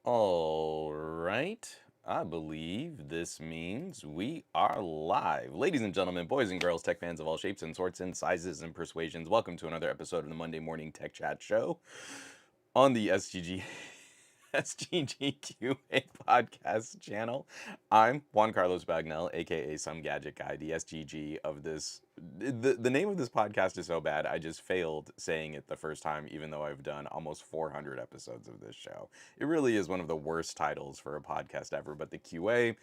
All right. I believe this means we are live. Ladies and gentlemen, boys and girls, tech fans of all shapes and sorts and sizes and persuasions, welcome to another episode of the Monday Morning Tech Chat Show on the SGGQA podcast channel. I'm Juan Carlos Bagnell, aka Some Gadget Guy, the SGG of this. The name of this podcast is so bad, I just failed saying it the first time, even though I've done almost 400 episodes of this show. It really is one of the worst titles for a podcast ever, but the QA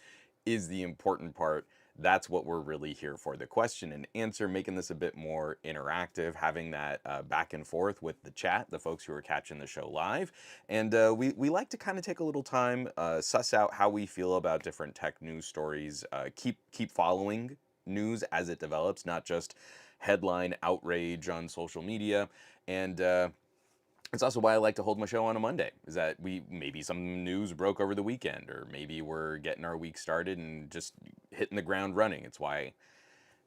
is the important part. That's what we're really here for. The question and answer, making this a bit more interactive, having that back and forth with the chat, the folks who are catching the show live. And we like to kind of take a little time, suss out how we feel about different tech news stories, keep following news as it develops, not just headline outrage on social media. And it's also why I like to hold my show on a Monday, is that maybe some news broke over the weekend, or maybe we're getting our week started and just hitting the ground running. It's why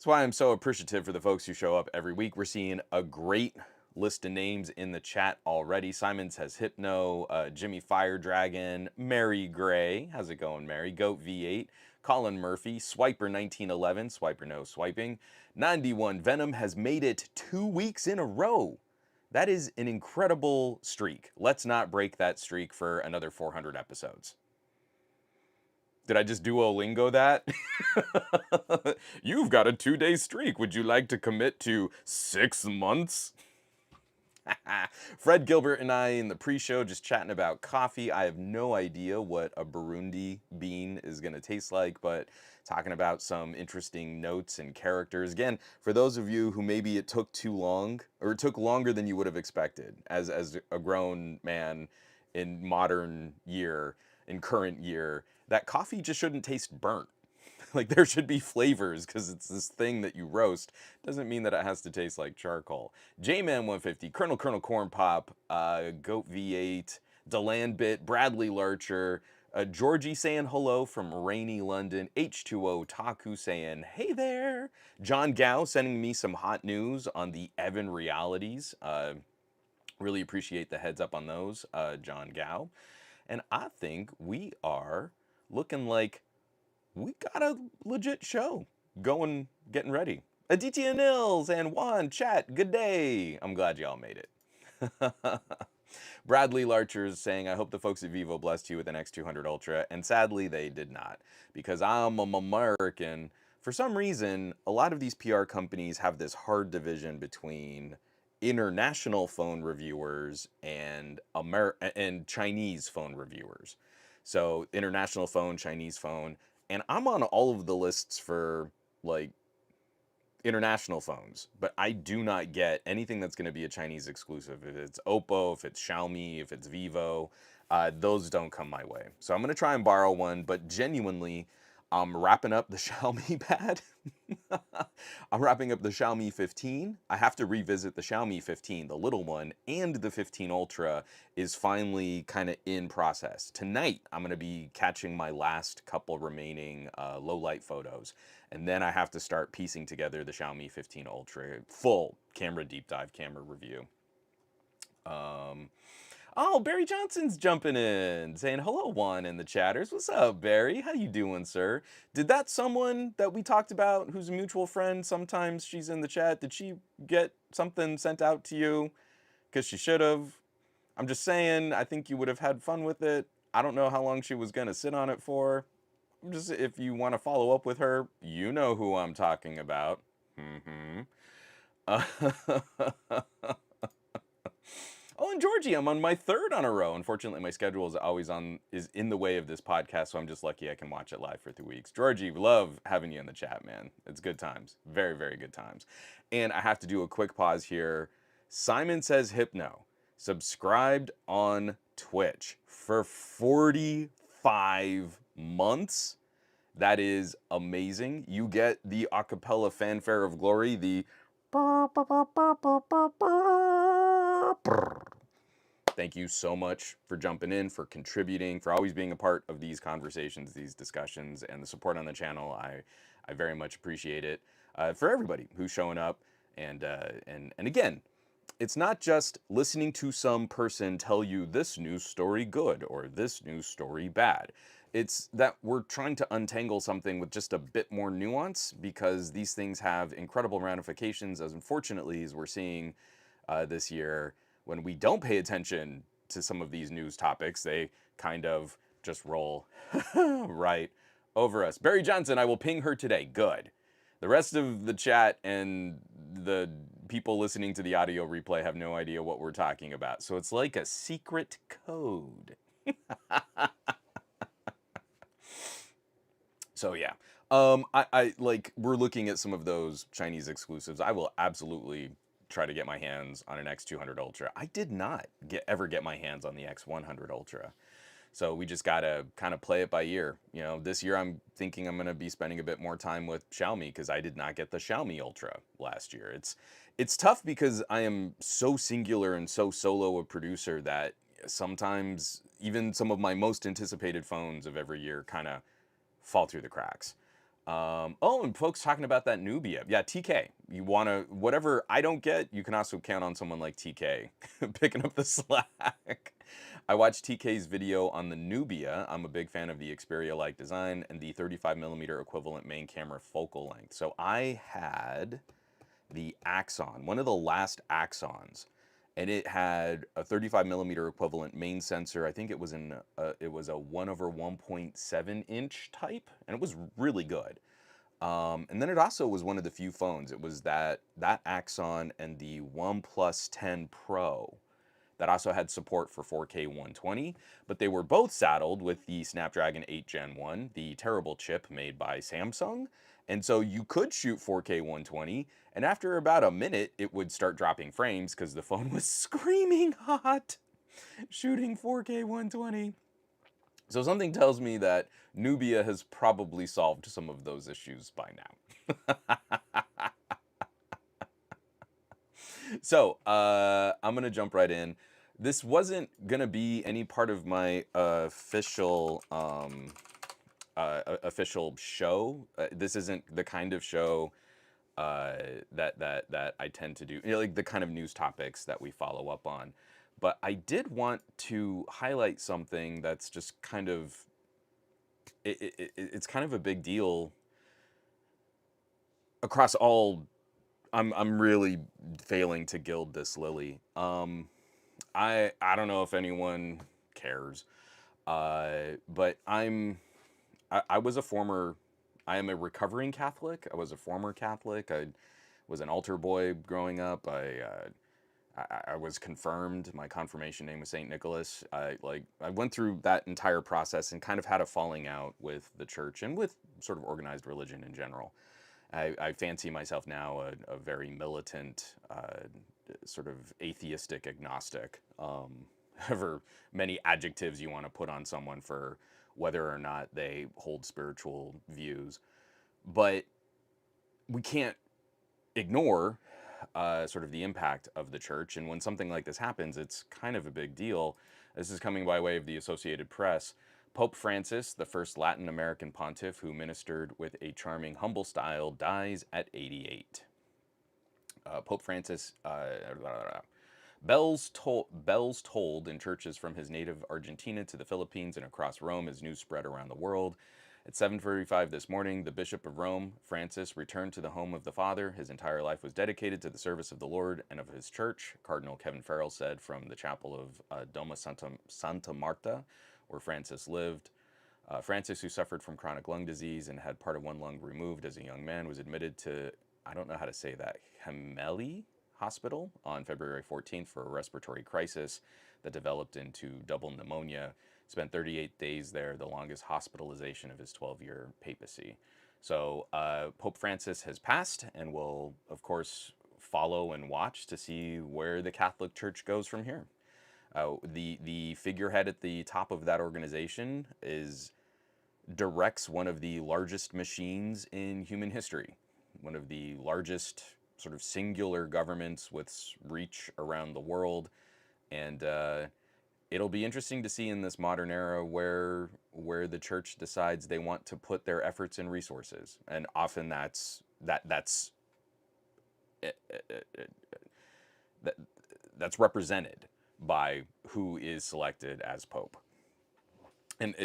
I'm so appreciative for the folks who show up every week. We're seeing a great list of names in the chat already. Simon says Hypno, Jimmy Fire Dragon, Mary Gray. How's it going, Mary? Goat V8, Colin Murphy, Swiper 1911, Swiper no swiping. 91 Venom has made it 2 weeks in a row. That is an incredible streak. Let's not break that streak for another 400 episodes. Did I just Duolingo that? You've got a 2-day streak. Would you like to commit to 6 months? Fred Gilbert and I in the pre-show just chatting about coffee. I have no idea what a Burundi bean is going to taste like, but talking about some interesting notes and characters. Again, for those of you who maybe it took too long, or it took longer than you would have expected as a grown man in current year, that coffee just shouldn't taste burnt. Like, there should be flavors because it's this thing that you roast. Doesn't mean that it has to taste like charcoal. J-Man 150, Colonel Corn Pop, Goat V8, Delandbit, Bradley Larcher, Georgie saying hello from rainy London, H2O Taku saying hey there, John Gao sending me some hot news on the Evan realities. Really appreciate the heads up on those, John Gao. And I think we are looking like we got a legit show going, getting ready. Aditya Nils and Juan, chat, good day. I'm glad y'all made it. Bradley Larcher is saying, I hope the folks at Vivo blessed you with an X200 Ultra, and sadly they did not, because I'm an American. For some reason, a lot of these PR companies have this hard division between international phone reviewers and Chinese phone reviewers. So international phone, Chinese phone, and I'm on all of the lists for like international phones, but I do not get anything that's going to be a Chinese exclusive. If it's Oppo, if it's Xiaomi, if it's Vivo, those don't come my way. So I'm going to try and borrow one, but genuinely, I'm wrapping up the Xiaomi pad. I'm wrapping up the Xiaomi 15. I have to revisit the Xiaomi 15, the little one, and the 15 Ultra is finally kind of in process. Tonight, I'm going to be catching my last couple remaining low light photos. And then I have to start piecing together the Xiaomi 15 Ultra full camera deep dive camera review. Oh, Barry Johnson's jumping in, saying hello, Juan, in the chatters. What's up, Barry? How you doing, sir? Did that someone that we talked about, who's a mutual friend, sometimes she's in the chat, did she get something sent out to you? Because she should have. I'm just saying, I think you would have had fun with it. I don't know how long she was going to sit on it for. Just if you want to follow up with her, you know who I'm talking about. Mm-hmm. Oh, and Georgie, I'm on my third on a row. Unfortunately, my schedule is in the way of this podcast, so I'm just lucky I can watch it live for 2 weeks. Georgie, love having you in the chat, man. It's good times. Very, very good times. And I have to do a quick pause here. Simon says Hypno subscribed on Twitch for 45 months. That is amazing. You get the acapella fanfare of glory, the thank you so much for jumping in, for contributing, for always being a part of these conversations, these discussions, and the support on the channel. I very much appreciate it. For everybody who's showing up, and again, it's not just listening to some person tell you this news story good or this news story bad. It's that we're trying to untangle something with just a bit more nuance, because these things have incredible ramifications, as unfortunately as we're seeing this year. When we don't pay attention to some of these news topics, they kind of just roll right over us. Barry Johnson, I will ping her today. Good. The rest of the chat and the people listening to the audio replay have no idea what we're talking about. So it's like a secret code. So yeah. I like, we're looking at some of those Chinese exclusives. I will absolutely try to get my hands on an X200 Ultra. I did not ever get my hands on the X100 Ultra. So we just gotta kind of play it by ear. You know, this year I'm thinking I'm gonna be spending a bit more time with Xiaomi, because I did not get the Xiaomi Ultra last year. It's tough because I am so singular and so solo a producer that sometimes even some of my most anticipated phones of every year kind of fall through the cracks. Oh, and folks talking about that Nubia. Yeah, TK. You want to, whatever I don't get, you can also count on someone like TK picking up the slack. I watched TK's video on the Nubia. I'm a big fan of the Xperia-like design and the 35mm equivalent main camera focal length. So I had the Axon, one of the last Axons, and it had a 35mm equivalent main sensor. I think it was it was a 1/1.7 inch type, and it was really good. And then it also was one of the few phones. It was that Axon and the OnePlus 10 Pro that also had support for 4K 120, but they were both saddled with the Snapdragon 8 Gen 1, the terrible chip made by Samsung. And so you could shoot 4K 120, and after about a minute, it would start dropping frames because the phone was screaming hot shooting 4K 120. So something tells me that Nubia has probably solved some of those issues by now. So I'm gonna jump right in. This wasn't gonna be any part of my official show. This isn't the kind of show that I tend to do, you know, like the kind of news topics that we follow up on. But I did want to highlight something that's just kind of it's kind of a big deal across all. I'm really failing to gild this lily. I don't know if anyone cares, but I was a former. I am a recovering Catholic. I was a former Catholic. I was an altar boy growing up. I was confirmed. My confirmation name was Saint Nicholas. I went through that entire process and kind of had a falling out with the church and with sort of organized religion in general. I fancy myself now a very militant, sort of atheistic agnostic. However many adjectives you want to put on someone for whether or not they hold spiritual views. But we can't ignore sort of the impact of the church. And when something like this happens, it's kind of a big deal. This is coming by way of the Associated Press. Pope Francis, the first Latin American pontiff who ministered with a charming, humble style, dies at 88. Pope Francis, bells tolled in churches from his native Argentina to the Philippines and across Rome as news spread around the world. At 7:45 this morning, the Bishop of Rome, Francis, returned to the home of the Father. His entire life was dedicated to the service of the Lord and of his church, Cardinal Kevin Farrell said from the chapel of Doma Santa Marta, where Francis lived. Francis, who suffered from chronic lung disease and had part of one lung removed as a young man, was admitted to, I don't know how to say that, Gemelli Hospital on February 14th for a respiratory crisis that developed into double pneumonia. Spent 38 days there, the longest hospitalization of his 12-year papacy. So Pope Francis has passed and will, of course, follow and watch to see where the Catholic Church goes from here. The figurehead at the top of that organization directs one of the largest machines in human history, one of the largest sort of singular governments with reach around the world, and it'll be interesting to see in this modern era where the church decides they want to put their efforts and resources, and often that's that's represented by who is selected as pope. And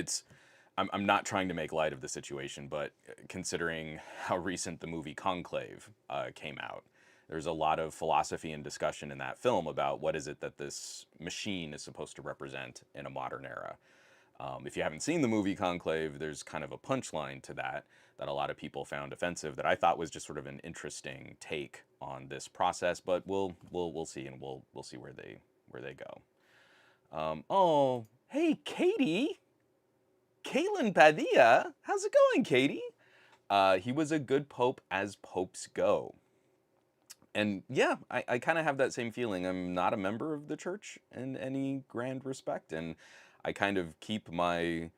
I'm not trying to make light of the situation, but considering how recent the movie Conclave came out, there's a lot of philosophy and discussion in that film about what is it that this machine is supposed to represent in a modern era. If you haven't seen the movie Conclave, there's kind of a punchline to that that a lot of people found offensive that I thought was just sort of an interesting take on this process. But we'll see, and we'll see where they go. Oh, hey, Katie. Kalen Padilla. How's it going, Katie? He was a good pope as popes go. And yeah, I kind of have that same feeling. I'm not a member of the church in any grand respect, and I kind of keep my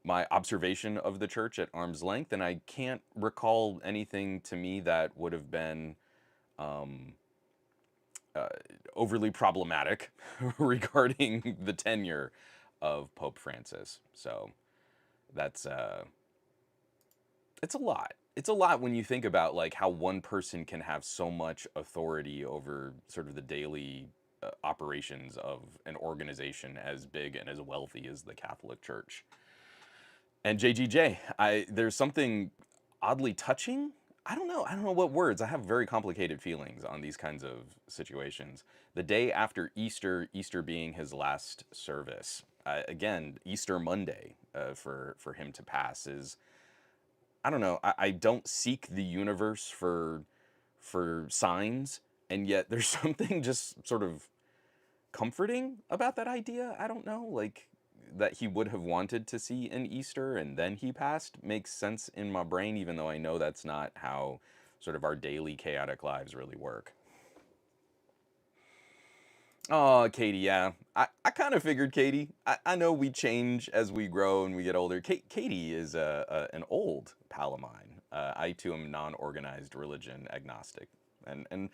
observation of the church at arm's length, and I can't recall anything to me that would have been um, overly problematic regarding the tenure of Pope Francis. So that's it's a lot. It's a lot when you think about like how one person can have so much authority over sort of the daily operations of an organization as big and as wealthy as the Catholic Church. And JGJ, there's something oddly touching. I don't know what words. I have very complicated feelings on these kinds of situations. The day after Easter, Easter being his last service, again, Easter Monday for him to pass is, I don't know. I don't seek the universe for signs, and yet there's something just sort of comforting about that idea. I don't know, like that he would have wanted to see an Easter and then he passed makes sense in my brain, even though I know that's not how sort of our daily chaotic lives really work. Oh, Katie, yeah. I kind of figured, Katie. I know we change as we grow and we get older. Katie is an old pal of mine. I too am non-organized religion agnostic. And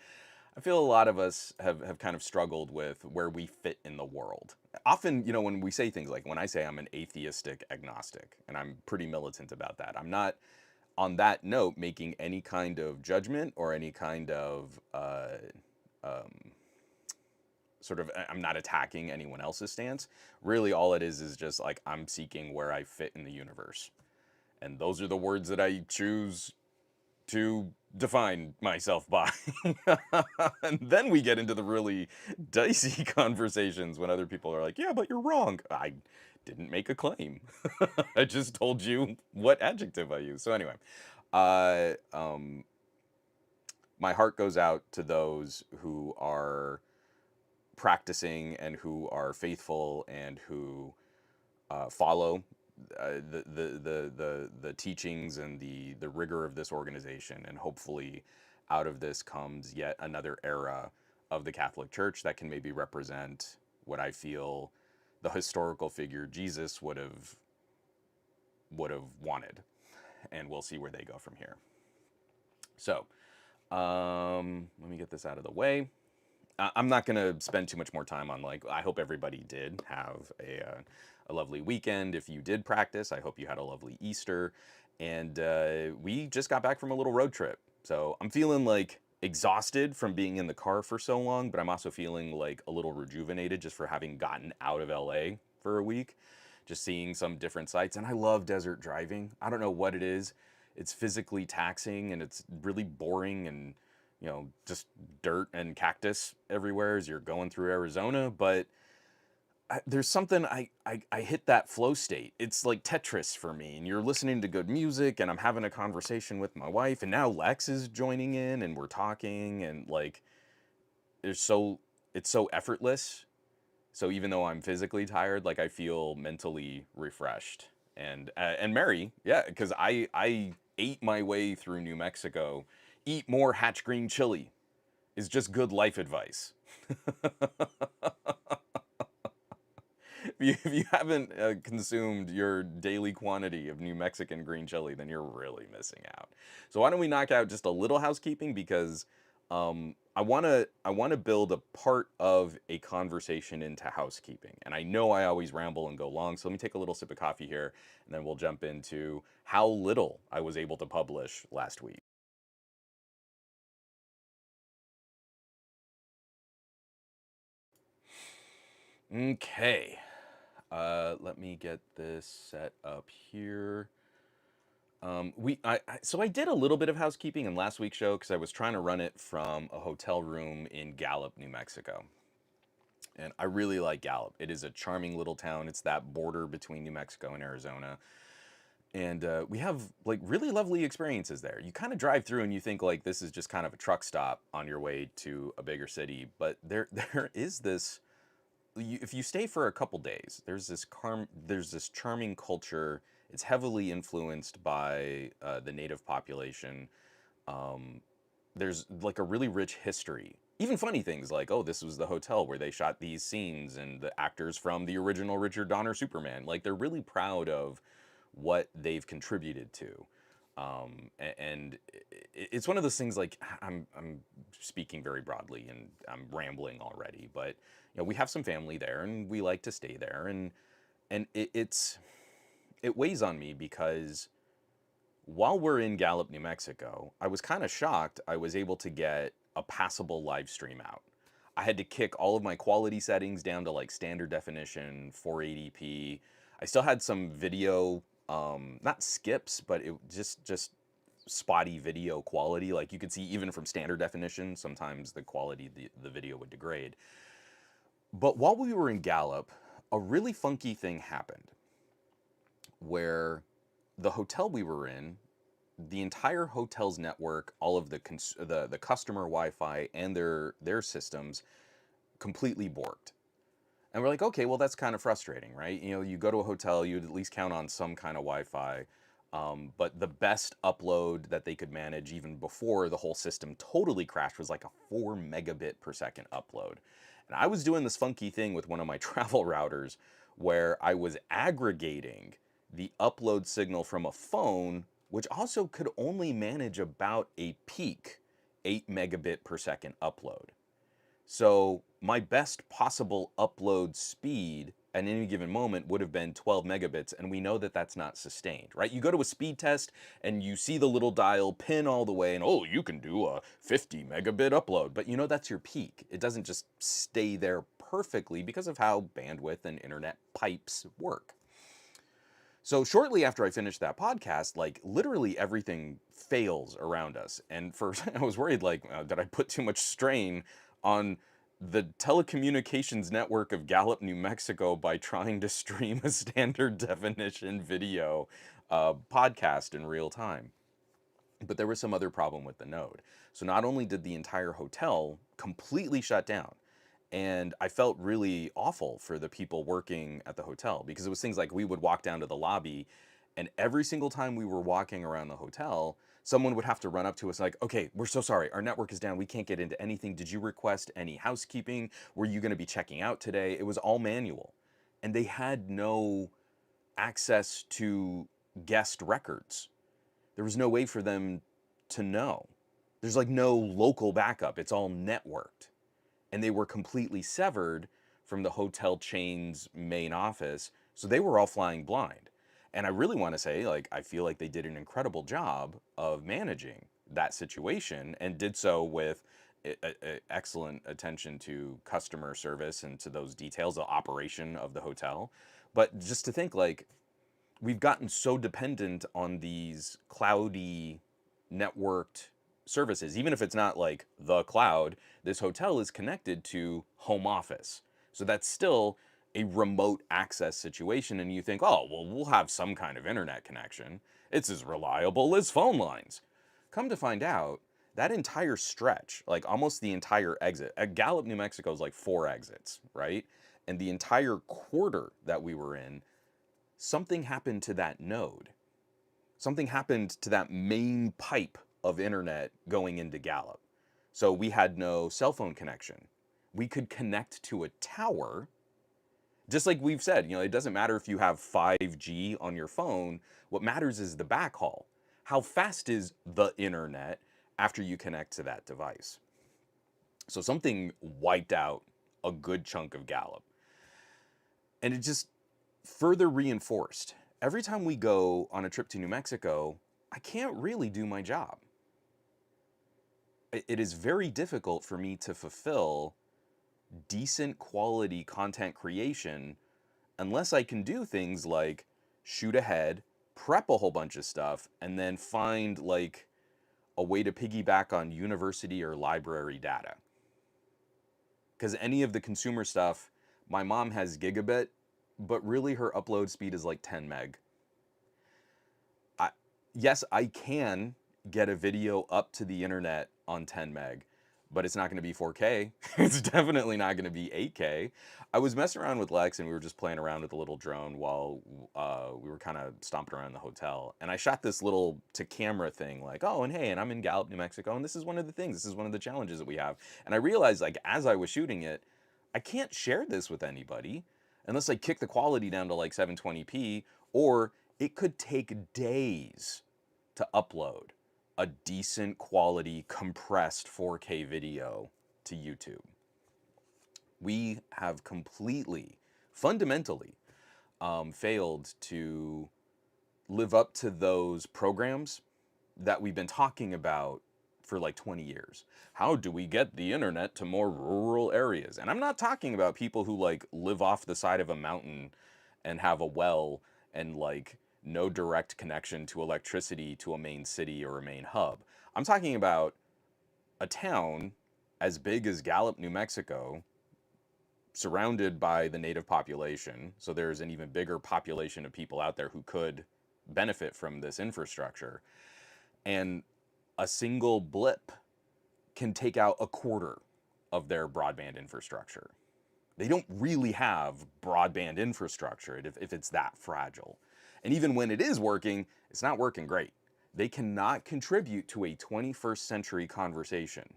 I feel a lot of us have kind of struggled with where we fit in the world. Often, when we say things like, when I say I'm an atheistic agnostic, and I'm pretty militant about that, I'm not, on that note, making any kind of judgment or any kind of um, sort of, I'm not attacking anyone else's stance. Really, all it is just like I'm seeking where I fit in the universe. And those are the words that I choose to define myself by. And then we get into the really dicey conversations when other people are like, yeah, but you're wrong. I didn't make a claim. I just told you what adjective I use. So anyway, uh, um, my heart goes out to those who are practicing and who are faithful and who follow the teachings and the rigor of this organization, and hopefully out of this comes yet another era of the Catholic Church that can maybe represent what I feel the historical figure Jesus would have wanted, and we'll see where they go from here. So let me get this out of the way. I'm not going to spend too much more time on, like, I hope everybody did have a lovely weekend. If you did practice, I hope you had a lovely Easter. And we just got back from a little road trip. So I'm feeling like exhausted from being in the car for so long, but I'm also feeling like a little rejuvenated just for having gotten out of LA for a week, just seeing some different sights. And I love desert driving. I don't know what it is. It's physically taxing and it's really boring and just dirt and cactus everywhere as you're going through Arizona. But there's something, I hit that flow state. It's like Tetris for me. And you're listening to good music, and I'm having a conversation with my wife, and now Lex is joining in, and we're talking, and like, it's so effortless. So even though I'm physically tired, like I feel mentally refreshed. And Mary, yeah, because I ate my way through New Mexico. Eat more Hatch green chili is just good life advice. If you haven't consumed your daily quantity of New Mexican green chili, then you're really missing out. So why don't we knock out just a little housekeeping, because I wanna build a part of a conversation into housekeeping, and I know I always ramble and go long. So let me take a little sip of coffee here, and then we'll jump into how little I was able to publish last week. Okay. Let me get this set up here. So I did a little bit of housekeeping in last week's show because I was trying to run it from a hotel room in Gallup, New Mexico. And I really like Gallup. It is a charming little town. It's that border between New Mexico and Arizona. And we have like really lovely experiences there. You kind of drive through and you think like this is just kind of a truck stop on your way to a bigger city, but there is this. If you stay for a couple days, there's this charming culture. It's heavily influenced by the native population. Um, there's like a really rich history. Even funny things like, oh, this was the hotel where they shot these scenes, and the actors from the original Richard Donner Superman. Like they're really proud of what they've contributed to. And it's one of those things like I'm speaking very broadly and I'm rambling already, but you know we have some family there and we like to stay there, and it weighs on me because while we're in Gallup, New Mexico, I was kind of shocked I was able to get a passable live stream out. I had to kick all of my quality settings down to like standard definition, 480p. I still had some video, not skips, but it just spotty video quality. Like you could see even from standard definition, sometimes the quality the video would degrade. But while we were in Gallup, a really funky thing happened where the hotel we were in, the entire hotel's network, all of the customer Wi-Fi and their systems completely borked. And we're like, okay, well that's kind of frustrating, right? You know, you go to a hotel, you'd at least count on some kind of Wi-Fi. But the best upload that they could manage even before the whole system totally crashed was like a 4 megabit per second upload. And I was doing this funky thing with one of my travel routers where I was aggregating the upload signal from a phone, which also could only manage about a peak 8 megabit per second upload. So my best possible upload speed at any given moment would have been 12 megabits, and we know that that's not sustained, right? You go to a speed test and you see the little dial pin all the way, and oh, you can do a 50 megabit upload, but you know that's your peak. It doesn't just stay there perfectly because of how bandwidth and internet pipes work. So shortly after I finished that podcast, like literally everything fails around us. And first I was worried, like, did I put too much strain on the telecommunications network of Gallup, New Mexico by trying to stream a standard definition video podcast in real time? But there was some other problem with the node. So not only did the entire hotel completely shut down, and I felt really awful for the people working at the hotel because it was things like we would walk down to the lobby, and every single time we were walking around the hotel, someone would have to run up to us like, okay, we're so sorry, our network is down, we can't get into anything. Did you request any housekeeping? Were you going to be checking out today? It was all manual. And they had no access to guest records. There was no way for them to know. There's like no local backup, it's all networked. And they were completely severed from the hotel chain's main office, so they were all flying blind. And I really want to say, like, I feel like they did an incredible job of managing that situation and did so with excellent attention to customer service and to those details, the operation of the hotel. But just to think, like, we've gotten so dependent on these cloudy, networked services. Even if it's not like the cloud, this hotel is connected to home office. So that's still a remote access situation. And you think, oh, well, we'll have some kind of internet connection. It's as reliable as phone lines. Come to find out, that entire stretch, like almost the entire exit, at Gallup, New Mexico is like 4 exits, right? And the entire quarter that we were in, something happened to that node. Something happened to that main pipe of internet going into Gallup. So we had no cell phone connection. We could connect to a tower. Just like we've said, you know, it doesn't matter if you have 5G on your phone. What matters is the backhaul. How fast is the internet after you connect to that device? So something wiped out a good chunk of Gallup. And it just further reinforced. Every time we go on a trip to New Mexico, I can't really do my job. It is very difficult for me to fulfill decent quality content creation unless I can do things like shoot ahead, prep a whole bunch of stuff, and then find like a way to piggyback on university or library data. Because any of the consumer stuff, my mom has gigabit, but really her upload speed is like 10 meg. Yes, I can get a video up to the internet on 10 meg, but it's not going to be 4K. It's definitely not going to be 8K. I was messing around with Lex and we were just playing around with a little drone while we were kind of stomping around the hotel. And I shot this little to camera thing like, oh, and hey, and I'm in Gallup, New Mexico. And this is one of the things, this is one of the challenges that we have. And I realized like as I was shooting it, I can't share this with anybody unless I kick the quality down to like 720p, or it could take days to upload a decent quality compressed 4K video to YouTube. We have completely, fundamentally failed to live up to those programs that we've been talking about for like 20 years. How do we get the internet to more rural areas? And I'm not talking about people who like live off the side of a mountain and have a well and like no direct connection to electricity to a main city or a main hub. I'm talking about a town as big as Gallup, New Mexico, surrounded by the native population. So there's an even bigger population of people out there who could benefit from this infrastructure. And a single blip can take out a quarter of their broadband infrastructure. They don't really have broadband infrastructure if it's that fragile. And even when it is working, it's not working great. They cannot contribute to a 21st century conversation.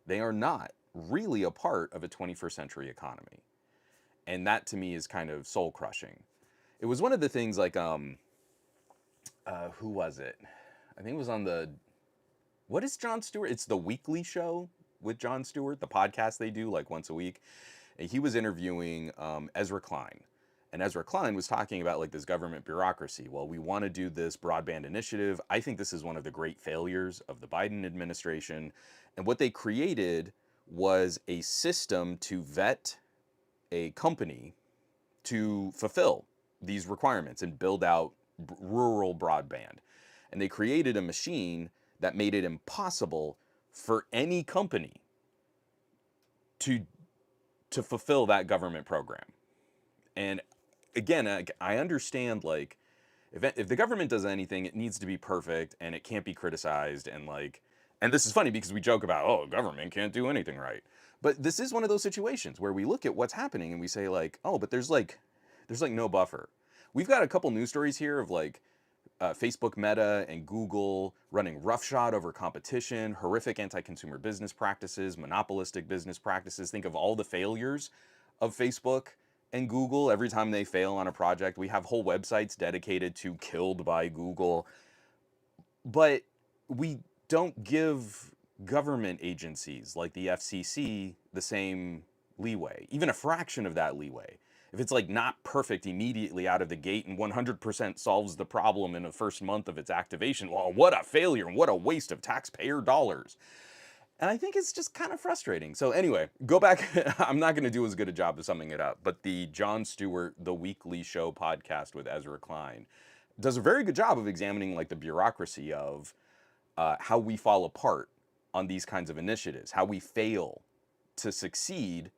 They are not really a part of a 21st century economy. And that to me is kind of soul crushing. It was one of the things like, who was it? I think it was on the, what is Jon Stewart? It's the Weekly Show with Jon Stewart, the podcast they do like once a week. And he was interviewing Ezra Klein. And Ezra Klein was talking about like this government bureaucracy. Well, we want to do this broadband initiative. I think this is one of the great failures of the Biden administration. And what they created was a system to vet a company to fulfill these requirements and build out rural broadband. And they created a machine that made it impossible for any company to fulfill that government program. And again, I understand like if the government does anything, it needs to be perfect and it can't be criticized. And like, and this is funny because we joke about, oh, government can't do anything right. But this is one of those situations where we look at what's happening and we say like, oh, but there's like no buffer. We've got a couple news stories here of like Facebook Meta and Google running roughshod over competition, horrific anti-consumer business practices, monopolistic business practices. Think of all the failures of Facebook and Google. Every time they fail on a project, we have whole websites dedicated to killed by Google. But we don't give government agencies like the FCC the same leeway, even a fraction of that leeway. If it's like not perfect immediately out of the gate and 100% solves the problem in the first month of its activation, well, what a failure and what a waste of taxpayer dollars. And I think it's just kind of frustrating. So anyway, go back. I'm not going to do as good a job of summing it up, but the Jon Stewart, The Weekly Show podcast with Ezra Klein does a very good job of examining like the bureaucracy of how we fall apart on these kinds of initiatives, how we fail to succeed,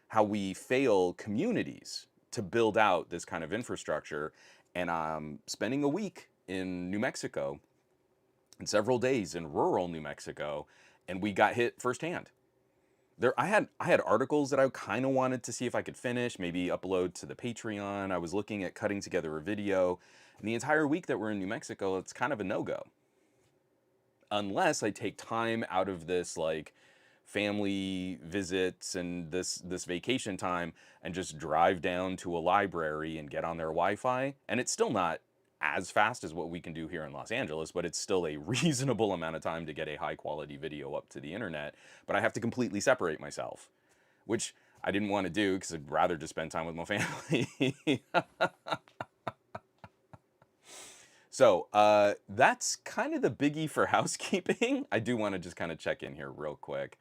how we fail communities to build out this kind of infrastructure. And I'm spending a week in New Mexico and several days in rural New Mexico, and we got hit firsthand. I had articles that I kind of wanted to see if I could finish, maybe upload to the Patreon. I was looking at cutting together a video, and the entire week that we're in New Mexico, it's kind of a no-go. Unless I take time out of this like family visits and this vacation time and just drive down to a library and get on their Wi-Fi. And it's still not as fast as what we can do here in Los Angeles, but it's still a reasonable amount of time to get a high quality video up to the internet. But I have to completely separate myself, which I didn't want to do because I'd rather just spend time with my family. So that's kind of the biggie for housekeeping. I do want to just kind of check in here real quick.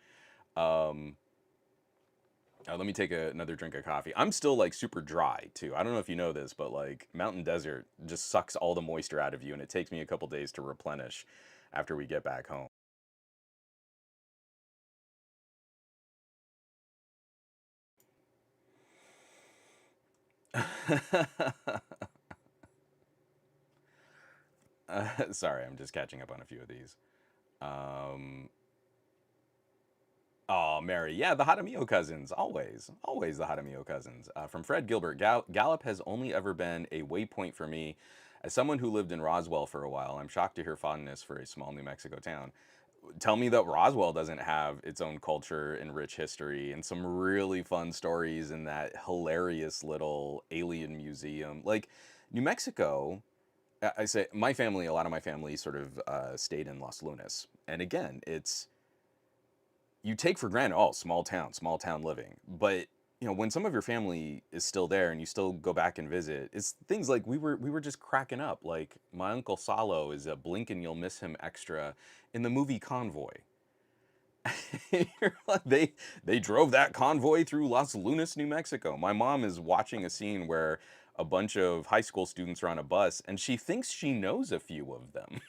Let me take another drink of coffee. I'm still like super dry too. I don't know if you know this, but like mountain desert just sucks all the moisture out of you, and it takes me a couple days to replenish after we get back home. Sorry, I'm just catching up on a few of these. Um, oh, Mary, yeah, the Hadamio cousins, always, always the Hadamio cousins. From Fred Gilbert, Gallup has only ever been a waypoint for me. As someone who lived in Roswell for a while, I'm shocked to hear fondness for a small New Mexico town. Tell me that Roswell doesn't have its own culture and rich history and some really fun stories in that hilarious little alien museum. Like New Mexico, I say my family, a lot of my family sort of stayed in Los Lunas. And again, it's you take for granted, oh, small town living. But when some of your family is still there and you still go back and visit, it's things like we were just cracking up. Like my uncle Salo is a blink and you'll miss him extra in the movie Convoy. They drove that convoy through Las Lunas, New Mexico. My mom is watching a scene where a bunch of high school students are on a bus and she thinks she knows a few of them.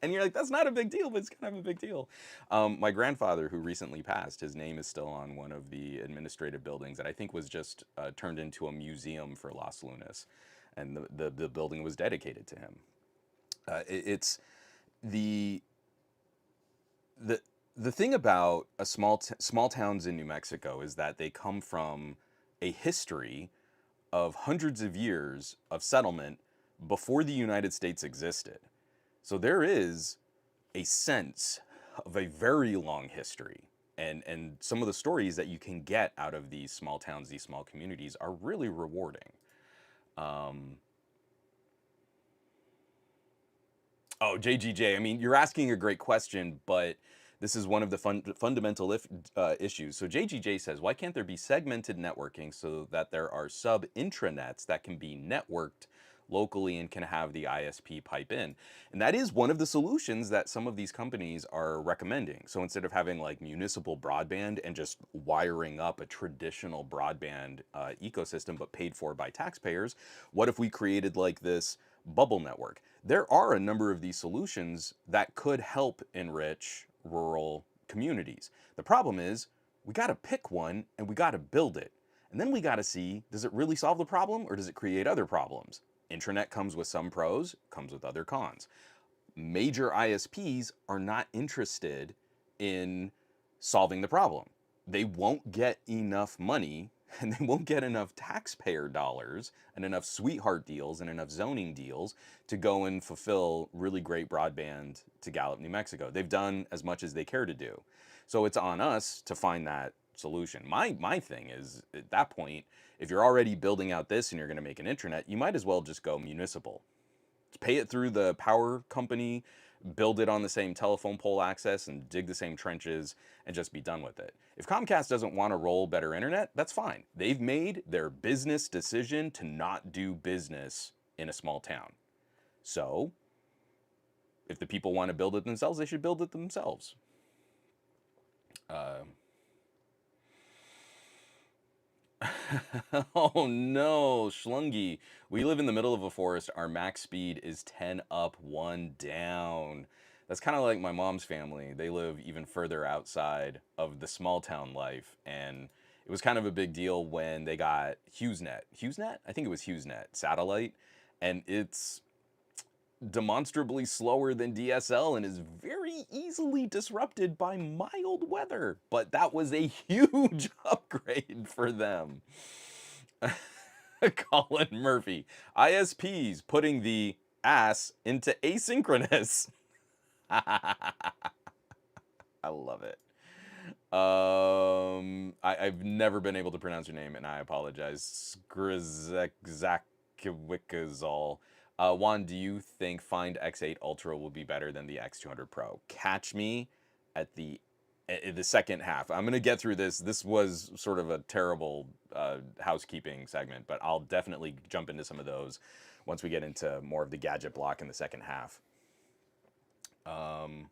And you're like, that's not a big deal, but it's kind of a big deal. My grandfather, who recently passed, his name is still on one of the administrative buildings that I think was just turned into a museum for Las Lunas. And the building was dedicated to him. It's the the the thing about a small towns in New Mexico is that they come from a history of hundreds of years of settlement before the United States existed. So there is a sense of a very long history. And some of the stories that you can get out of these small towns, these small communities, are really rewarding. Um, Oh, JGJ. I mean, you're asking a great question, but this is one of the fundamental issues. So JGJ says, why can't there be segmented networking so that there are sub intranets that can be networked locally and can have the ISP pipe in? And that is one of the solutions that some of these companies are recommending. So instead of having like municipal broadband and just wiring up a traditional broadband ecosystem, but paid for by taxpayers, what if we created like this bubble network? There are a number of these solutions that could help enrich rural communities. The problem is we got to pick one and we got to build it. And then we got to see, does it really solve the problem or does it create other problems? Intranet comes with some pros, comes with other cons. Major ISPs are not interested in solving the problem. They won't get enough money and they won't get enough taxpayer dollars and enough sweetheart deals and enough zoning deals to go and fulfill really great broadband to Gallup, New Mexico. They've done as much as they care to do. So it's on us to find that solution. My thing is at that point, if you're already building out this and you're going to make an intranet, you might as well just go municipal. Pay it through the power company, build it on the same telephone pole access and dig the same trenches and just be done with it. If Comcast doesn't want to roll better internet, that's fine. They've made their business decision to not do business in a small town. So, if the people want to build it themselves, they should build it themselves. Uh, oh no, Schlungy. We live in the middle of a forest. Our max speed is 10 up, 1 down. That's kind of like my mom's family. They live even further outside of the small town life. And it was kind of a big deal when they got HughesNet. HughesNet? I think it was HughesNet satellite. And it's demonstrably slower than DSL and is very easily disrupted by mild weather. But that was a huge upgrade for them. Colin Murphy. ISPs putting the ass into asynchronous. I love it. I've never been able to pronounce your name, and I apologize. Skrzekzakwickazol. Juan, do you think Find X8 Ultra will be better than the X200 Pro? Catch me at the second half. I'm gonna get through this. This was sort of a terrible housekeeping segment, but I'll definitely jump into some of those once we get into more of the gadget block in the second half. Um,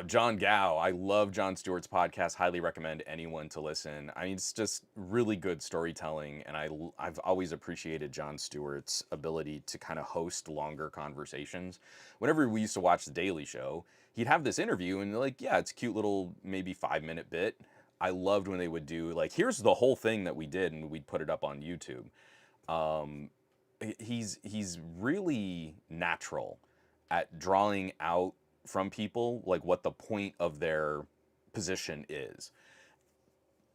John Gow. I love John Stewart's podcast. Highly recommend anyone to listen. I mean, it's just really good storytelling, and I've always appreciated John Stewart's ability to kind of host longer conversations. Whenever we used to watch The Daily Show, he'd have this interview, and like, yeah, it's a cute little maybe 5 minute bit. I loved when they would do like, here's the whole thing that we did, and we'd put it up on YouTube. Um, he's really natural at drawing out from people like what the point of their position is.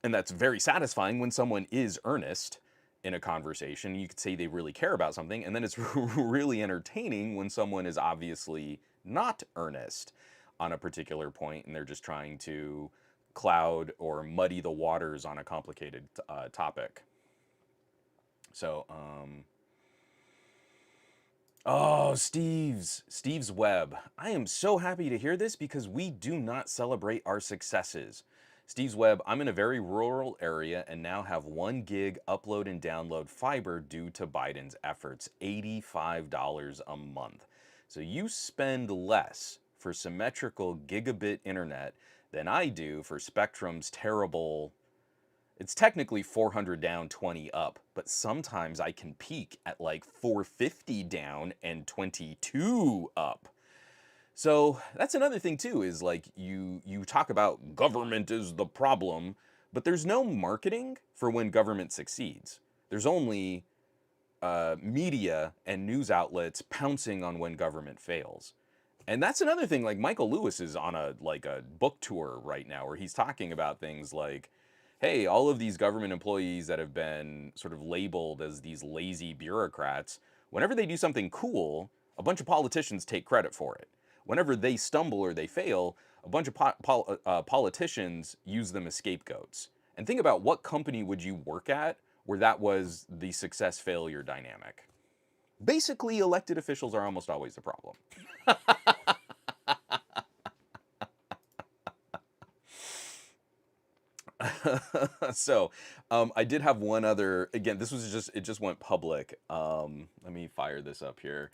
And that's very satisfying when someone is earnest in a conversation. You could say they really care about something, and then it's really entertaining when someone is obviously not earnest on a particular point and they're just trying to cloud or muddy the waters on a complicated topic. So, oh, Steve's Web. I am so happy to hear this because we do not celebrate our successes. Steve's Web, I'm in a very rural area and now have 1 gig upload and download fiber due to Biden's efforts, $85 a month. So you spend less for symmetrical gigabit internet than I do for Spectrum's terrible. It's technically 400 down, 20 up, but sometimes I can peak at like 450 down and 22 up. So that's another thing too, is like you talk about government is the problem, but there's no marketing for when government succeeds. There's only media and news outlets pouncing on when government fails. And that's another thing. Like Michael Lewis is on a book tour right now where he's talking about things like, hey, all of these government employees that have been sort of labeled as these lazy bureaucrats, whenever they do something cool, a bunch of politicians take credit for it. Whenever they stumble or they fail, a bunch of politicians use them as scapegoats. And think about, what company would you work at where that was the success failure dynamic? Basically, elected officials are almost always the problem. So, I did have one other. Again, this was just, it just went public. Let me fire this up here.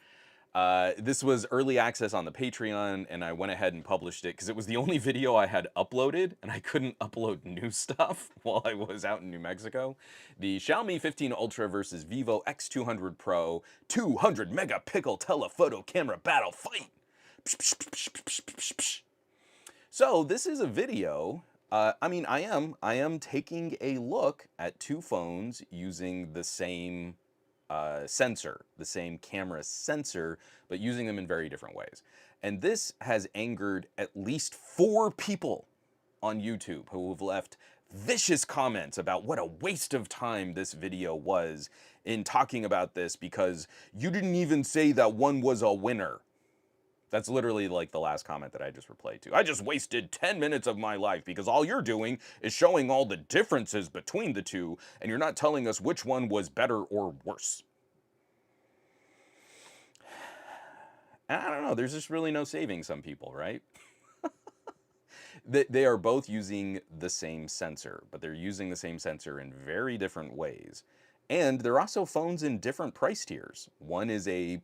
This was early access on the Patreon, and I went ahead and published it because it was the only video I had uploaded, and I couldn't upload new stuff while I was out in New Mexico. The Xiaomi 15 Ultra versus Vivo X200 Pro 200 megapixel telephoto camera battle fight. So this is a video. I mean, I am taking a look at two phones using the same sensor, the same camera sensor, but using them in very different ways. And this has angered at least 4 people on YouTube who have left vicious comments about what a waste of time this video was in talking about this because you didn't even say that one was a winner. That's literally like the last comment that I just replayed to. I just wasted 10 minutes of my life because all you're doing is showing all the differences between the two, and you're not telling us which one was better or worse. And I don't know, there's just really no saving some people, right? They are both using the same sensor, but they're using the same sensor in very different ways. And they're also phones in different price tiers. One is a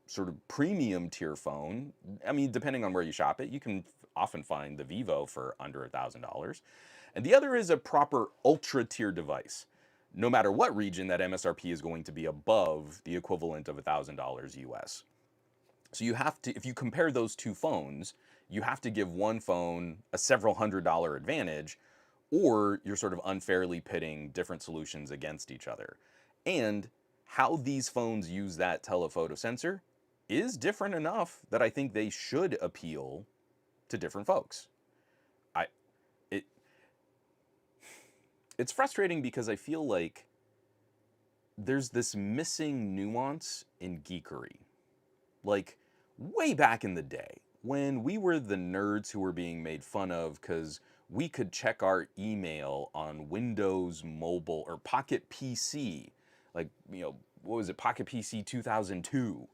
sort of premium tier phone. I mean, depending on where you shop it, you can often find the Vivo for under $1,000. And the other is a proper ultra tier device. No matter what region, that MSRP is going to be above the equivalent of $1,000 US. So you have to, if you compare those two phones, you have to give one phone a several $100 advantage, or you're sort of unfairly pitting different solutions against each other. And how these phones use that telephoto sensor is different enough that I think they should appeal to different folks. I it it's frustrating because I feel like there's this missing nuance in geekery. Like way back in the day when we were the nerds who were being made fun of because we could check our email on Windows Mobile or Pocket PC, like, what was it, Pocket PC 2002,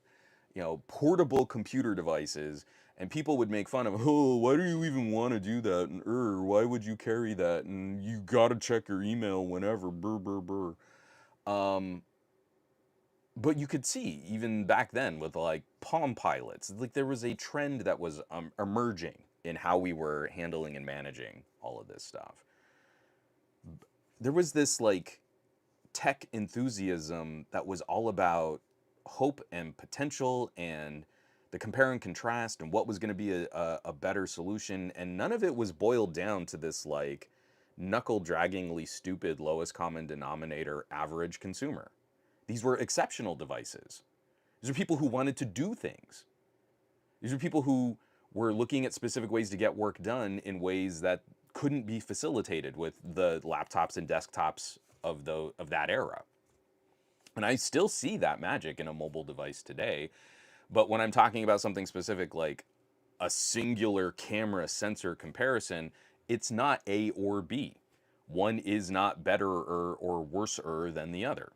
portable computer devices, and people would make fun of, oh, why do you even want to do that? And why would you carry that? And you gotta check your email whenever, brr, brr, brr. But you could see even back then with like Palm Pilots, like there was a trend that was emerging in how we were handling and managing all of this stuff. There was this like tech enthusiasm that was all about hope and potential and the compare and contrast and what was going to be a better solution. And none of it was boiled down to this like knuckle draggingly stupid lowest common denominator average consumer. These were exceptional devices. These are people who wanted to do things. These are people who were looking at specific ways to get work done in ways that couldn't be facilitated with the laptops and desktops of that era. And I still see that magic in a mobile device today. But when I'm talking about something specific like a singular camera sensor comparison, it's not A or B. One is not better or worser than the other.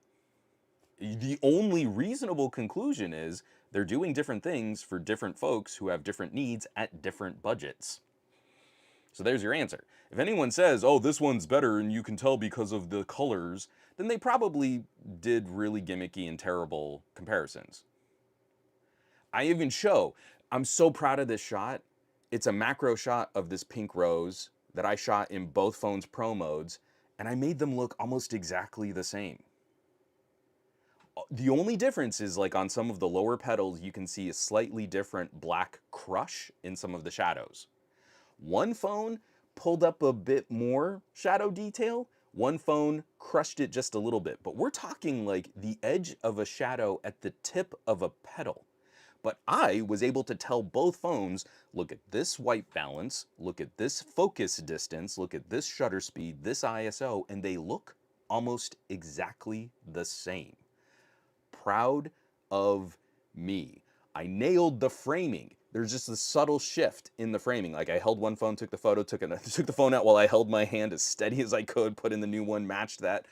The only reasonable conclusion is they're doing different things for different folks who have different needs at different budgets. So there's your answer. If anyone says, oh, this one's better and you can tell because of the colors, then they probably did really gimmicky and terrible comparisons. I even show, I'm so proud of this shot. It's a macro shot of this pink rose that I shot in both phones' pro modes, and I made them look almost exactly the same. The only difference is like on some of the lower petals, you can see a slightly different black crush in some of the shadows. One phone pulled up a bit more shadow detail. One phone crushed it just a little bit, but we're talking like the edge of a shadow at the tip of a petal. But I was able to tell both phones, look at this white balance, look at this focus distance, look at this shutter speed, this ISO, and they look almost exactly the same. Proud of me. I nailed the framing. There's just a subtle shift in the framing. Like I held one phone, took the photo, took the phone out while I held my hand as steady as I could, put in the new one, matched that.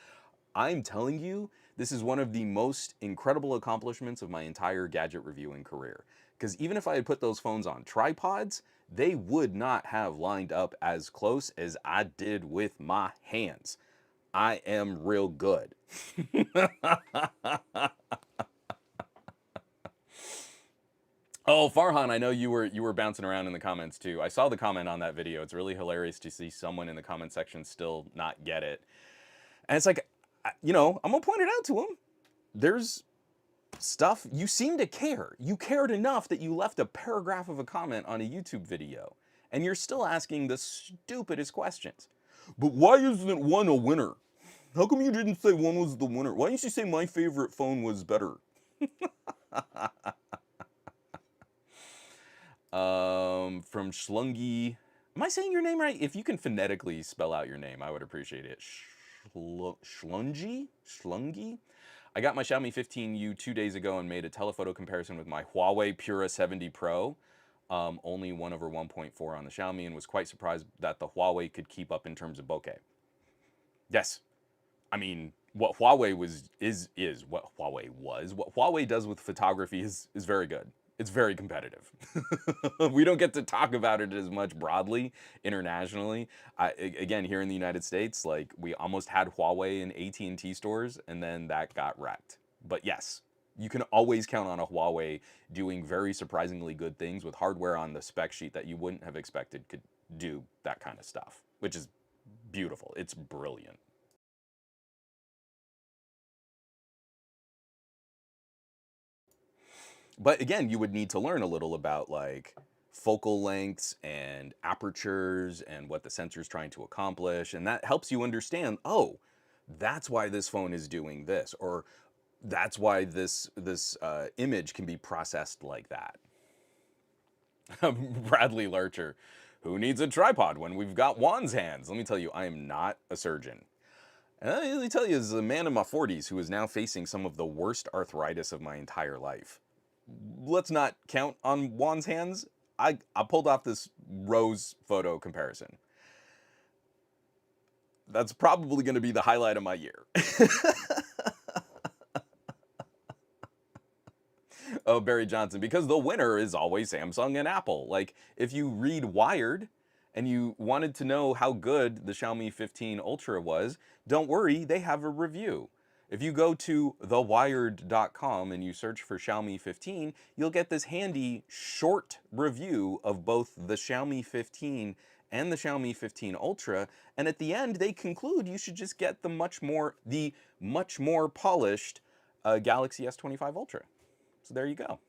I'm telling you, this is one of the most incredible accomplishments of my entire gadget reviewing career. Because even if I had put those phones on tripods, they would not have lined up as close as I did with my hands. I am real good. Oh, Farhan, I know you were bouncing around in the comments too. I saw the comment on that video. It's really hilarious to see someone in the comment section still not get it. And it's like, you know, I'm gonna point it out to him. There's stuff, you seem to care. You cared enough that you left a paragraph of a comment on a YouTube video. And you're still asking the stupidest questions. But why isn't one a winner? How come you didn't say one was the winner? Why didn't you say my favorite phone was better? From Schlungy. Am I saying your name right? If you can phonetically spell out your name, I would appreciate it. Schlungy? Schlungy? I got my Xiaomi 15U 2 days ago and made a telephoto comparison with my Huawei Pura 70 Pro. Only 1/1.4 on the Xiaomi, and was quite surprised that the Huawei could keep up in terms of bokeh. Yes. I mean, what Huawei is what Huawei was. What Huawei does with photography is very good. It's very competitive. We don't get to talk about it as much broadly internationally. Again, here in the United States, like we almost had Huawei in AT&T stores, and then that got wrecked. But yes, you can always count on a Huawei doing very surprisingly good things with hardware on the spec sheet that you wouldn't have expected could do that kind of stuff, which is beautiful. It's brilliant. But again, you would need to learn a little about like focal lengths and apertures and what the sensor is trying to accomplish. And that helps you understand, oh, that's why this phone is doing this, or that's why this image can be processed like that. Bradley Lurcher, who needs a tripod when we've got Juan's hands? Let me tell you, I am not a surgeon. And let me tell you, as a man in my 40s who is now facing some of the worst arthritis of my entire life, let's not count on Juan's hands. I pulled off this rose photo comparison. That's probably going to be the highlight of my year. Oh, Barry Johnson, because the winner is always Samsung and Apple. Like, if you read Wired and you wanted to know how good the Xiaomi 15 Ultra was, don't worry, they have a review. If you go to thewired.com and you search for Xiaomi 15, you'll get this handy short review of both the Xiaomi 15 and the Xiaomi 15 Ultra, and at the end they conclude you should just get the much more polished Galaxy S25 Ultra. So there you go.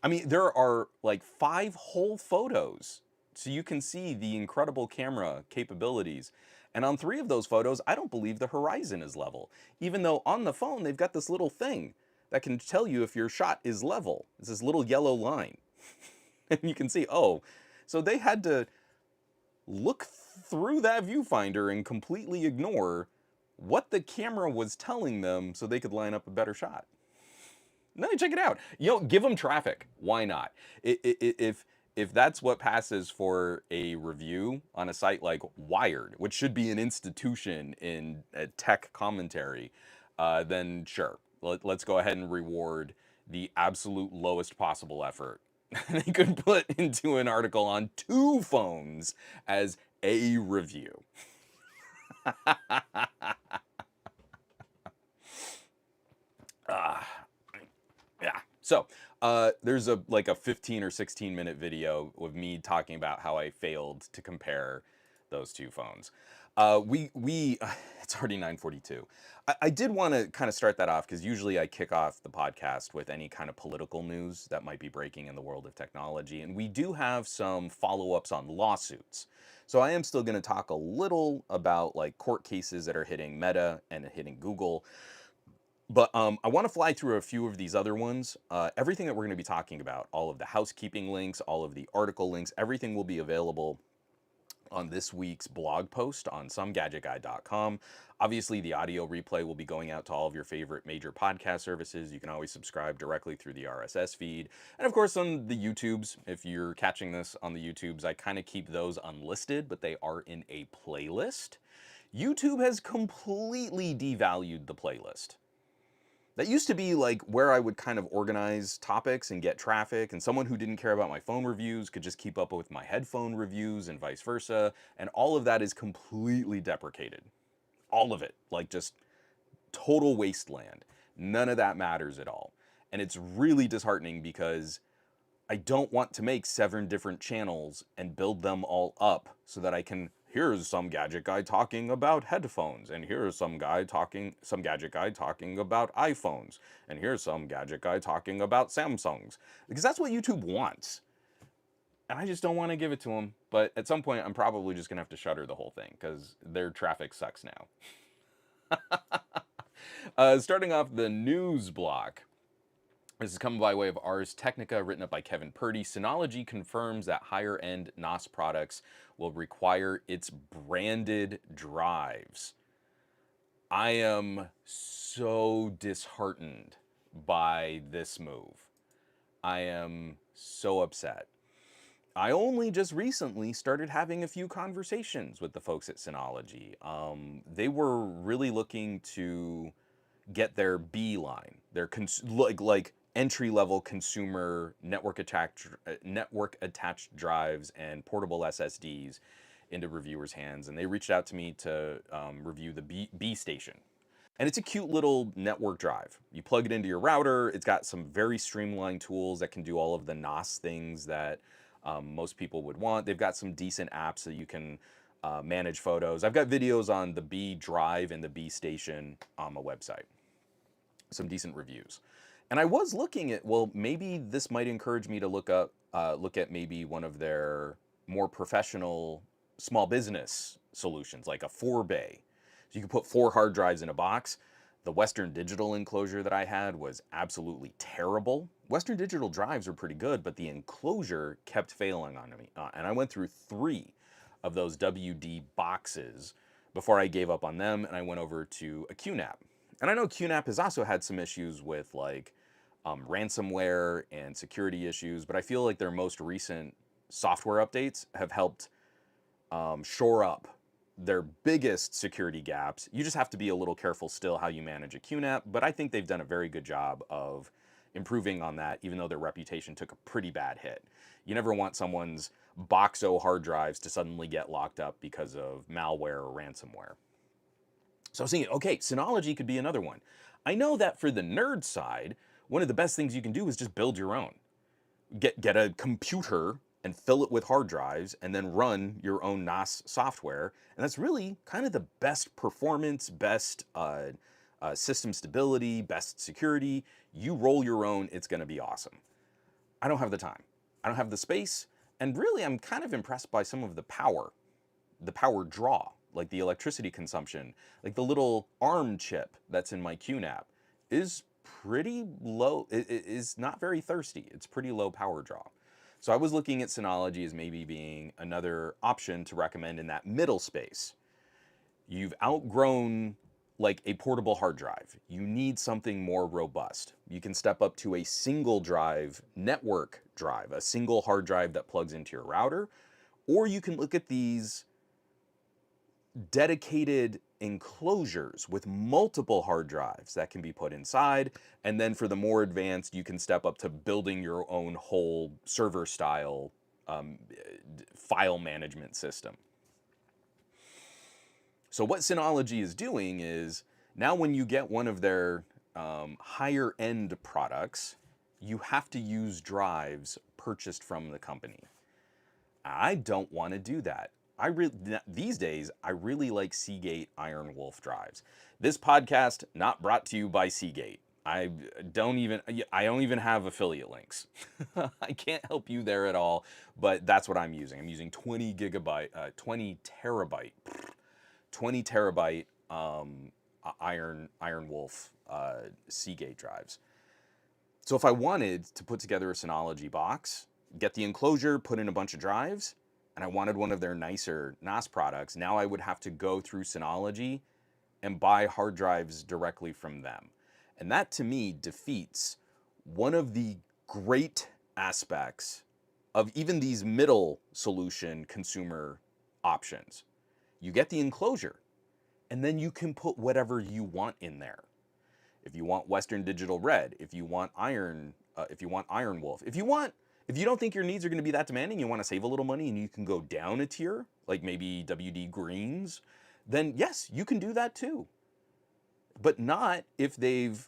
I mean, there are like 5 whole photos, so you can see the incredible camera capabilities. And on 3 of those photos, I don't believe the horizon is level, even though on the phone they've got this little thing that can tell you if your shot is level. It's this little yellow line. And you can see, oh, so they had to look through that viewfinder and completely ignore what the camera was telling them so they could line up a better shot. No, check it out. You know, give them traffic. Why not? If that's what passes for a review on a site like Wired, which should be an institution in tech commentary, then sure. Let's go ahead and reward the absolute lowest possible effort they could put into an article on 2 phones as a review. Yeah. So there's a 15 or 16 minute video of me talking about how I failed to compare those 2 phones. It's already 9:42. I did want to kind of start that off because usually I kick off the podcast with any kind of political news that might be breaking in the world of technology, and we do have some follow-ups on lawsuits. So I am still going to talk a little about like court cases that are hitting Meta and hitting Google. But I want to fly through a few of these other ones. Everything that we're going to be talking about, all of the housekeeping links, all of the article links, everything will be available on this week's blog post on somegadgetguy.com. Obviously, the audio replay will be going out to all of your favorite major podcast services. You can always subscribe directly through the RSS feed. And of course, on the YouTubes, if you're catching this on the YouTubes, I kind of keep those unlisted, but they are in a playlist. YouTube has completely devalued the playlist. That used to be like where I would kind of organize topics and get traffic, and someone who didn't care about my phone reviews could just keep up with my headphone reviews and vice versa, and all of that is completely deprecated. All of it. Like just total wasteland. None of that matters at all. And it's really disheartening because I don't want to make 7 different channels and build them all up so that I can, here's some gadget guy talking about headphones, and here's some gadget guy talking about iPhones, and here's some gadget guy talking about Samsungs. Because that's what YouTube wants. And I just don't want to give it to them. But at some point, I'm probably just going to have to shutter the whole thing because their traffic sucks now. Starting off the news block. This is coming by way of Ars Technica, written up by Kevin Purdy. Synology confirms that higher-end NOS products will require its branded drives. I am so disheartened by this move. I am so upset. I only just recently started having a few conversations with the folks at Synology. They were really looking to get their B line, their like entry-level consumer network attached drives and portable SSDs into reviewers' hands, and they reached out to me to review the B station. And it's a cute little network drive. You plug it into your router. It's got some very streamlined tools that can do all of the NOS things that most people would want. They've got some decent apps that you can manage photos. I've got videos on the B drive and the B station on my website. Some decent reviews. And I was looking at, well, maybe this might encourage me to look at maybe one of their more professional small business solutions, like a 4-bay. So you can put 4 hard drives in a box. The Western Digital enclosure that I had was absolutely terrible. Western Digital drives were pretty good, but the enclosure kept failing on me. And I went through 3 of those WD boxes before I gave up on them, and I went over to a QNAP. And I know QNAP has also had some issues with like ransomware and security issues, but I feel like their most recent software updates have helped shore up their biggest security gaps. You just have to be a little careful still how you manage a QNAP, but I think they've done a very good job of improving on that, even though their reputation took a pretty bad hit. You never want someone's Boxo hard drives to suddenly get locked up because of malware or ransomware. So I was thinking, okay, Synology could be another one. I know that for the nerd side, one of the best things you can do is just build your own. Get a computer and fill it with hard drives and then run your own NAS software. And that's really kind of the best performance, best system stability, best security. You roll your own, it's going to be awesome. I don't have the time. I don't have the space. And really, I'm kind of impressed by some of the power draw, like the electricity consumption, like the little ARM chip that's in my QNAP is pretty low. It is not very thirsty. It's pretty low power draw. So I was looking at Synology as maybe being another option to recommend in that middle space. You've outgrown like a portable hard drive. You need something more robust. You can step up to a single drive network drive, a single hard drive that plugs into your router, or you can look at these dedicated enclosures with multiple hard drives that can be put inside. And then for the more advanced, you can step up to building your own whole server style file management system. So what Synology is doing is now when you get one of their higher end products, you have to use drives purchased from the company. I don't want to do that. These days I really like Seagate Iron Wolf drives. This podcast not brought to you by Seagate. I don't even have affiliate links. I can't help you there at all, but that's what I'm using. I'm using 20 terabyte Iron Wolf Seagate drives. So if I wanted to put together a Synology box, get the enclosure, put in a bunch of drives, and I wanted one of their nicer NAS products, now I would have to go through Synology and buy hard drives directly from them. And that to me defeats one of the great aspects of even these middle solution consumer options. You get the enclosure, and then you can put whatever you want in there. If you want Western Digital Red, if you want Iron Wolf, if you don't think your needs are going to be that demanding, you want to save a little money and you can go down a tier, like maybe WD Greens, then yes, you can do that too. But not if they've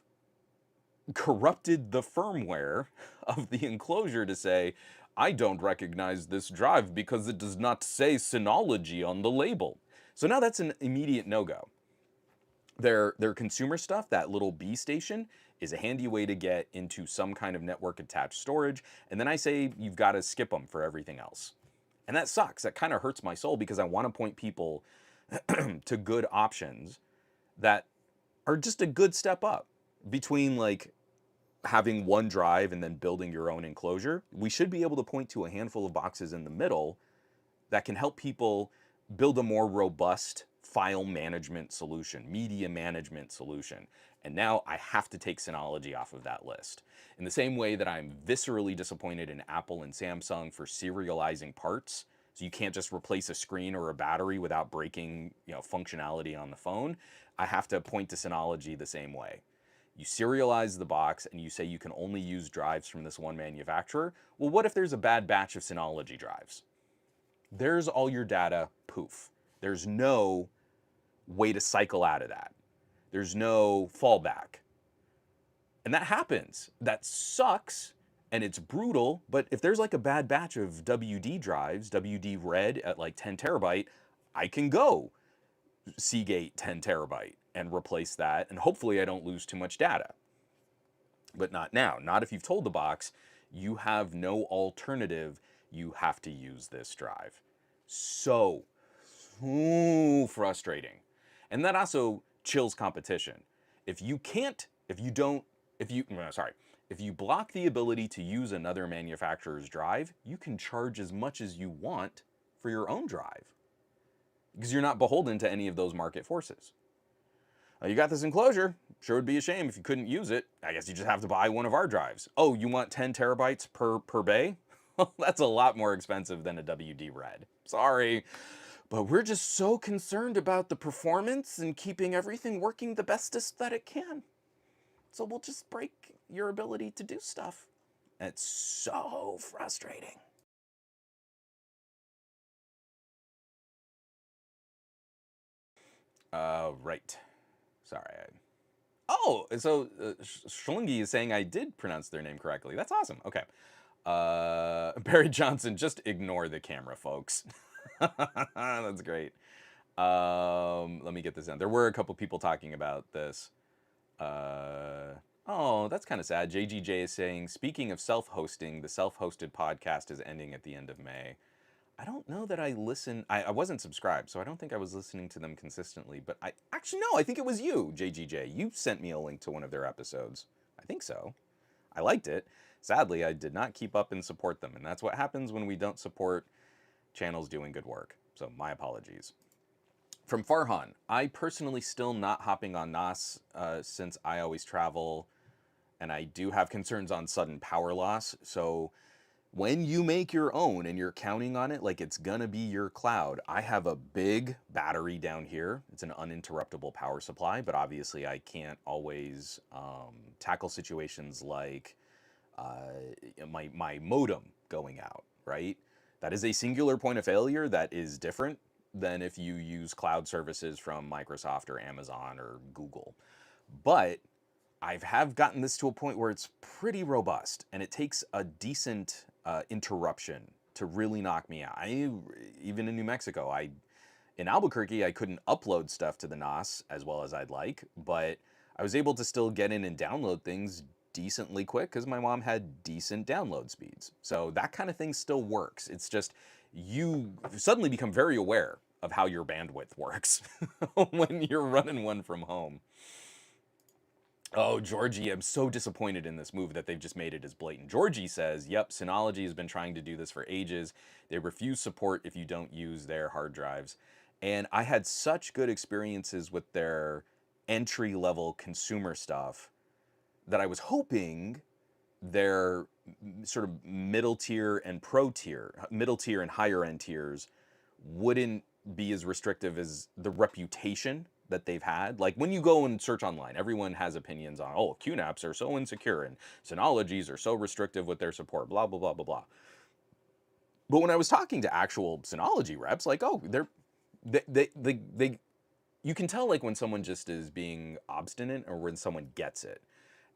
corrupted the firmware of the enclosure to say, I don't recognize this drive because it does not say Synology on the label. So now that's an immediate no-go. Their consumer stuff, that little B station, is a handy way to get into some kind of network attached storage. And then I say you've got to skip them for everything else. And that sucks. That kind of hurts my soul because I want to point people to good options that are just a good step up between like having one drive and then building your own enclosure. We should be able to point to a handful of boxes in the middle that can help people build a more robust file management solution, media management solution. And now I have to take Synology off of that list. In the same way that I'm viscerally disappointed in Apple and Samsung for serializing parts, so you can't just replace a screen or a battery without breaking, functionality on the phone, I have to point to Synology the same way. You serialize the box and you say you can only use drives from this one manufacturer. Well, what if there's a bad batch of Synology drives? There's all your data, poof. There's no way to cycle out of that. There's no fallback. And that happens. That sucks and it's brutal, but if there's like a bad batch of WD drives, WD Red at like 10 terabyte, I can go Seagate 10 terabyte and replace that, and hopefully I don't lose too much data. But not now. Not if you've told the box, you have no alternative. You have to use this drive. So frustrating. And that also chills competition. If you block the ability to use another manufacturer's drive, you can charge as much as you want for your own drive because you're not beholden to any of those market forces. You got this enclosure. Sure would be a shame if you couldn't use it. I guess you just have to buy one of our drives. Oh, you want 10 terabytes per bay? Well, that's a lot more expensive than a WD Red. Sorry. But we're just so concerned about the performance and keeping everything working the bestest that it can. So we'll just break your ability to do stuff. And it's so frustrating. Right. Sorry. Oh, so Schlungi is saying I did pronounce their name correctly. That's awesome. Okay. Barry Johnson, just ignore the camera, folks. That's great. Let me get this down. There were a couple people talking about this. Oh, that's kind of sad. JGJ is saying, speaking of self-hosting, the self-hosted podcast is ending at the end of May. I don't know that I listen. I wasn't subscribed, so I don't think I was listening to them consistently. But I actually no, I think it was you, JGJ. You sent me a link to one of their episodes. I think so. I liked it. Sadly, I did not keep up and support them, and that's what happens when we don't support channels doing good work. So my apologies. From Farhan, I personally still not hopping on NOS since I always travel, and I do have concerns on sudden power loss. So when you make your own and you're counting on it like it's gonna be your cloud, I have a big battery down here. It's an uninterruptible power supply, but obviously I can't always tackle situations like my modem going out, right? That is a singular point of failure that is different than if you use cloud services from Microsoft or Amazon or Google. But have gotten this to a point where it's pretty robust, and it takes a decent interruption to really knock me out. Even in New Mexico, in Albuquerque, I couldn't upload stuff to the NOS as well as I'd like, but I was able to still get in and download things decently quick because my mom had decent download speeds. So that kind of thing still works. It's just you suddenly become very aware of how your bandwidth works when you're running one from home. Oh, Georgie, I'm so disappointed in this move that they've just made it as blatant. Georgie says, yep, Synology has been trying to do this for ages. They refuse support if you don't use their hard drives. And I had such good experiences with their entry-level consumer stuff that I was hoping their sort of middle tier and pro tier, middle tier and higher end tiers wouldn't be as restrictive as the reputation that they've had. Like when you go and search online, everyone has opinions on, oh, QNAPs are so insecure and Synologies are so restrictive with their support, blah, blah, blah, blah, blah. But when I was talking to actual Synology reps, like, oh, they you can tell like when someone just is being obstinate or when someone gets it.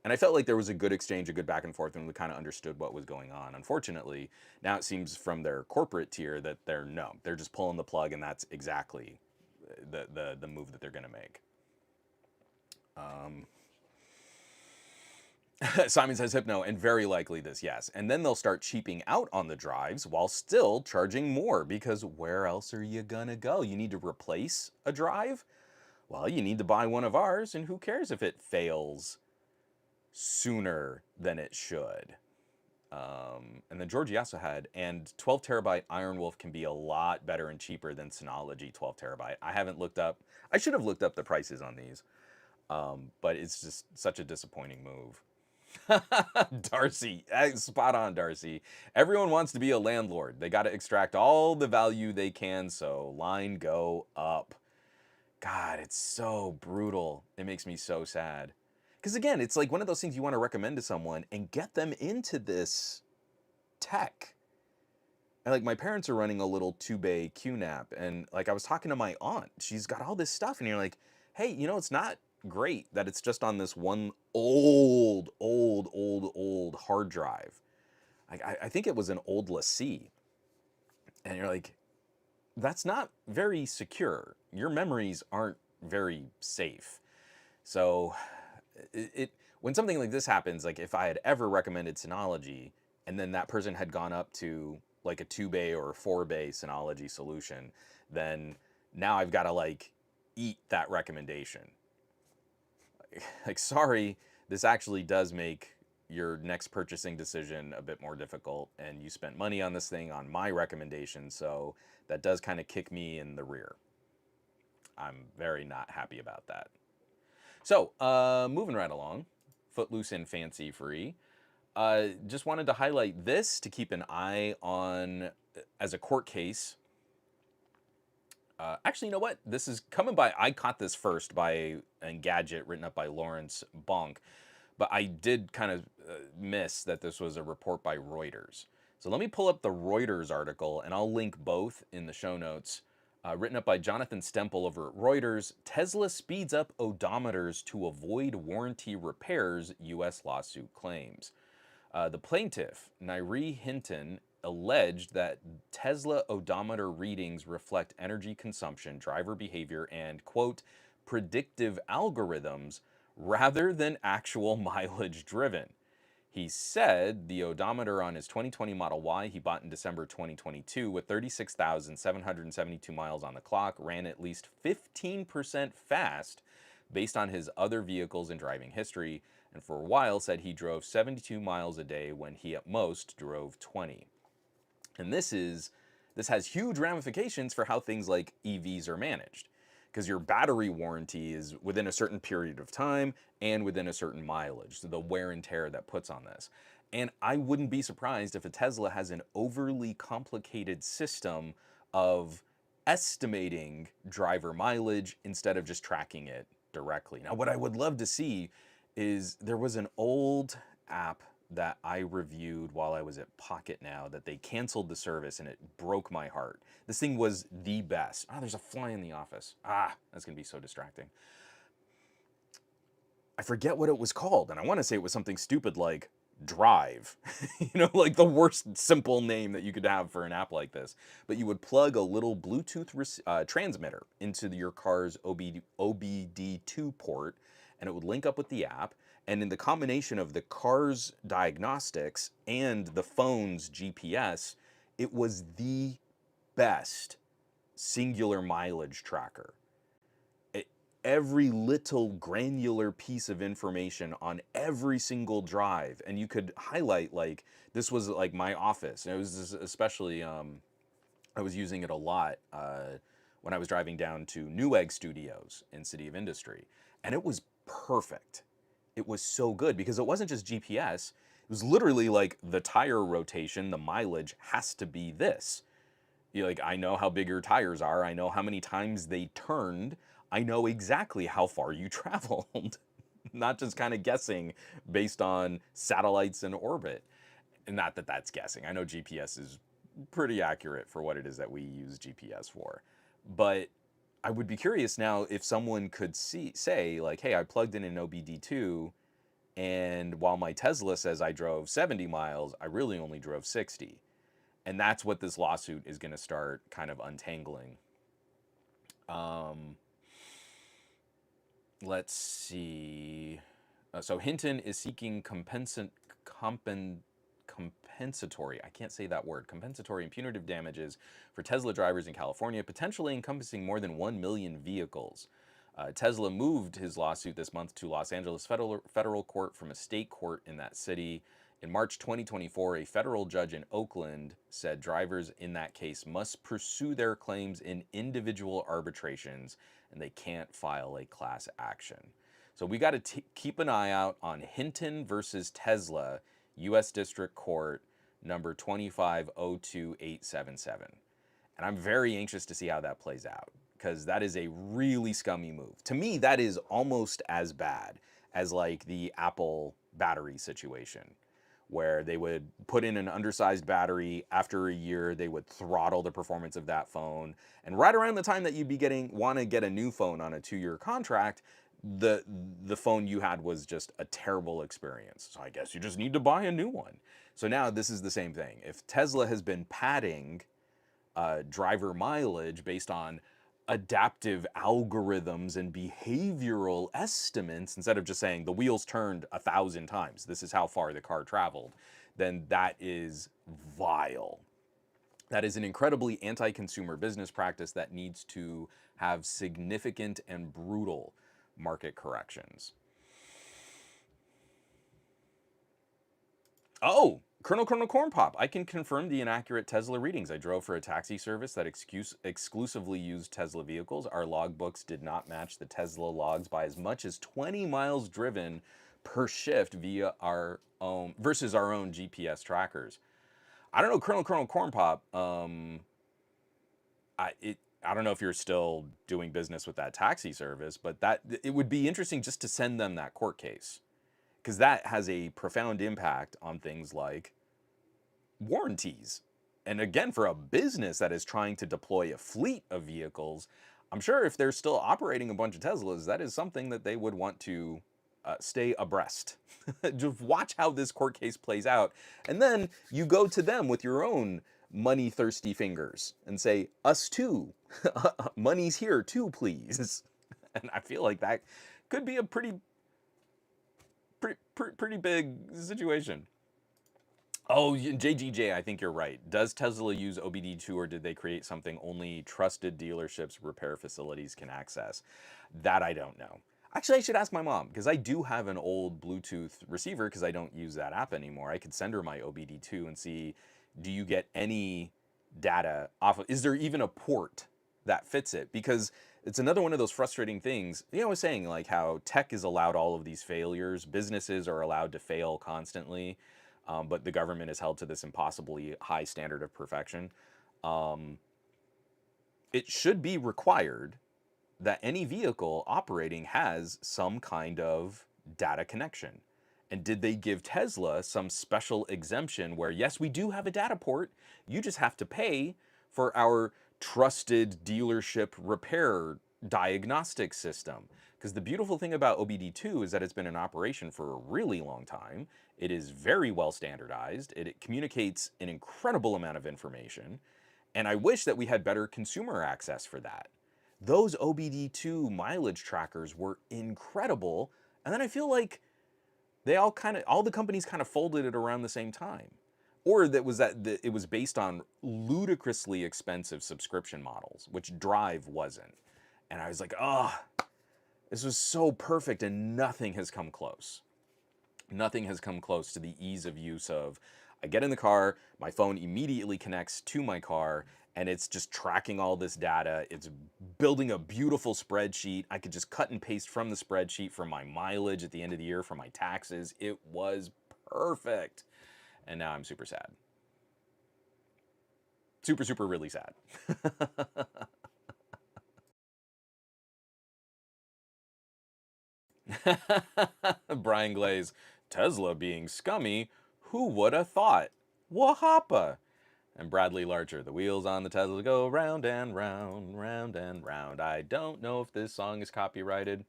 And I felt like there was a good exchange, a good back and forth, and we kind of understood what was going on. Unfortunately, now it seems from their corporate tier that they're just pulling the plug, and that's exactly the move that they're going to make. Simon says Hypno, and very likely this, yes. And then they'll start cheaping out on the drives while still charging more, because where else are you gonna go? You need to replace a drive? Well, you need to buy one of ours, and who cares if it fails sooner than it should? And then Georgie also had, and 12 terabyte Iron Wolf can be a lot better and cheaper than Synology 12 terabyte. I haven't looked up, I should have looked up the prices on these, but it's just such a disappointing move. Darcy, spot on, Darcy. Everyone wants to be a landlord. They got to extract all the value they can, so line go up. God, it's so brutal. It makes me so sad. Because again, it's like one of those things you want to recommend to someone and get them into this tech. And like my parents are running a little 2-bay QNAP, and like I was talking to my aunt, she's got all this stuff, and you're like, hey, you know, it's not great that it's just on this one old hard drive. I think it was an old LaCie. And you're like, that's not very secure. Your memories aren't very safe. So when something like this happens, like if I had ever recommended Synology and then that person had gone up to like a 2-bay or a 4-bay Synology solution, then now I've got to like eat that recommendation. Like, sorry, this actually does make your next purchasing decision a bit more difficult, and you spent money on this thing on my recommendation, so that does kind of kick me in the rear. I'm very not happy about that. So, moving right along, Footloose and Fancy Free. Just wanted to highlight this to keep an eye on as a court case. Actually, you know what? This is coming by, I caught this first by Engadget, written up by Lawrence Bonk, but I did kind of miss that this was a report by Reuters. So let me pull up the Reuters article, and I'll link both in the show notes. Written up by Jonathan Stempel over at Reuters, Tesla speeds up odometers to avoid warranty repairs, U.S. lawsuit claims. The plaintiff, Nairi Hinton, alleged that Tesla odometer readings reflect energy consumption, driver behavior, and, quote, predictive algorithms rather than actual mileage driven. He said the odometer on his 2020 Model Y he bought in December 2022 with 36,772 miles on the clock ran at least 15% fast based on his other vehicles and driving history, and for a while said he drove 72 miles a day when he at most drove 20. And this has huge ramifications for how things like EVs are managed, because your battery warranty is within a certain period of time and within a certain mileage, so the wear and tear that puts on this. And I wouldn't be surprised if a Tesla has an overly complicated system of estimating driver mileage instead of just tracking it directly. Now, what I would love to see is there was an old app that I reviewed while I was at Pocket Now that they canceled the service, and it broke my heart. This thing was the best. Ah, there's a fly in the office. Ah, that's gonna be so distracting. I forget what it was called, and I want to say it was something stupid like Drive. Like the worst simple name that you could have for an app like this. But you would plug a little Bluetooth transmitter into your car's OBD2 port, and it would link up with the app. And in the combination of the car's diagnostics and the phone's GPS, it was the best singular mileage tracker. Every little granular piece of information on every single drive, and you could highlight, like, this was like my office, and it was especially I was using it a lot when I was driving down to Newegg Studios in City of Industry, and it was perfect. It was so good because it wasn't just GPS. It was literally like the tire rotation, the mileage has to be this. I know how big your tires are. I know how many times they turned. I know exactly how far you traveled. Not just kind of guessing based on satellites in orbit. And not that that's guessing. I know GPS is pretty accurate for what it is that we use GPS for. But I would be curious now if someone could say like, hey, I plugged in an OBD2, and while my Tesla says I drove 70 miles, I really only drove 60. And that's what this lawsuit is going to start kind of untangling. Let's see. So Hinton is seeking compensatory, I can't say that word, compensatory and punitive damages for Tesla drivers in California, potentially encompassing more than 1 million vehicles. Tesla moved his lawsuit this month to Los Angeles federal court from a state court in that city. In March 2024, a federal judge in Oakland said drivers in that case must pursue their claims in individual arbitrations, and they can't file a class action. So we got to keep an eye out on Hinton versus Tesla, U.S. District Court, number 2502877. And I'm very anxious to see how that plays out, because that is a really scummy move. To me, that is almost as bad as like the Apple battery situation, where they would put in an undersized battery. After a year, they would throttle the performance of that phone. And right around the time that you'd be want to get a new phone on a 2-year contract, the phone you had was just a terrible experience. So I guess you just need to buy a new one. So now this is the same thing. If Tesla has been padding driver mileage based on adaptive algorithms and behavioral estimates, instead of just saying the wheels turned 1,000 times, this is how far the car traveled, then that is vile. That is an incredibly anti-consumer business practice that needs to have significant and brutal market corrections. Oh, Colonel Corn Pop, I can confirm the inaccurate Tesla readings. I drove for a taxi service that exclusively used Tesla vehicles. Our logbooks did not match the Tesla logs by as much as 20 miles driven per shift via our own versus our own GPS trackers. I don't know, Colonel Corn Pop. I don't know if you're still doing business with that taxi service, but it would be interesting just to send them that court case, because that has a profound impact on things like warranties. And again, for a business that is trying to deploy a fleet of vehicles, I'm sure if they're still operating a bunch of Teslas, that is something that they would want to stay abreast. Just watch how this court case plays out. And then you go to them with your own money thirsty fingers and say, us too. Money's here too, please. And I feel like that could be a pretty big situation. Oh, JGJ, I think you're right. Does Tesla use OBD2 or did they create something only trusted dealerships, repair facilities can access? That I don't know. Actually, I should ask my mom because I do have an old Bluetooth receiver because I don't use that app anymore. I could send her my OBD2 and see, do you get any data off of, is there even a port that fits it? Because it's another one of those frustrating things. You know, I was saying like how tech is allowed all of these failures, businesses are allowed to fail constantly, but the government is held to this impossibly high standard of perfection. Um, it should be required that any vehicle operating has some kind of data connection. And did they give Tesla some special exemption where, yes, we do have a data port, you just have to pay for our trusted dealership repair diagnostic system? Because the beautiful thing about OBD2 is that it's been in operation for a really long time. It is very well standardized. It communicates an incredible amount of information. And I wish that we had better consumer access for that. Those OBD2 mileage trackers were incredible. And then I feel like they all the companies kind of folded it around the same time. Or that it was based on ludicrously expensive subscription models, which Drive wasn't. And I was like, oh, this was so perfect and nothing has come close. Nothing has come close to the ease of use of, I get in the car, my phone immediately connects to my car, and it's just tracking all this data. It's building a beautiful spreadsheet. I could just cut and paste from the spreadsheet for my mileage at the end of the year, for my taxes. It was perfect. And now I'm super sad. Super, super, really sad. Brian Glaze, Tesla being scummy, who would have thought? Wahapa. And Bradley Larcher, the wheels on the Tesla go round and round, round and round. I don't know if this song is copyrighted.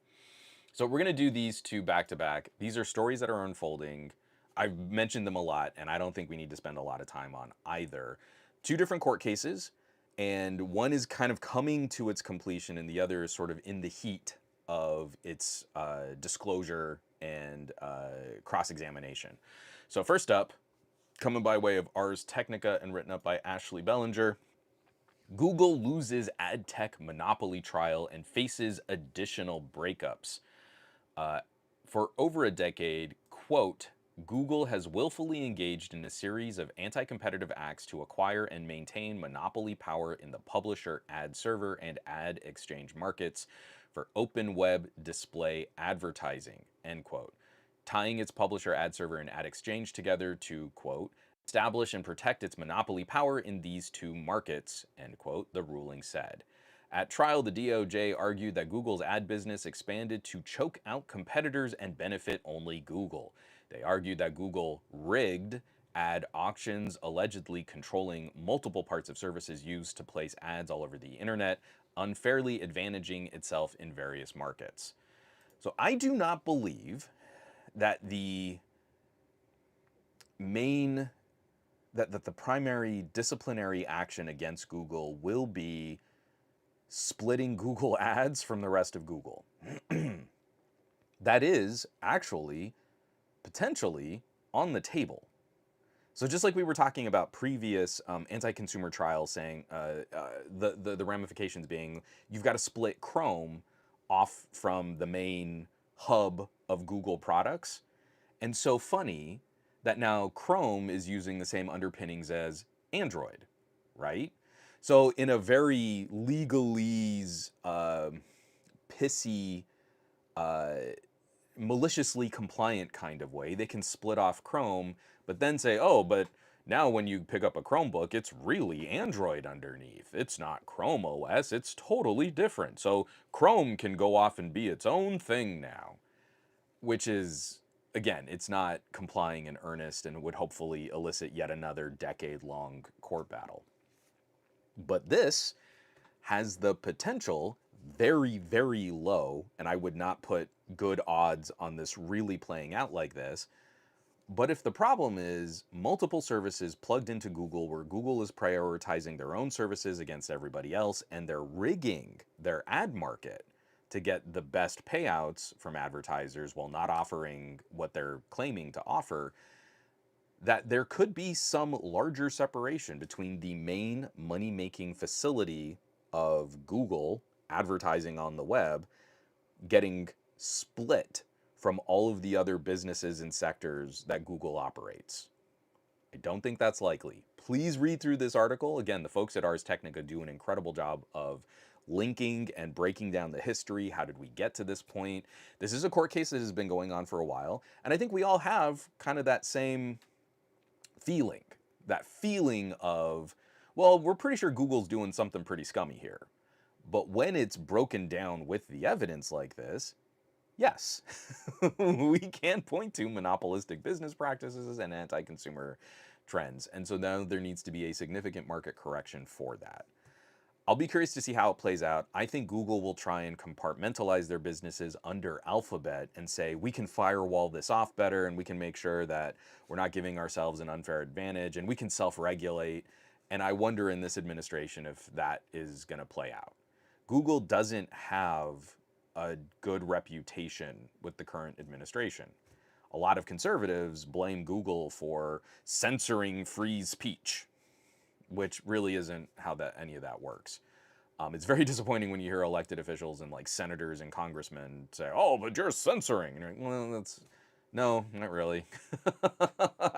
So we're going to do these two back to back. These are stories that are unfolding. I've mentioned them a lot, and I don't think we need to spend a lot of time on either. Two different court cases, and one is kind of coming to its completion, and the other is sort of in the heat of its disclosure and cross-examination. So first up, coming by way of Ars Technica and written up by Ashley Bellinger, Google loses ad tech monopoly trial and faces additional breakups. For over a decade, quote, Google has willfully engaged in a series of anti-competitive acts to acquire and maintain monopoly power in the publisher ad server and ad exchange markets for open web display advertising, end quote, tying its publisher ad server and ad exchange together to, quote, establish and protect its monopoly power in these two markets, end quote, the ruling said. At trial, the DOJ argued that Google's ad business expanded to choke out competitors and benefit only Google. They argued that Google rigged ad auctions, allegedly controlling multiple parts of services used to place ads all over the internet, unfairly advantaging itself in various markets. So I do not believe that the main that the primary disciplinary action against Google will be splitting Google Ads from the rest of Google. That is actually potentially on the table. So just like we were talking about previous anti-consumer trials saying the ramifications being you've got to split Chrome off from the main hub of Google products. And so funny that now Chrome is using the same underpinnings as Android, right? So in a very legalese, pissy, uh, maliciously compliant kind of way, they can split off Chrome, but then say, oh, but now when you pick up a Chromebook, it's really Android underneath. It's not Chrome OS, it's totally different. So Chrome can go off and be its own thing now, which is again, it's not complying in earnest and would hopefully elicit yet another decade-long court battle. But this has the potential, very, very low, and I would not put good odds on this really playing out like this. But if the problem is multiple services plugged into Google, where Google is prioritizing their own services against everybody else, and they're rigging their ad market to get the best payouts from advertisers while not offering what they're claiming to offer, that there could be some larger separation between the main money-making facility of Google, advertising on the web, getting split from all of the other businesses and sectors that Google operates. I don't think that's likely. Please read through this article. Again, the folks at Ars Technica do an incredible job of linking and breaking down the history. How did we get to this point? This is a court case that has been going on for a while, and I think we all have kind of that same feeling. That feeling of, well, we're pretty sure Google's doing something pretty scummy here. But when it's broken down with the evidence like this, yes, we can point to monopolistic business practices and anti-consumer trends. And so now there needs to be a significant market correction for that. I'll be curious to see how it plays out. I think Google will try and compartmentalize their businesses under Alphabet and say, we can firewall this off better, and we can make sure that we're not giving ourselves an unfair advantage, and we can self-regulate. And I wonder in this administration if that is going to play out. Google doesn't have a good reputation with the current administration. A lot of conservatives blame Google for censoring free speech, which really isn't how any of that works. It's very disappointing when you hear elected officials and like senators and congressmen say, "Oh, but you're censoring." And you're like, well, that's no, not really.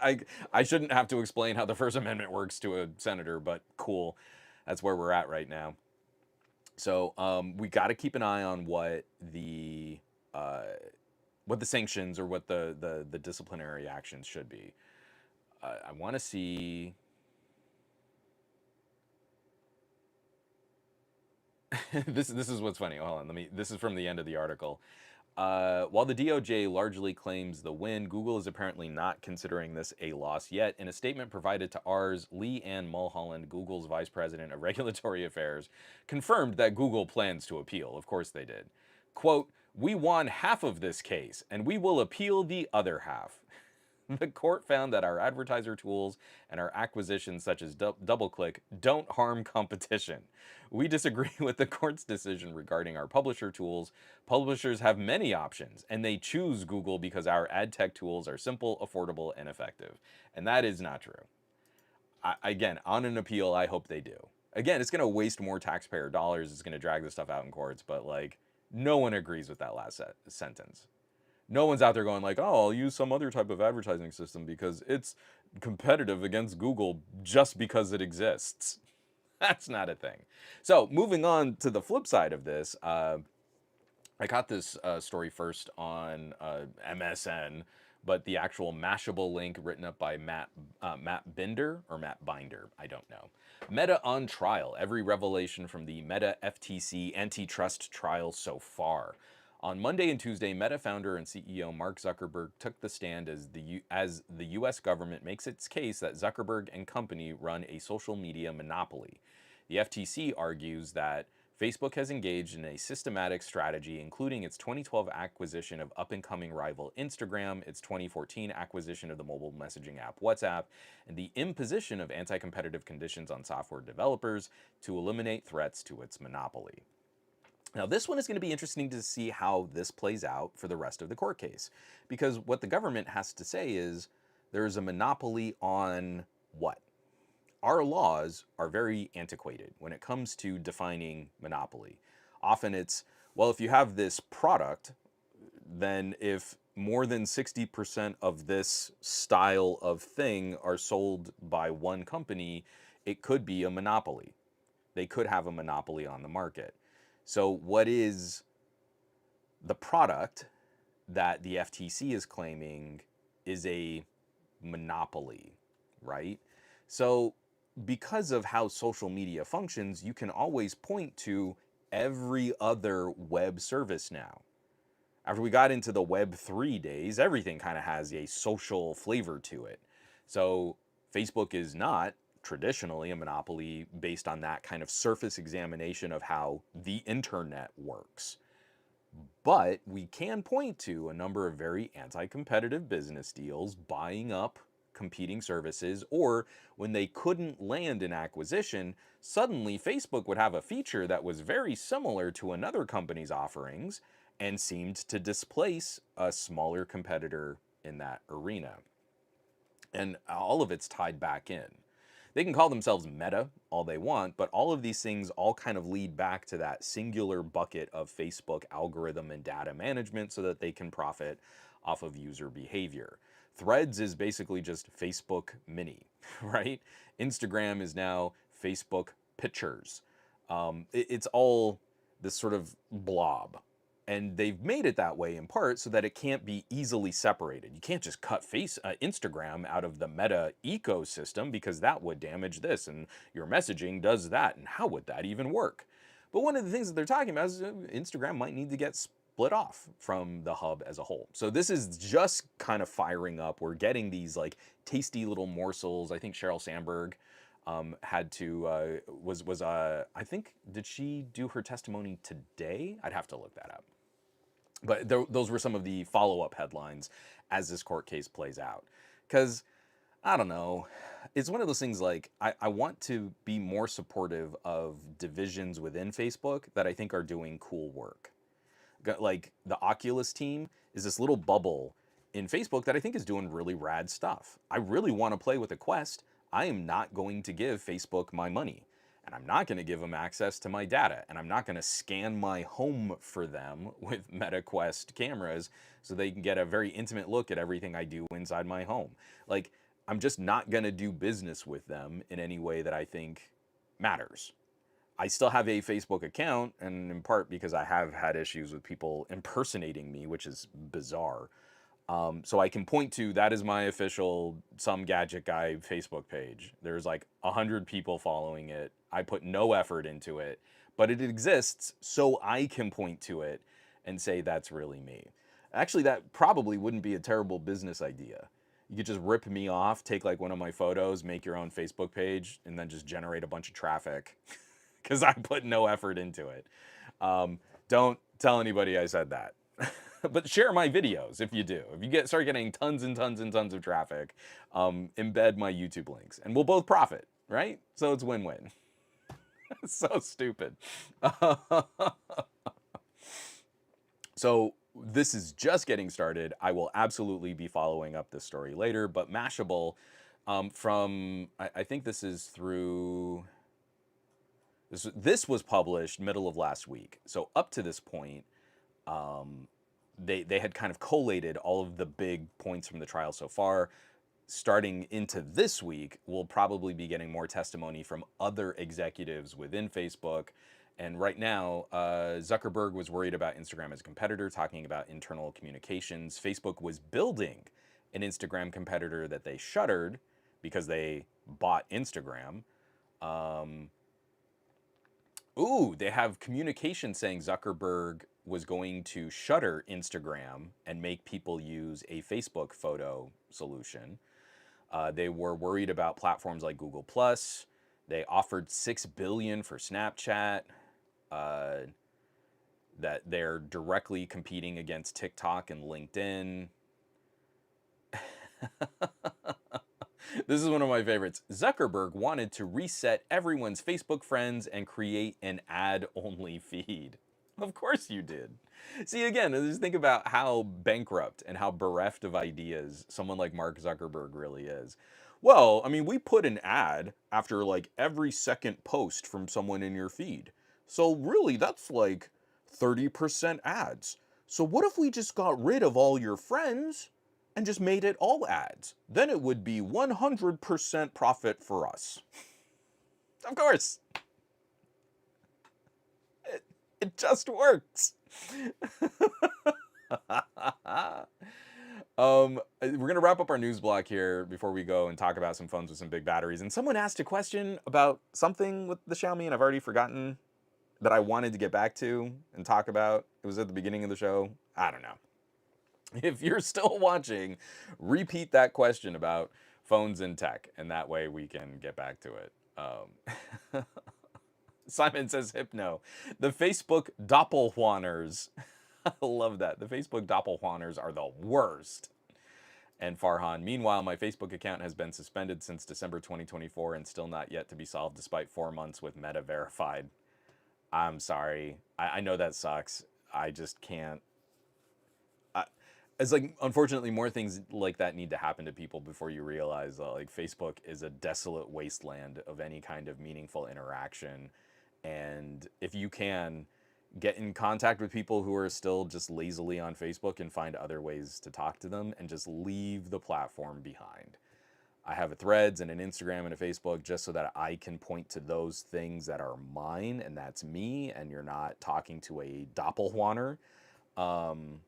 I shouldn't have to explain how the First Amendment works to a senator, but cool, that's where we're at right now. So we got to keep an eye on what the sanctions or what the disciplinary actions should be. I want to see. This is what's funny. Hold on, This is from the end of the article. While the DOJ largely claims the win, Google is apparently not considering this a loss yet. In a statement provided to Ars, Lee Ann Mulholland, Google's vice president of regulatory affairs, confirmed that Google plans to appeal. Of course they did. Quote, "We won half of this case, and we will appeal the other half." The court found that our advertiser tools and our acquisitions, such as DoubleClick, don't harm competition. We disagree with the court's decision regarding our publisher tools. Publishers have many options, and they choose Google because our ad tech tools are simple, affordable, and effective. And that is not true. Again, on an appeal, I hope they do. Again, it's going to waste more taxpayer dollars. It's going to drag this stuff out in courts, but like, no one agrees with that last sentence. No one's out there going like, oh, I'll use some other type of advertising system because it's competitive against Google just because it exists. That's not a thing. So moving on to the flip side of this, I got this story first on MSN, but the actual Mashable link written up by Matt Binder or Matt Binder, I don't know. Meta on trial. Every revelation from the Meta FTC antitrust trial so far. On Monday and Tuesday, Meta founder and CEO Mark Zuckerberg took the stand as the U.S. government makes its case that Zuckerberg and company run a social media monopoly. The FTC argues that Facebook has engaged in a systematic strategy, including its 2012 acquisition of up-and-coming rival Instagram, its 2014 acquisition of the mobile messaging app WhatsApp, and the imposition of anti-competitive conditions on software developers to eliminate threats to its monopoly. Now, this one is going to be interesting to see how this plays out for the rest of the court case, because what the government has to say is there's a monopoly on what? Our laws are very antiquated when it comes to defining monopoly. Often it's, well, if you have this product, then if more than 60% of this style of thing are sold by one company, it could be a monopoly. They could have a monopoly on the market. So what is the product that the FTC is claiming is a monopoly, right? So because of how social media functions, you can always point to every other web service now. After we got into the Web3 days, everything kind of has a social flavor to it. So Facebook is not traditionally a monopoly based on that kind of surface examination of how the internet works. But we can point to a number of very anti-competitive business deals buying up competing services, or when they couldn't land an acquisition, suddenly Facebook would have a feature that was very similar to another company's offerings and seemed to displace a smaller competitor in that arena. And all of it's tied back in. They can call themselves Meta all they want, but all of these things all kind of lead back to that singular bucket of Facebook algorithm and data management so that they can profit off of user behavior. Threads is basically just Facebook Mini, right? Instagram is now Facebook Pictures. It's all this sort of blob. And they've made it that way in part so that it can't be easily separated. You can't just cut Instagram out of the Meta ecosystem because that would damage this, and your messaging does that, and how would that even work? But one of the things that they're talking about is Instagram might need to get split off from the hub as a whole. So this is just kind of firing up. We're getting these like tasty little morsels. I think Sheryl Sandberg had to I think, did she do her testimony today? I'd have to look that up. But those were some of the follow-up headlines as this court case plays out. Because, I don't know, it's one of those things like, I want to be more supportive of divisions within Facebook that I think are doing cool work. Like, the Oculus team is this little bubble in Facebook that I think is doing really rad stuff. I really want to play with a Quest. I am not going to give Facebook my money. And I'm not going to give them access to my data. And I'm not going to scan my home for them with MetaQuest cameras so they can get a very intimate look at everything I do inside my home. Like, I'm just not going to do business with them in any way that I think matters. I still have a Facebook account, and in part because I have had issues with people impersonating me, which is bizarre. So I can point to, that is my official Some Gadget Guy Facebook page. There's like 100 people following it. I put no effort into it, but it exists so I can point to it and say that's really me. Actually, that probably wouldn't be a terrible business idea. You could just rip me off, take like one of my photos, make your own Facebook page, and then just generate a bunch of traffic because I put no effort into it. Don't tell anybody I said that. But share my videos if you do. If you start getting tons and tons and tons of traffic, embed my YouTube links, and we'll both profit, right? So it's win-win. So stupid. So this is just getting started. I will absolutely be following up this story later, but Mashable, I think this is through, this was published middle of last week. So up to this point, they had kind of collated all of the big points from the trial so far. Starting into this week, we'll probably be getting more testimony from other executives within Facebook. And right now, Zuckerberg was worried about Instagram as a competitor, talking about internal communications. Facebook was building an Instagram competitor that they shuttered because they bought Instagram. They have communication saying Zuckerberg was going to shutter Instagram and make people use a Facebook photo solution. They were worried about platforms like Google+. They offered $6 billion for Snapchat. That they're directly competing against TikTok and LinkedIn. This is one of my favorites. Zuckerberg wanted to reset everyone's Facebook friends and create an ad-only feed. Of course you did. See, again, just think about how bankrupt and how bereft of ideas someone like Mark Zuckerberg really is. Well, I mean, we put an ad after like every second post from someone in your feed. So really, that's like 30% ads. So what if we just got rid of all your friends and just made it all ads? Then it would be 100% profit for us. Of course. It just works. We're going to wrap up our news block here before we go and talk about some phones with some big batteries. And someone asked a question about something with the Xiaomi, and I've already forgotten that I wanted to get back to and talk about. It was at the beginning of the show. I don't know. If you're still watching, repeat that question about phones and tech, and that way we can get back to it. Simon says hypno. The Facebook doppelwanners. I love that. The Facebook doppelwanners are the worst. And Farhan, meanwhile, my Facebook account has been suspended since December 2024 and still not yet to be solved despite 4 months with Meta verified. I'm sorry. I know that sucks. I just can't. It's like, unfortunately, more things like that need to happen to people before you realize like Facebook is a desolate wasteland of any kind of meaningful interaction. And if you can get in contact with people who are still just lazily on Facebook and find other ways to talk to them and just leave the platform behind. I have a Threads and an Instagram and a Facebook just so that I can point to those things that are mine and that's me, and you're not talking to a doppelwanner. Um,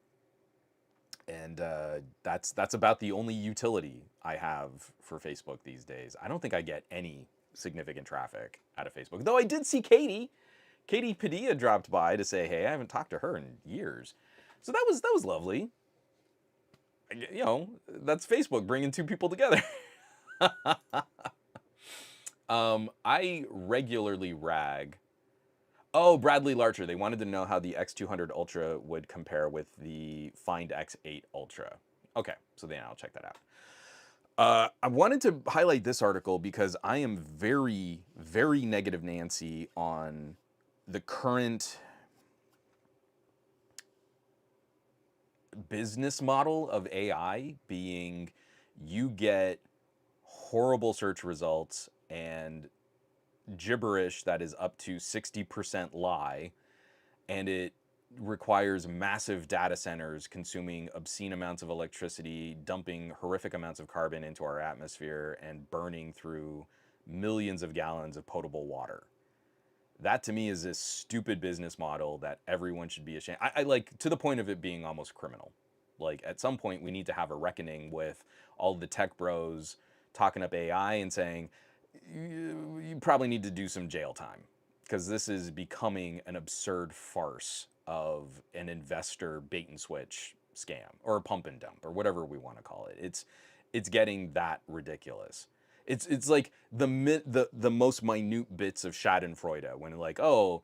and that's about the only utility I have for Facebook these days. I don't think I get any significant traffic out of Facebook, though I did see Katie Padilla dropped by to say, "Hey, I haven't talked to her in years," so that was lovely. You know, that's Facebook bringing two people together. I regularly rag. Oh, Bradley Larcher. They wanted to know how the X200 Ultra would compare with the Find X8 Ultra. Okay, so then I'll check that out. I wanted to highlight this article because I am very, very negative Nancy on the current business model of AI being you get horrible search results and gibberish that is up to 60% lie, and it requires massive data centers consuming obscene amounts of electricity, dumping horrific amounts of carbon into our atmosphere, and burning through millions of gallons of potable water. That to me is a stupid business model that everyone should be ashamed. I like, to the point of it being almost criminal. Like, at some point we need to have a reckoning with all the tech bros talking up AI and saying you probably need to do some jail time, because this is becoming an absurd farce of an investor bait and switch scam or a pump and dump or whatever we want to call it. It's getting that ridiculous. It's like the most minute bits of Schadenfreude when like, oh,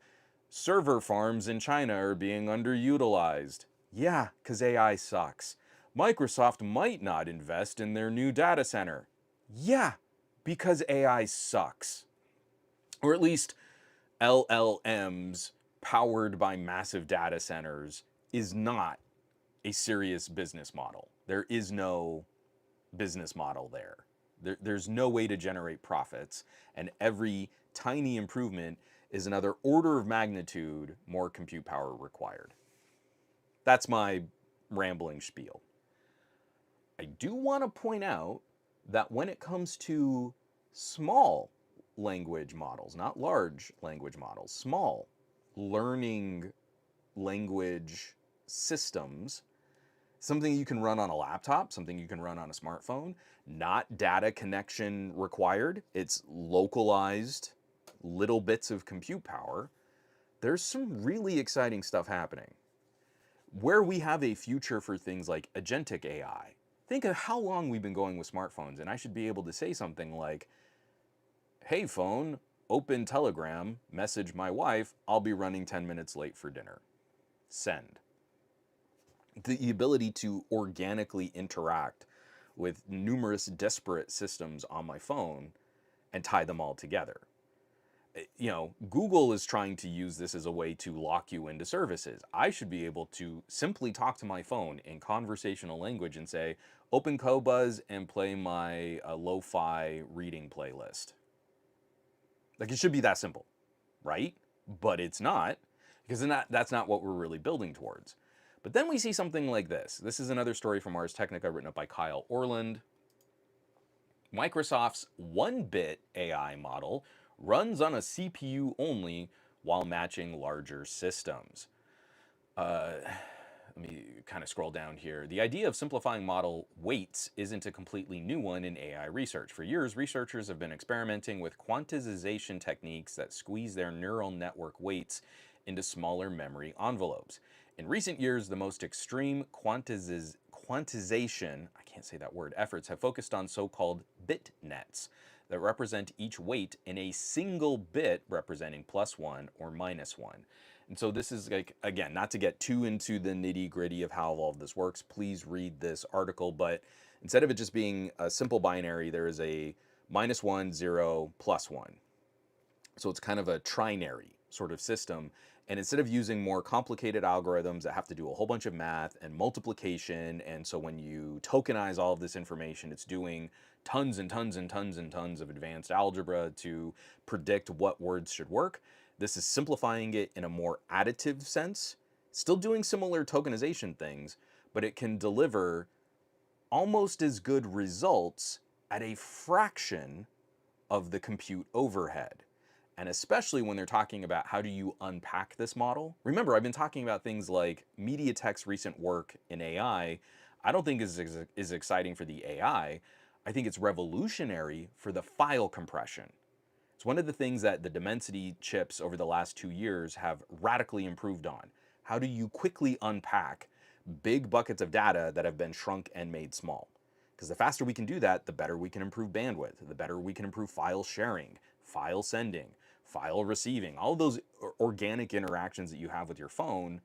server farms in China are being underutilized. Yeah, because AI sucks. Microsoft might not invest in their new data center. Yeah, because AI sucks. Or at least LLMs powered by massive data centers is not a serious business model. There is no business model there. There's no way to generate profits, and every tiny improvement is another order of magnitude more compute power required. That's my rambling spiel. I do want to point out that when it comes to small language models, not large language models, small learning language systems, something you can run on a laptop, something you can run on a smartphone, not data connection required. It's localized little bits of compute power. There's some really exciting stuff happening. Where we have a future for things like agentic AI. Think of how long we've been going with smartphones, and I should be able to say something like, hey phone, open Telegram, message my wife, I'll be running 10 minutes late for dinner. Send. The ability to organically interact with numerous disparate systems on my phone and tie them all together. You know, Google is trying to use this as a way to lock you into services. I should be able to simply talk to my phone in conversational language and say, open Qobuz and play my lo-fi reading playlist. Like, it should be that simple, right? But it's not, because that's not what we're really building towards. But then we see something like this. This is another story from Ars Technica written up by Kyle Orland. Microsoft's 1-bit AI model runs on a CPU only while matching larger systems. let me kind of scroll down here. The idea of simplifying model weights isn't a completely new one in AI research. For years, researchers have been experimenting with quantization techniques that squeeze their neural network weights into smaller memory envelopes. In recent years, the most extreme quantization, I can't say that word, efforts have focused on so-called bit nets that represent each weight in a single bit representing +1 or -1. And so this is like, again, not to get too into the nitty gritty of how all of this works, please read this article, but instead of it just being a simple binary, there is a -1, 0, +1. So it's kind of a trinary sort of system. And instead of using more complicated algorithms that have to do a whole bunch of math and multiplication, and so when you tokenize all of this information, it's doing tons and tons and tons and tons of advanced algebra to predict what words should work. This is simplifying it in a more additive sense, still doing similar tokenization things, but it can deliver almost as good results at a fraction of the compute overhead. And especially when they're talking about how do you unpack this model. Remember, I've been talking about things like MediaTek's recent work in AI. I don't think is exciting for the AI. I think it's revolutionary for the file compression. It's one of the things that the Dimensity chips over the last 2 years have radically improved on. How do you quickly unpack big buckets of data that have been shrunk and made small? Because the faster we can do that, the better we can improve bandwidth, the better we can improve file sharing, file sending, file receiving, all of those organic interactions that you have with your phone,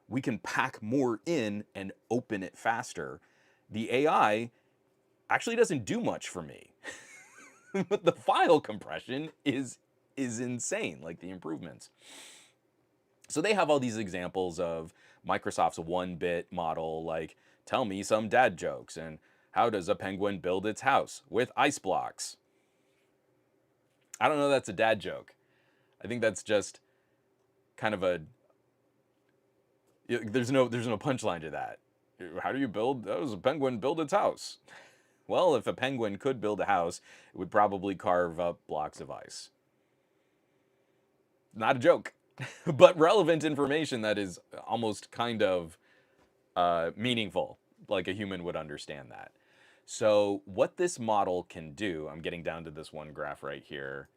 we can pack more in and open it faster. The AI actually doesn't do much for me. But the file compression is insane, like the improvements. So they have all these examples of Microsoft's 1-bit model, like tell me some dad jokes, and how does a penguin build its house with ice blocks? I don't know that's a dad joke. I think that's just kind of a, there's no punchline to that. How does a penguin build its house? Well, if a penguin could build a house, it would probably carve up blocks of ice. Not a joke, but relevant information that is almost kind of meaningful, like a human would understand that. So what this model can do, I'm getting down to this one graph right here,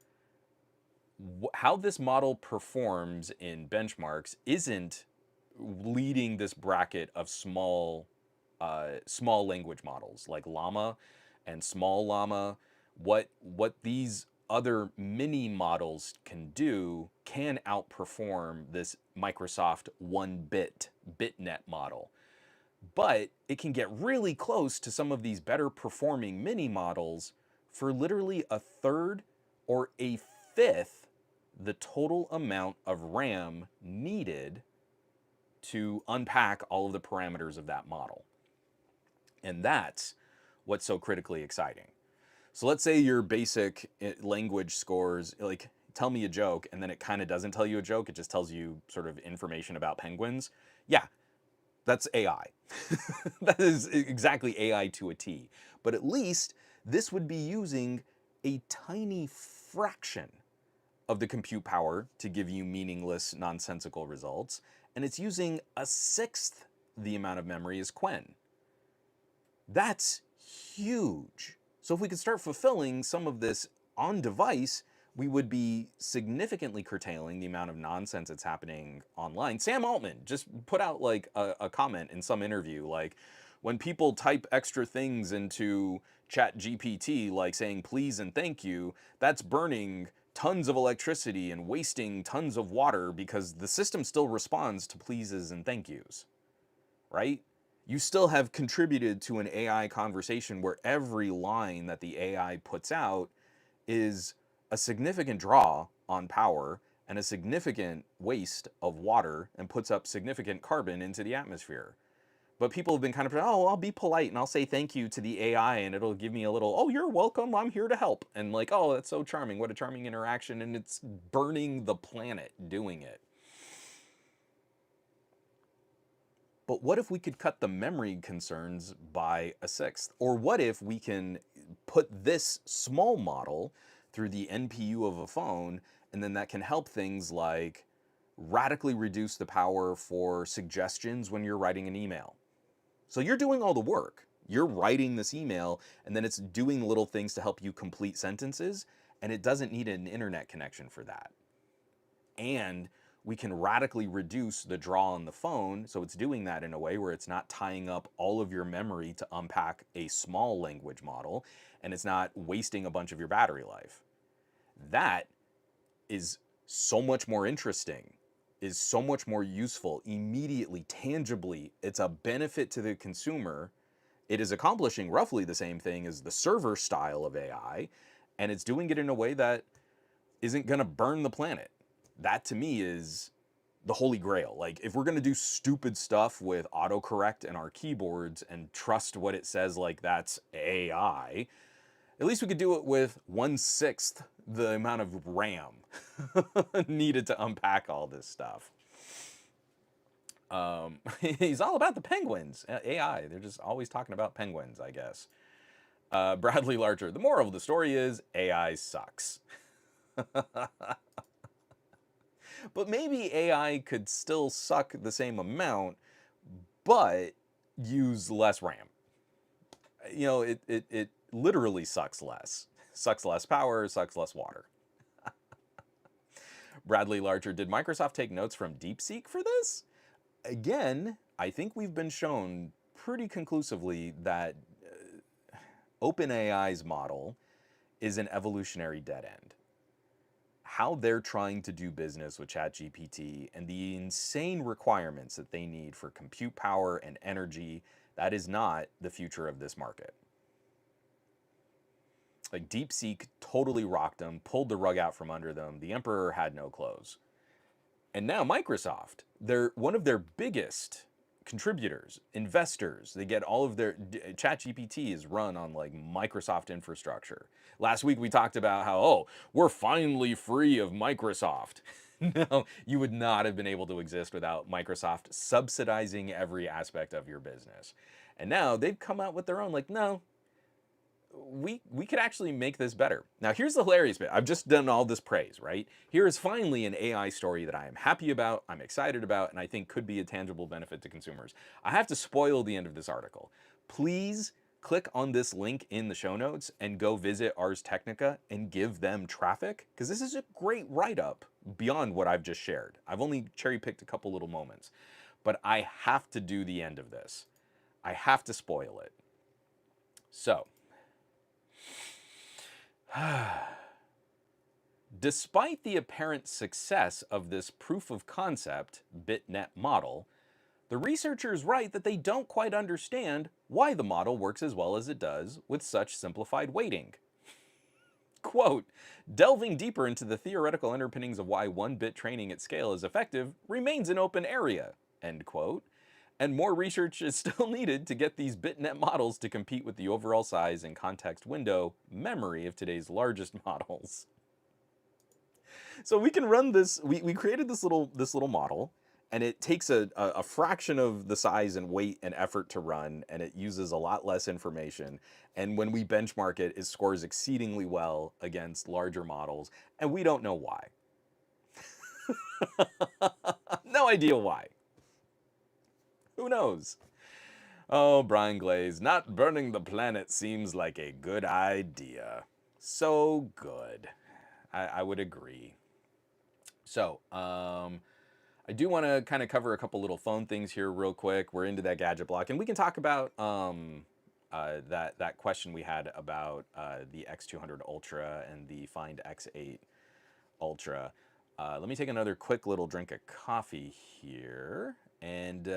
how this model performs in benchmarks isn't leading this bracket of small language models like Llama and small Llama. What these other mini models can do can outperform this Microsoft 1-bit BitNet model. But it can get really close to some of these better performing mini models for literally a third or a fifth the total amount of RAM needed to unpack all of the parameters of that model. And that's what's so critically exciting. So let's say your basic language scores, like tell me a joke, and then it kind of doesn't tell you a joke, it just tells you sort of information about penguins. Yeah, that's AI. That is exactly AI to a T. But at least this would be using a tiny fraction of the compute power to give you meaningless, nonsensical results, and it's using a sixth the amount of memory as Quen. That's huge. So if we could start fulfilling some of this on device, we would be significantly curtailing the amount of nonsense that's happening online. Sam Altman just put out like a comment in some interview, like when people type extra things into ChatGPT, like saying please and thank you, that's burning tons of electricity and wasting tons of water because the system still responds to pleases and thank yous, right? You still have contributed to an AI conversation where every line that the AI puts out is a significant draw on power and a significant waste of water and puts up significant carbon into the atmosphere. But people have been kind of, oh, I'll be polite and I'll say thank you to the AI and it'll give me a little, oh, you're welcome, I'm here to help. And like, oh, that's so charming, what a charming interaction, and it's burning the planet doing it. But what if we could cut the memory concerns by a sixth? Or what if we can put this small model through the NPU of a phone, and then that can help things like radically reduce the power for suggestions when you're writing an email. So you're doing all the work. You're writing this email, and then it's doing little things to help you complete sentences, and it doesn't need an internet connection for that. And we can radically reduce the draw on the phone, so it's doing that in a way where it's not tying up all of your memory to unpack a small language model, and it's not wasting a bunch of your battery life. That is so much more interesting, is so much more useful immediately, tangibly. It's a benefit to the consumer. It is accomplishing roughly the same thing as the server style of AI, and it's doing it in a way that isn't going to burn the planet. That to me is the holy grail. Like, if we're going to do stupid stuff with autocorrect and our keyboards and trust what it says like that's AI, at least we could do it with 1/6 the amount of RAM needed to unpack all this stuff. He's all about the penguins. AI, they're just always talking about penguins, I guess. Bradley Larcher, the moral of the story is AI sucks. But maybe AI could still suck the same amount, but use less RAM. You know, it literally sucks less. Sucks less power, sucks less water. Bradley Larcher, did Microsoft take notes from DeepSeek for this? Again, I think we've been shown pretty conclusively that OpenAI's model is an evolutionary dead end. How they're trying to do business with ChatGPT and the insane requirements that they need for compute power and energy, that is not the future of this market. Like, DeepSeek totally rocked them, pulled the rug out from under them. The emperor had no clothes. And now Microsoft, they're one of their biggest contributors, investors. They get all of their ChatGPT is run on like Microsoft infrastructure. Last week we talked about how, oh, we're finally free of Microsoft. No, you would not have been able to exist without Microsoft subsidizing every aspect of your business. And now they've come out with their own, like, no, we could actually make this better. Now, here's the hilarious bit. I've just done all this praise, right? Here is finally an AI story that I am happy about, I'm excited about, and I think could be a tangible benefit to consumers. I have to spoil the end of this article. Please click on this link in the show notes and go visit Ars Technica and give them traffic, because this is a great write-up beyond what I've just shared. I've only cherry-picked a couple little moments, but I have to do the end of this. I have to spoil it. So, despite the apparent success of this proof of concept BitNet model, the researchers write that they don't quite understand why the model works as well as it does with such simplified weighting. Quote, delving deeper into the theoretical underpinnings of why 1-bit training at scale is effective remains an open area, end quote. And more research is still needed to get these BitNet models to compete with the overall size and context window memory of today's largest models. So we can run this, we created this little model, and it takes a fraction of the size and weight and effort to run, and it uses a lot less information. And when we benchmark it, it scores exceedingly well against larger models, and we don't know why. No idea why. Who knows? Oh, Brian Glaze, not burning the planet seems like a good idea. So good. I would agree. So, I do want to kind of cover a couple little phone things here real quick. We're into that gadget block, and we can talk about that question we had about the X200 Ultra and the Find X8 Ultra. Let me take another quick little drink of coffee here. And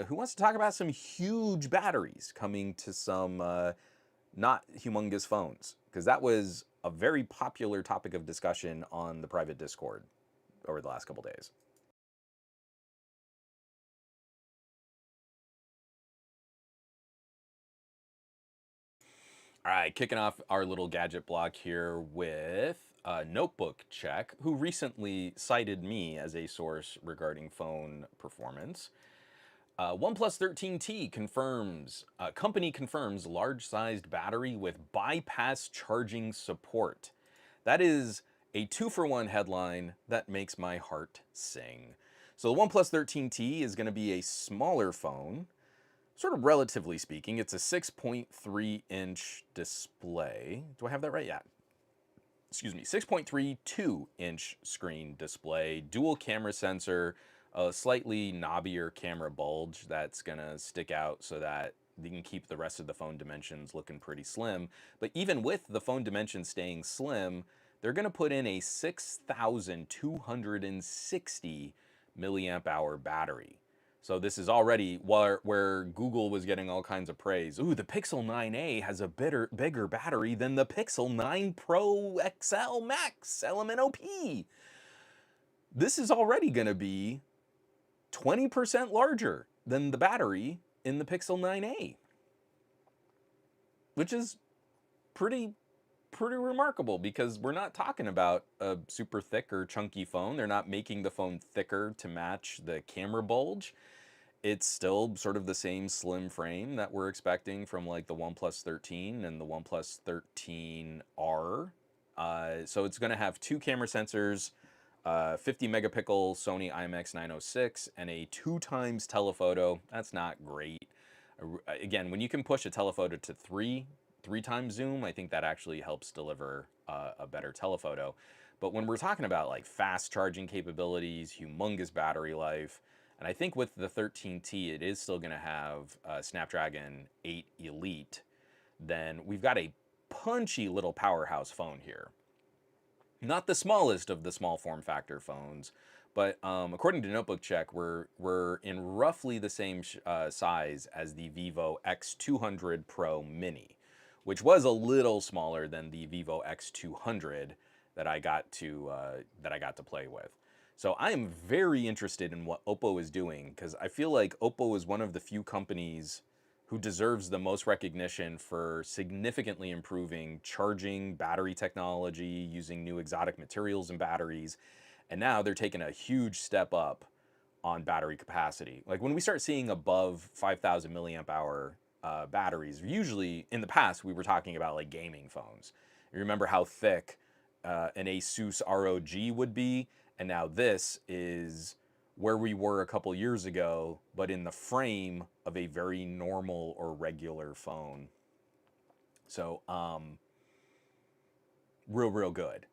who wants to talk about some huge batteries coming to some not humongous phones? Because that was a very popular topic of discussion on the private Discord over the last couple days. All right, kicking off our little gadget block here with Notebook Check, who recently cited me as a source regarding phone performance. OnePlus 13T confirms, company confirms large-sized battery with bypass charging support. That is a 2-for-1 headline that makes my heart sing. So the OnePlus 13T is going to be a smaller phone, sort of relatively speaking. It's a 6.3-inch display. Do I have that right? Yeah. Excuse me, 6.32-inch screen display, dual camera sensor, a slightly knobbier camera bulge that's gonna stick out so that you can keep the rest of the phone dimensions looking pretty slim. But even with the phone dimensions staying slim, they're gonna put in a 6,260 milliamp hour battery. So this is already where Google was getting all kinds of praise. Ooh, the Pixel 9a has a bigger battery than the Pixel 9 Pro XL Max LMNOP. This is already going to be 20% larger than the battery in the Pixel 9a, which is pretty remarkable because we're not talking about a super thick or chunky phone. They're not making the phone thicker to match the camera bulge. It's still sort of the same slim frame that we're expecting from like the OnePlus 13 and the OnePlus 13R. So it's going to have 2 camera sensors, 50 megapixel Sony IMX906, and a 2x telephoto. That's not great. Again, when you can push a telephoto to three times zoom, I think that actually helps deliver a better telephoto. But when we're talking about like fast charging capabilities, humongous battery life, and I think with the 13T, it is still going to have Snapdragon 8 Elite, then we've got a punchy little powerhouse phone here. Not the smallest of the small form factor phones, but according to Notebook Check, we're in roughly the same size as the Vivo X200 Pro Mini, which was a little smaller than the Vivo X200 that I got to play with. So I am very interested in what Oppo is doing because I feel like Oppo is one of the few companies who deserves the most recognition for significantly improving charging, battery technology, using new exotic materials and batteries. And now they're taking a huge step up on battery capacity. Like when we start seeing above 5,000 milliamp hour batteries, usually in the past we were talking about like gaming phones. You remember how thick an Asus ROG would be? And now this is where we were a couple years ago, but in the frame of a very normal or regular phone. So, real good.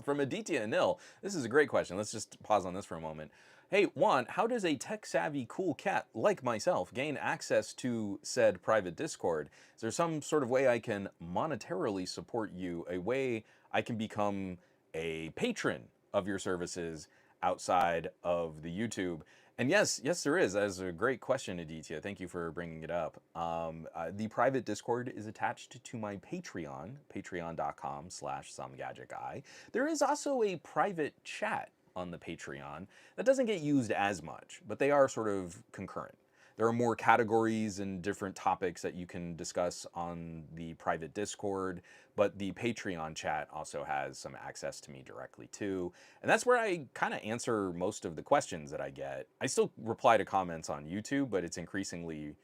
From Aditya Anil, this is a great question. Let's just pause on this for a moment. Hey, Juan, how does a tech-savvy cool cat like myself gain access to said private Discord? Is there some sort of way I can monetarily support you, a way I can become a patron of your services outside of the YouTube? And yes, there is. That's a great question, Aditya. Thank you for bringing it up. The private Discord is attached to my Patreon, patreon.com/somegadgetguy. There is also a private chat on the Patreon that doesn't get used as much, but they are sort of concurrent. There are more categories and different topics that you can discuss on the private Discord, but the Patreon chat also has some access to me directly too. And that's where I kind of answer most of the questions that I get. I still reply to comments on YouTube, but it's increasingly,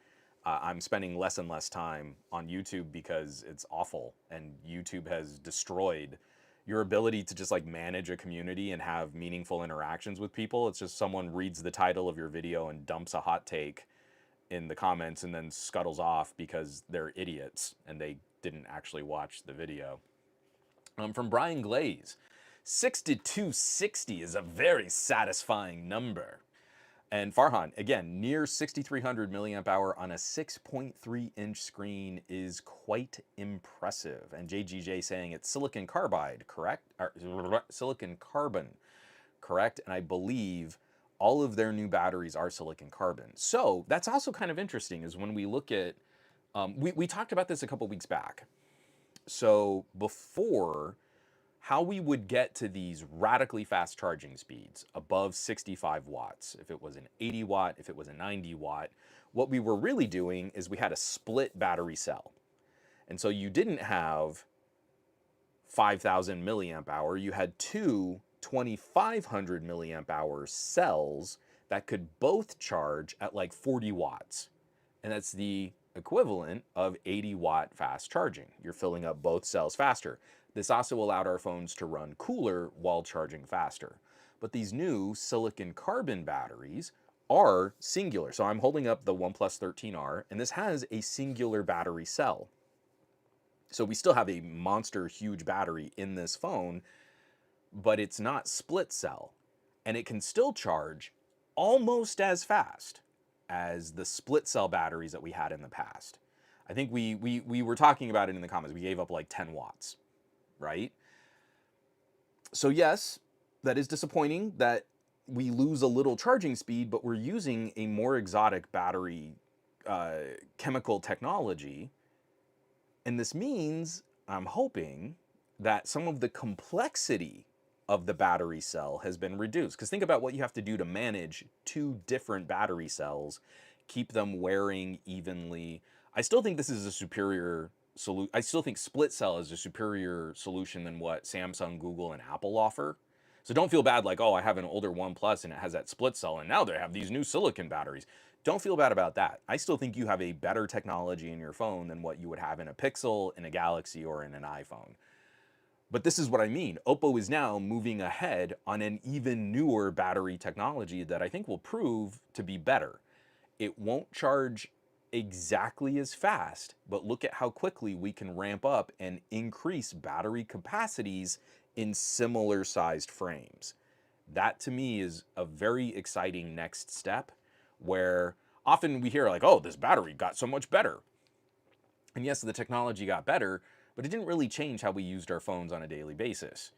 I'm spending less and less time on YouTube because it's awful and YouTube has destroyed your ability to just like manage a community and have meaningful interactions with people. It's just someone reads the title of your video and dumps a hot take in the comments and then scuttles off because they're idiots and they didn't actually watch the video. From Brian Glaze, 6260 is a very satisfying number. And Farhan, again, near 6,300 milliamp hour on a 6.3-inch screen is quite impressive. And JGJ saying it's silicon carbide, correct? Or, silicon carbon, correct? And I believe all of their new batteries are silicon carbon. So that's also kind of interesting is when we look at, we talked about this a couple weeks back. So before, how we would get to these radically fast charging speeds above 65 watts, if it was an 80 watt, if it was a 90 watt, what we were really doing is we had a split battery cell. And so you didn't have 5,000 milliamp hour, you had two 2,500 milliamp hour cells that could both charge at like 40 watts. And that's the equivalent of 80 watt fast charging. You're filling up both cells faster. This also allowed our phones to run cooler while charging faster. But these new silicon carbon batteries are singular. So I'm holding up the OnePlus 13R, and this has a singular battery cell. So we still have a monster huge battery in this phone, but it's not split cell. And it can still charge almost as fast as the split cell batteries that we had in the past. I think we were talking about it in the comments. We gave up like 10 watts, right? So yes, that is disappointing that we lose a little charging speed, but we're using a more exotic battery chemical technology. And this means, I'm hoping, that some of the complexity of the battery cell has been reduced. Because think about what you have to do to manage two different battery cells, keep them wearing evenly. I still think this is a superior solution. I still think split cell is a superior solution than what Samsung, Google, and Apple offer. So don't feel bad like, oh, I have an older OnePlus and it has that split cell and now they have these new silicon batteries. Don't feel bad about that. I still think you have a better technology in your phone than what you would have in a Pixel, in a Galaxy, or in an iPhone. But this is what I mean. Oppo is now moving ahead on an even newer battery technology that I think will prove to be better. It won't charge exactly as fast, but look at how quickly we can ramp up and increase battery capacities in similar sized frames. That to me is a very exciting next step, where often we hear like, oh, this battery got so much better. And yes, the technology got better, but it didn't really change how we used our phones on a daily basis.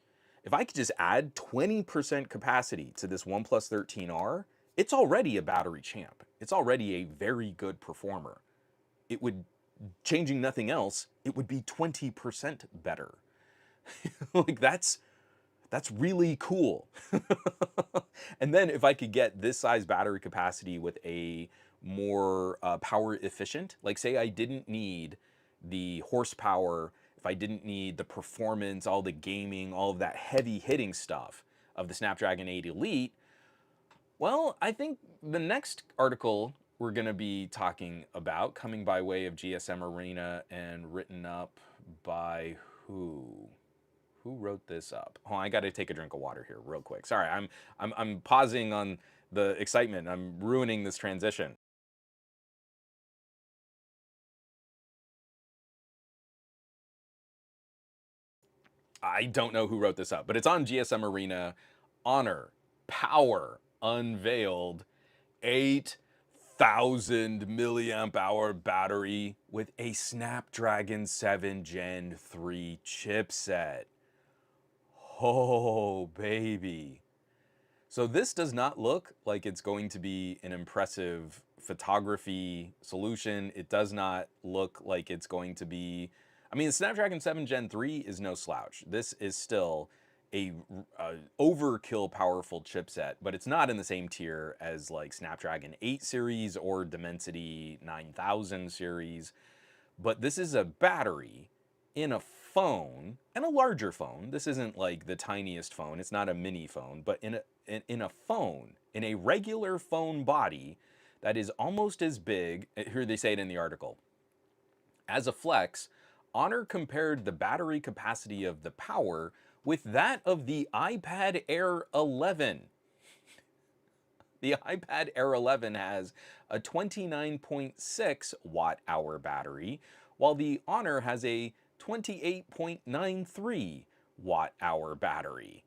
If I could just add 20% capacity to this OnePlus 13R, it's already a battery champ. It's already a very good performer. It would, changing nothing else, it would be 20% better. Like that's really cool. And then if I could get this size battery capacity with a more power efficient, like say I didn't need the horsepower, if I didn't need the performance, all the gaming, all of that heavy hitting stuff of the Snapdragon 8 Elite, well, I think the next article we're going to be talking about, coming by way of GSM Arena and written up by who? Who wrote this up? Oh, I got to take a drink of water here real quick. Sorry, I'm pausing on the excitement. I'm ruining this transition. I don't know who wrote this up, but it's on GSM Arena. Honor, Power, Unveiled, 8,000 milliamp hour battery with a Snapdragon 7 Gen 3 chipset. Oh, baby. So this does not look like it's going to be an impressive photography solution. It does not look like it's going to be, I mean, the Snapdragon 7 Gen 3 is no slouch. This is still a overkill powerful chipset, but it's not in the same tier as like Snapdragon 8 series or Dimensity 9000 series. But this is a battery in a phone, and a larger phone. This isn't like the tiniest phone. It's not a mini phone, but in a phone, in a regular phone body that is almost as big. Here they say it in the article. As a flex, Honor compared the battery capacity of the Power with that of the iPad Air 11. The iPad Air 11 has a 29.6 watt hour battery, while the Honor has a 28.93 watt hour battery,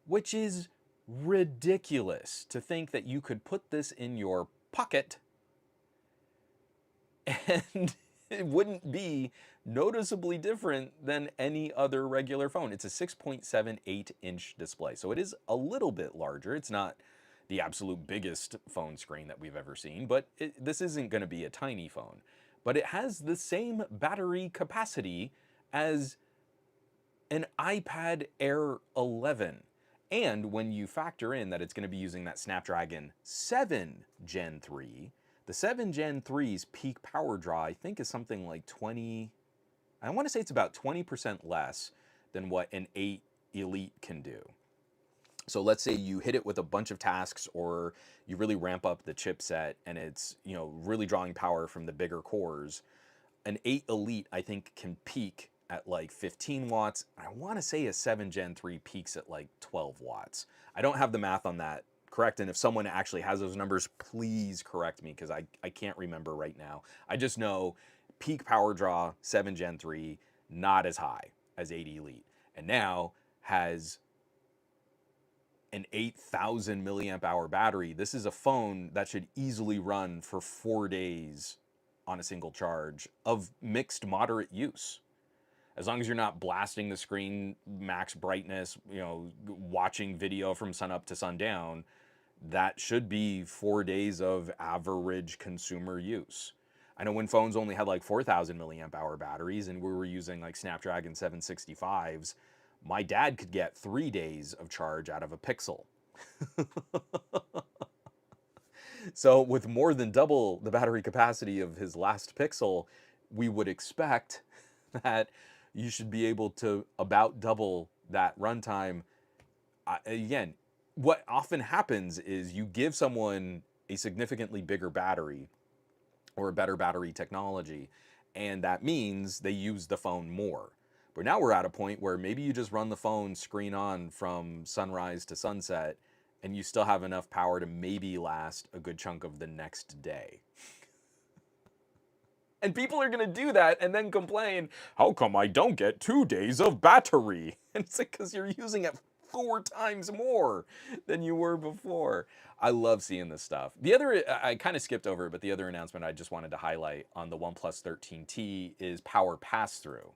which is ridiculous to think that you could put this in your pocket and it wouldn't be noticeably different than any other regular phone. It's a 6.78-inch display, so it is a little bit larger. It's not the absolute biggest phone screen that we've ever seen, but this isn't going to be a tiny phone. But it has the same battery capacity as an iPad Air 11. And when you factor in that it's going to be using that Snapdragon 7 Gen 3, the 7 Gen 3's peak power draw, I think, is something like 20, I want to say it's about 20% less than what an 8 Elite can do. So let's say you hit it with a bunch of tasks, or you really ramp up the chipset and it's, really drawing power from the bigger cores. An 8 Elite, I think, can peak at like 15 watts. I want to say a 7 Gen 3 peaks at like 12 watts. I don't have the math on that correct, and if someone actually has those numbers, please correct me because I can't remember right now. I just know peak power draw 7 Gen 3, not as high as 8 Elite, and now has an 8,000 milliamp hour battery. This is a phone that should easily run for 4 days on a single charge of mixed moderate use. As long as you're not blasting the screen max brightness, watching video from sun up to sundown, that should be 4 days of average consumer use. I know when phones only had like 4,000 milliamp hour batteries and we were using like Snapdragon 765s, my dad could get 3 days of charge out of a Pixel. So with more than double the battery capacity of his last Pixel, we would expect that you should be able to about double that runtime. Again, what often happens is you give someone a significantly bigger battery or a better battery technology, and that means they use the phone more. But now we're at a point where maybe you just run the phone screen on from sunrise to sunset, and you still have enough power to maybe last a good chunk of the next day. And people are going to do that and then complain, how come I don't get 2 days of battery? And it's because you're using it 4 times more than you were before. I love seeing this stuff. The other, I kind of skipped over it, but the other announcement I just wanted to highlight on the OnePlus 13T is power pass-through.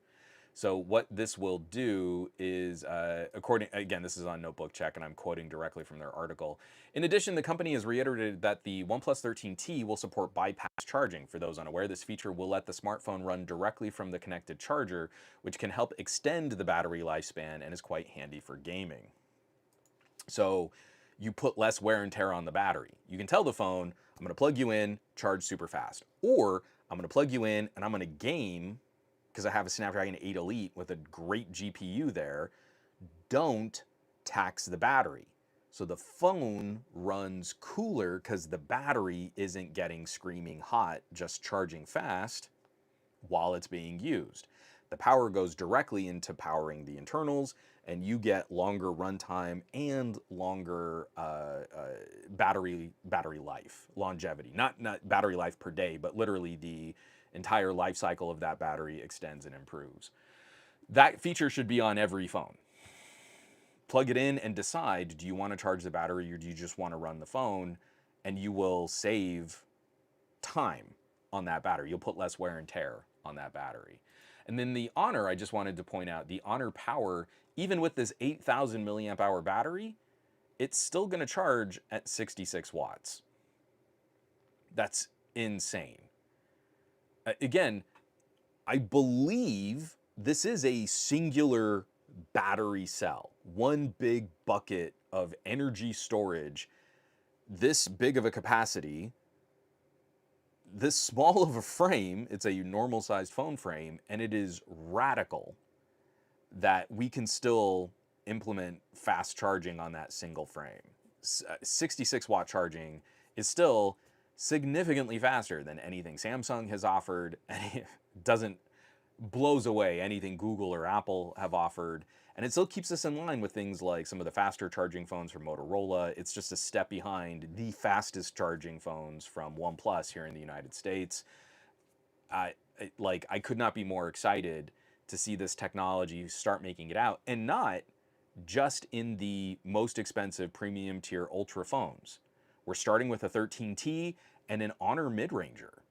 So what this will do is, again, this is on Notebook Check, and I'm quoting directly from their article. In addition, the company has reiterated that the OnePlus 13T will support bypass charging. For those unaware, this feature will let the smartphone run directly from the connected charger, which can help extend the battery lifespan and is quite handy for gaming. So you put less wear and tear on the battery. You can tell the phone, I'm going to plug you in, charge super fast. Or I'm going to plug you in and I'm going to game, because I have a Snapdragon 8 Elite with a great GPU there. Don't tax the battery. So the phone runs cooler because the battery isn't getting screaming hot, just charging fast while it's being used. The power goes directly into powering the internals, and you get longer runtime and longer battery life, longevity. Not battery life per day, but literally the entire life cycle of that battery extends and improves. That feature should be on every phone. Plug it in and decide, do you want to charge the battery or do you just want to run the phone? And you will save time on that battery. You'll put less wear and tear on that battery. And then the Honor, I just wanted to point out, the Honor Power, even with this 8,000 milliamp hour battery, it's still going to charge at 66 watts. That's insane. Again, I believe this is a singular battery cell, one big bucket of energy storage, this big of a capacity, this small of a frame. It's a normal sized phone frame, and it is radical that we can still implement fast charging on that single frame. 66 watt charging is still significantly faster than anything Samsung has offered, and it blows away anything Google or Apple have offered. And it still keeps us in line with things like some of the faster charging phones from Motorola. It's just a step behind the fastest charging phones from OnePlus here in the United States. I could not be more excited to see this technology start making it out, and not just in the most expensive premium tier ultra phones. We're starting with a 13T and an Honor mid-ranger.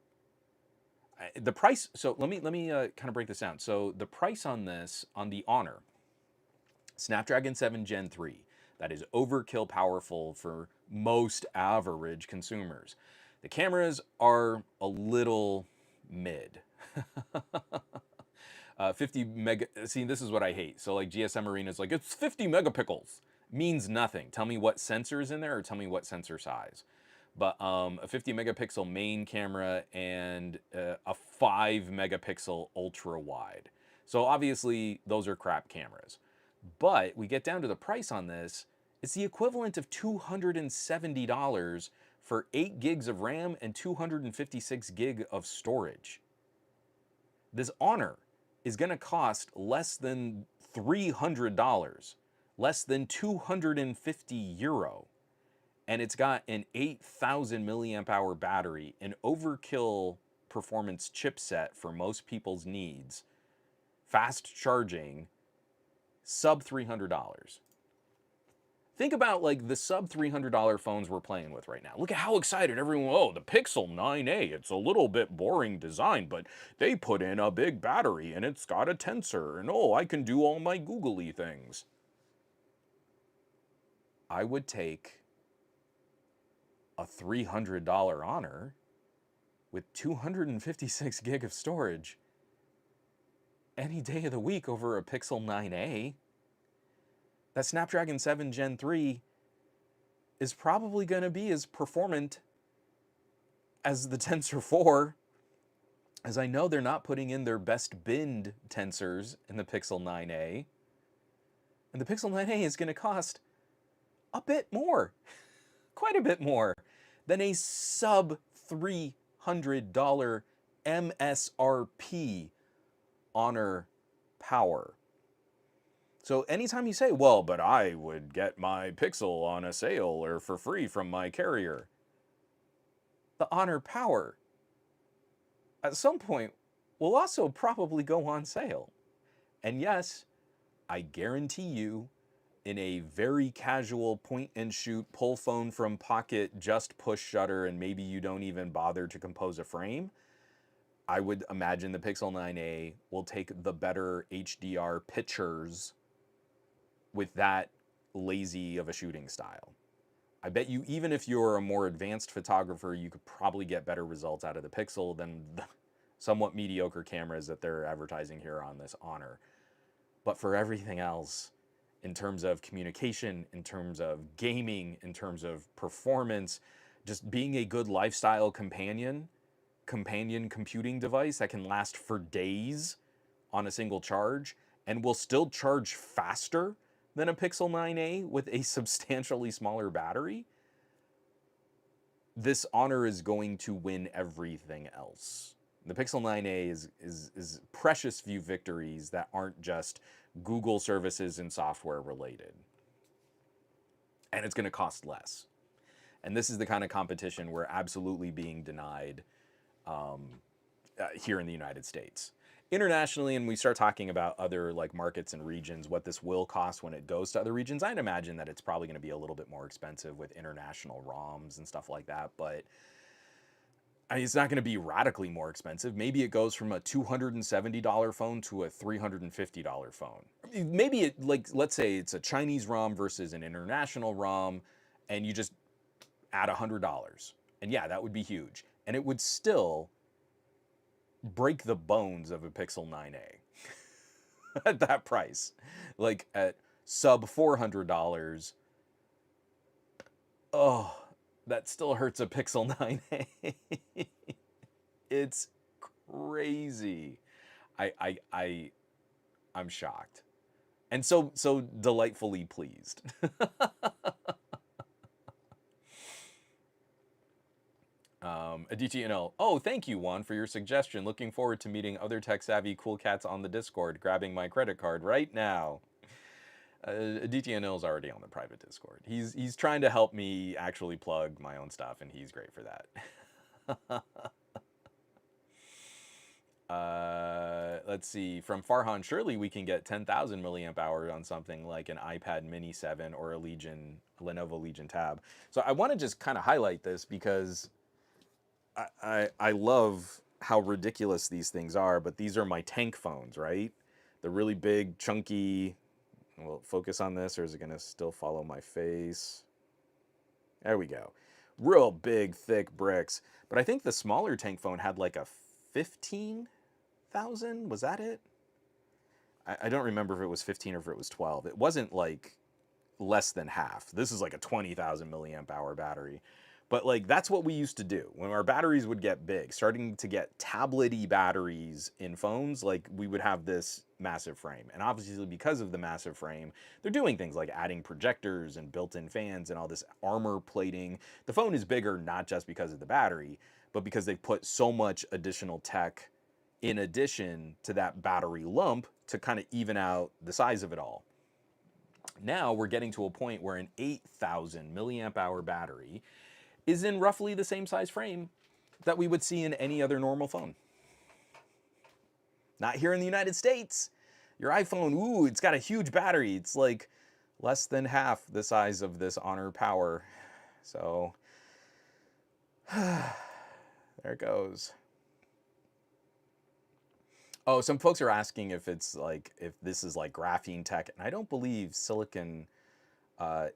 The price, so let me kind of break this down. So the price on this, on the Honor, Snapdragon 7 Gen 3, that is overkill powerful for most average consumers. The cameras are a little mid. 50 mega, see, this is what I hate. So like GSM Arena is like, it's 50 megapixels. Means nothing. Tell me what sensor is in there or tell me what sensor size. But a 50 megapixel main camera and a 5 megapixel ultra wide. So obviously those are crap cameras. But we get down to the price on this, it's the equivalent of $270 for 8 gigs of RAM and 256 gig of storage. This Honor is going to cost less than $300, less than 250 euro. And it's got an 8,000 milliamp hour battery, an overkill performance chipset for most people's needs, fast charging, sub $300. Think about like the sub $300 phones we're playing with right now. Look at how excited everyone, oh, the Pixel 9a, it's a little bit boring design, but they put in a big battery and it's got a tensor, and oh, I can do all my googly things. I would take a $300 Honor with 256 gig of storage any day of the week over a Pixel 9a. That Snapdragon 7 Gen 3 is probably going to be as performant as the Tensor 4, as I know they're not putting in their best binned tensors in the Pixel 9a. And the Pixel 9a is going to cost a bit more, quite a bit more, than a sub $300 MSRP Honor Power. So anytime you say, well, but I would get my Pixel on a sale or for free from my carrier, the Honor Power at some point will also probably go on sale. And yes, I guarantee you, in a very casual point and shoot, pull phone from pocket, just push shutter, and maybe you don't even bother to compose a frame, I would imagine the Pixel 9a will take the better HDR pictures with that lazy of a shooting style. I bet you, even if you're a more advanced photographer, you could probably get better results out of the Pixel than the somewhat mediocre cameras that they're advertising here on this Honor. But for everything else, in terms of communication, in terms of gaming, in terms of performance, just being a good lifestyle companion computing device that can last for days on a single charge and will still charge faster than a Pixel 9a with a substantially smaller battery, this Honor is going to win everything else. The Pixel 9a is precious few victories that aren't just Google services and software related. And it's going to cost less. And this is the kind of competition we're absolutely being denied here in the United States. Internationally, and we start talking about other like markets and regions, what this will cost when it goes to other regions, I'd imagine that it's probably going to be a little bit more expensive with international ROMs and stuff like that. But I mean, it's not going to be radically more expensive. Maybe it goes from a $270 phone to a $350 phone. Maybe it, like, let's say it's a Chinese ROM versus an international ROM, and you just add $100. And yeah, that would be huge. And it would still break the bones of a Pixel 9a at that price. Like at sub $400, oh, that still hurts a Pixel 9a. It's crazy. I'm shocked. And so delightfully pleased. Aditya NL, oh, thank you, Juan, for your suggestion. Looking forward to meeting other tech-savvy cool cats on the Discord, grabbing my credit card right now. Aditya NL is already on the private Discord. He's trying to help me actually plug my own stuff, and he's great for that. Let's see. From Farhan, surely we can get 10,000 milliamp hour on something like an iPad Mini 7 or a Lenovo Legion Tab. So I want to just kind of highlight this because I love how ridiculous these things are, but these are my tank phones, right? The really big, chunky. Will it focus on this, or is it going to still follow my face? There we go. Real big, thick bricks. But I think the smaller tank phone had like a 15,000. Was that it? I don't remember if it was 15 or if it was 12. It wasn't like less than half. This is like a 20,000 milliamp hour battery. But like that's what we used to do when our batteries would get big, starting to get tablet-y batteries in phones. Like we would have this massive frame, and obviously because of the massive frame, they're doing things like adding projectors and built-in fans and all this armor plating. The phone is bigger not just because of the battery, but because they've put so much additional tech in addition to that battery lump to kind of even out the size of it all. Now we're getting to a point where an 8,000 milliamp hour battery is in roughly the same size frame that we would see in any other normal phone. Not here in the United States. Your iPhone, ooh, it's got a huge battery. It's like less than half the size of this Honor Power. So there it goes. Oh, some folks are asking if it's like, if this is like graphene tech, and I don't believe silicon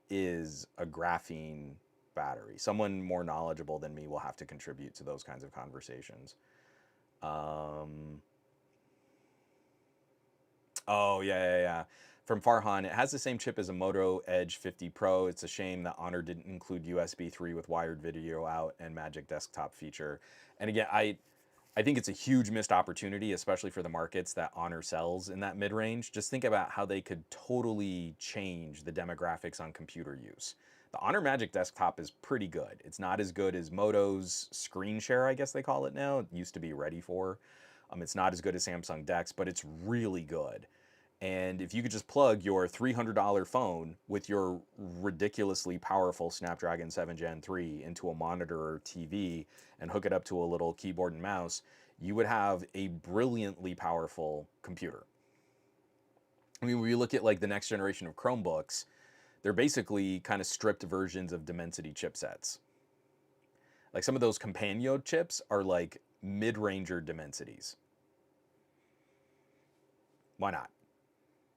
is a graphene battery. Someone more knowledgeable than me will have to contribute to those kinds of conversations. Oh, yeah. From Farhan, it has the same chip as a Moto Edge 50 Pro. It's a shame that Honor didn't include USB 3 with wired video out and Magic Desktop feature. And again, I think it's a huge missed opportunity, especially for the markets that Honor sells in that mid-range. Just think about how they could totally change the demographics on computer use. The Honor Magic Desktop is pretty good. It's not as good as Moto's Screen Share, I guess they call it now. It used to be Ready For. It's not as good as Samsung DeX, but it's really good. And if you could just plug your $300 phone with your ridiculously powerful Snapdragon 7 Gen 3 into a monitor or TV and hook it up to a little keyboard and mouse, you would have a brilliantly powerful computer. I mean, when you look at like the next generation of Chromebooks, they're basically kind of stripped versions of Dimensity chipsets. Like some of those Companion chips are like mid-ranger Dimensities. Why not?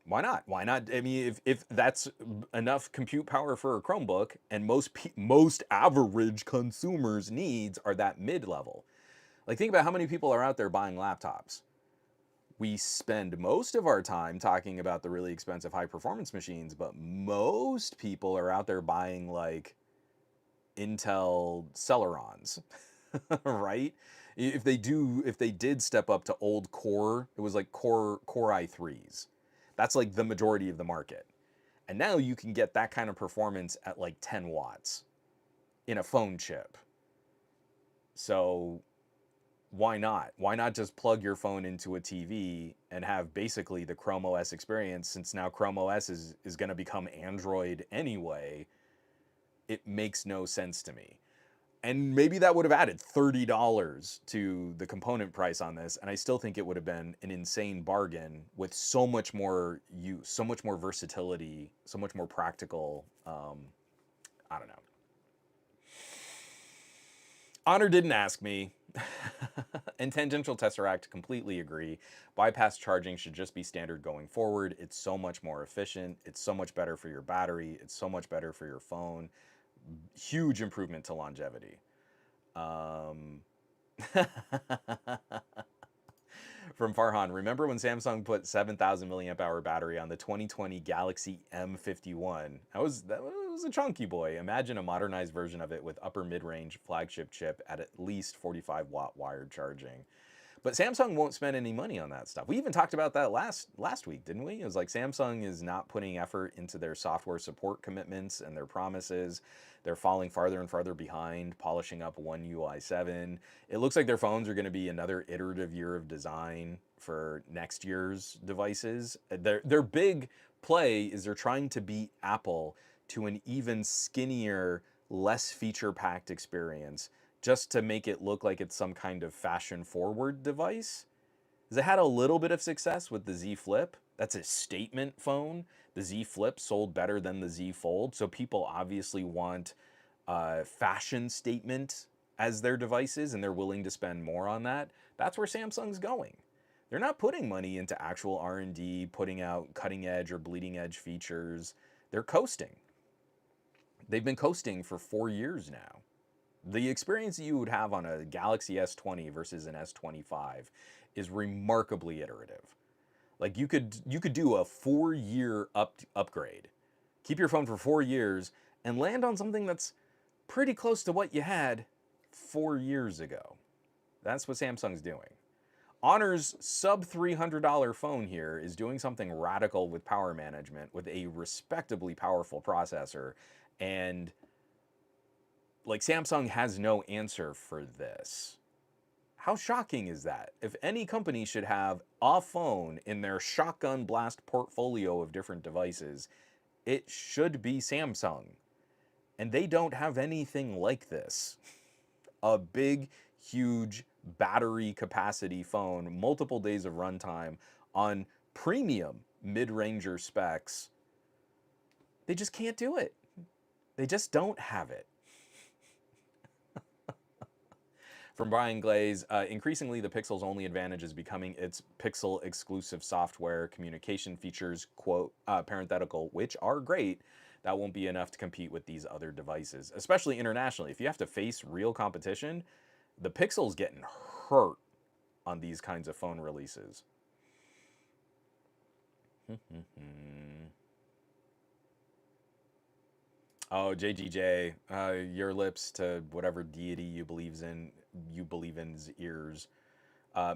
Why not? Why not? I mean, if that's enough compute power for a Chromebook, and most average consumers' needs are that mid-level. Like, think about how many people are out there buying laptops. We spend most of our time talking about the really expensive high-performance machines, but most people are out there buying, like, Intel Celerons, right? If they did step up to old Core, it was like Core i3s. That's like the majority of the market. And now you can get that kind of performance at like 10 watts in a phone chip. So why not? Why not just plug your phone into a TV and have basically the Chrome OS experience, since now Chrome OS is going to become Android anyway? It makes no sense to me. And maybe that would have added $30 to the component price on this, and I still think it would have been an insane bargain with so much more use, so much more versatility, so much more practical. I don't know. Honor didn't ask me. And Tangential Tesseract, completely agree. Bypass charging should just be standard going forward. It's so much more efficient. It's so much better for your battery. It's so much better for your phone. Huge improvement to longevity. From Farhan, remember when Samsung put 7,000 milliamp hour battery on the 2020 Galaxy M51? That was a chunky boy. Imagine a modernized version of it with upper mid-range flagship chip at least 45 watt wired charging. But Samsung won't spend any money on that stuff. We even talked about that last week, didn't we? It was like Samsung is not putting effort into their software support commitments and their promises. They're falling farther and farther behind, polishing up One UI 7. It looks like their phones are going to be another iterative year of design for next year's devices. Their big play is they're trying to beat Apple to an even skinnier, less feature-packed experience, just to make it look like it's some kind of fashion-forward device. Because it had a little bit of success with the Z Flip. That's a statement phone. The Z Flip sold better than the Z Fold, so people obviously want fashion statement as their devices, and they're willing to spend more on that. That's where Samsung's going. They're not putting money into actual R&D, putting out cutting-edge or bleeding-edge features. They're coasting. They've been coasting for 4 years now. The experience you would have on a Galaxy S20 versus an S25 is remarkably iterative. Like you could do a 4-year upgrade, keep your phone for 4 years, and land on something that's pretty close to what you had 4 years ago. That's what Samsung's doing. Honor's sub $300 phone here is doing something radical with power management with a respectably powerful processor, and like Samsung has no answer for this. How shocking is that? If any company should have a phone in their shotgun blast portfolio of different devices, it should be Samsung. And they don't have anything like this. A big, huge battery capacity phone, multiple days of runtime on premium mid-ranger specs. They just can't do it. They just don't have it. From Brian Glaze, increasingly the Pixel's only advantage is becoming its Pixel exclusive software communication features, quote, parenthetical, which are great. That won't be enough to compete with these other devices, especially internationally. If you have to face real competition, the Pixel's getting hurt on these kinds of phone releases. Oh, JGJ, your lips to whatever deity you believe in's ears.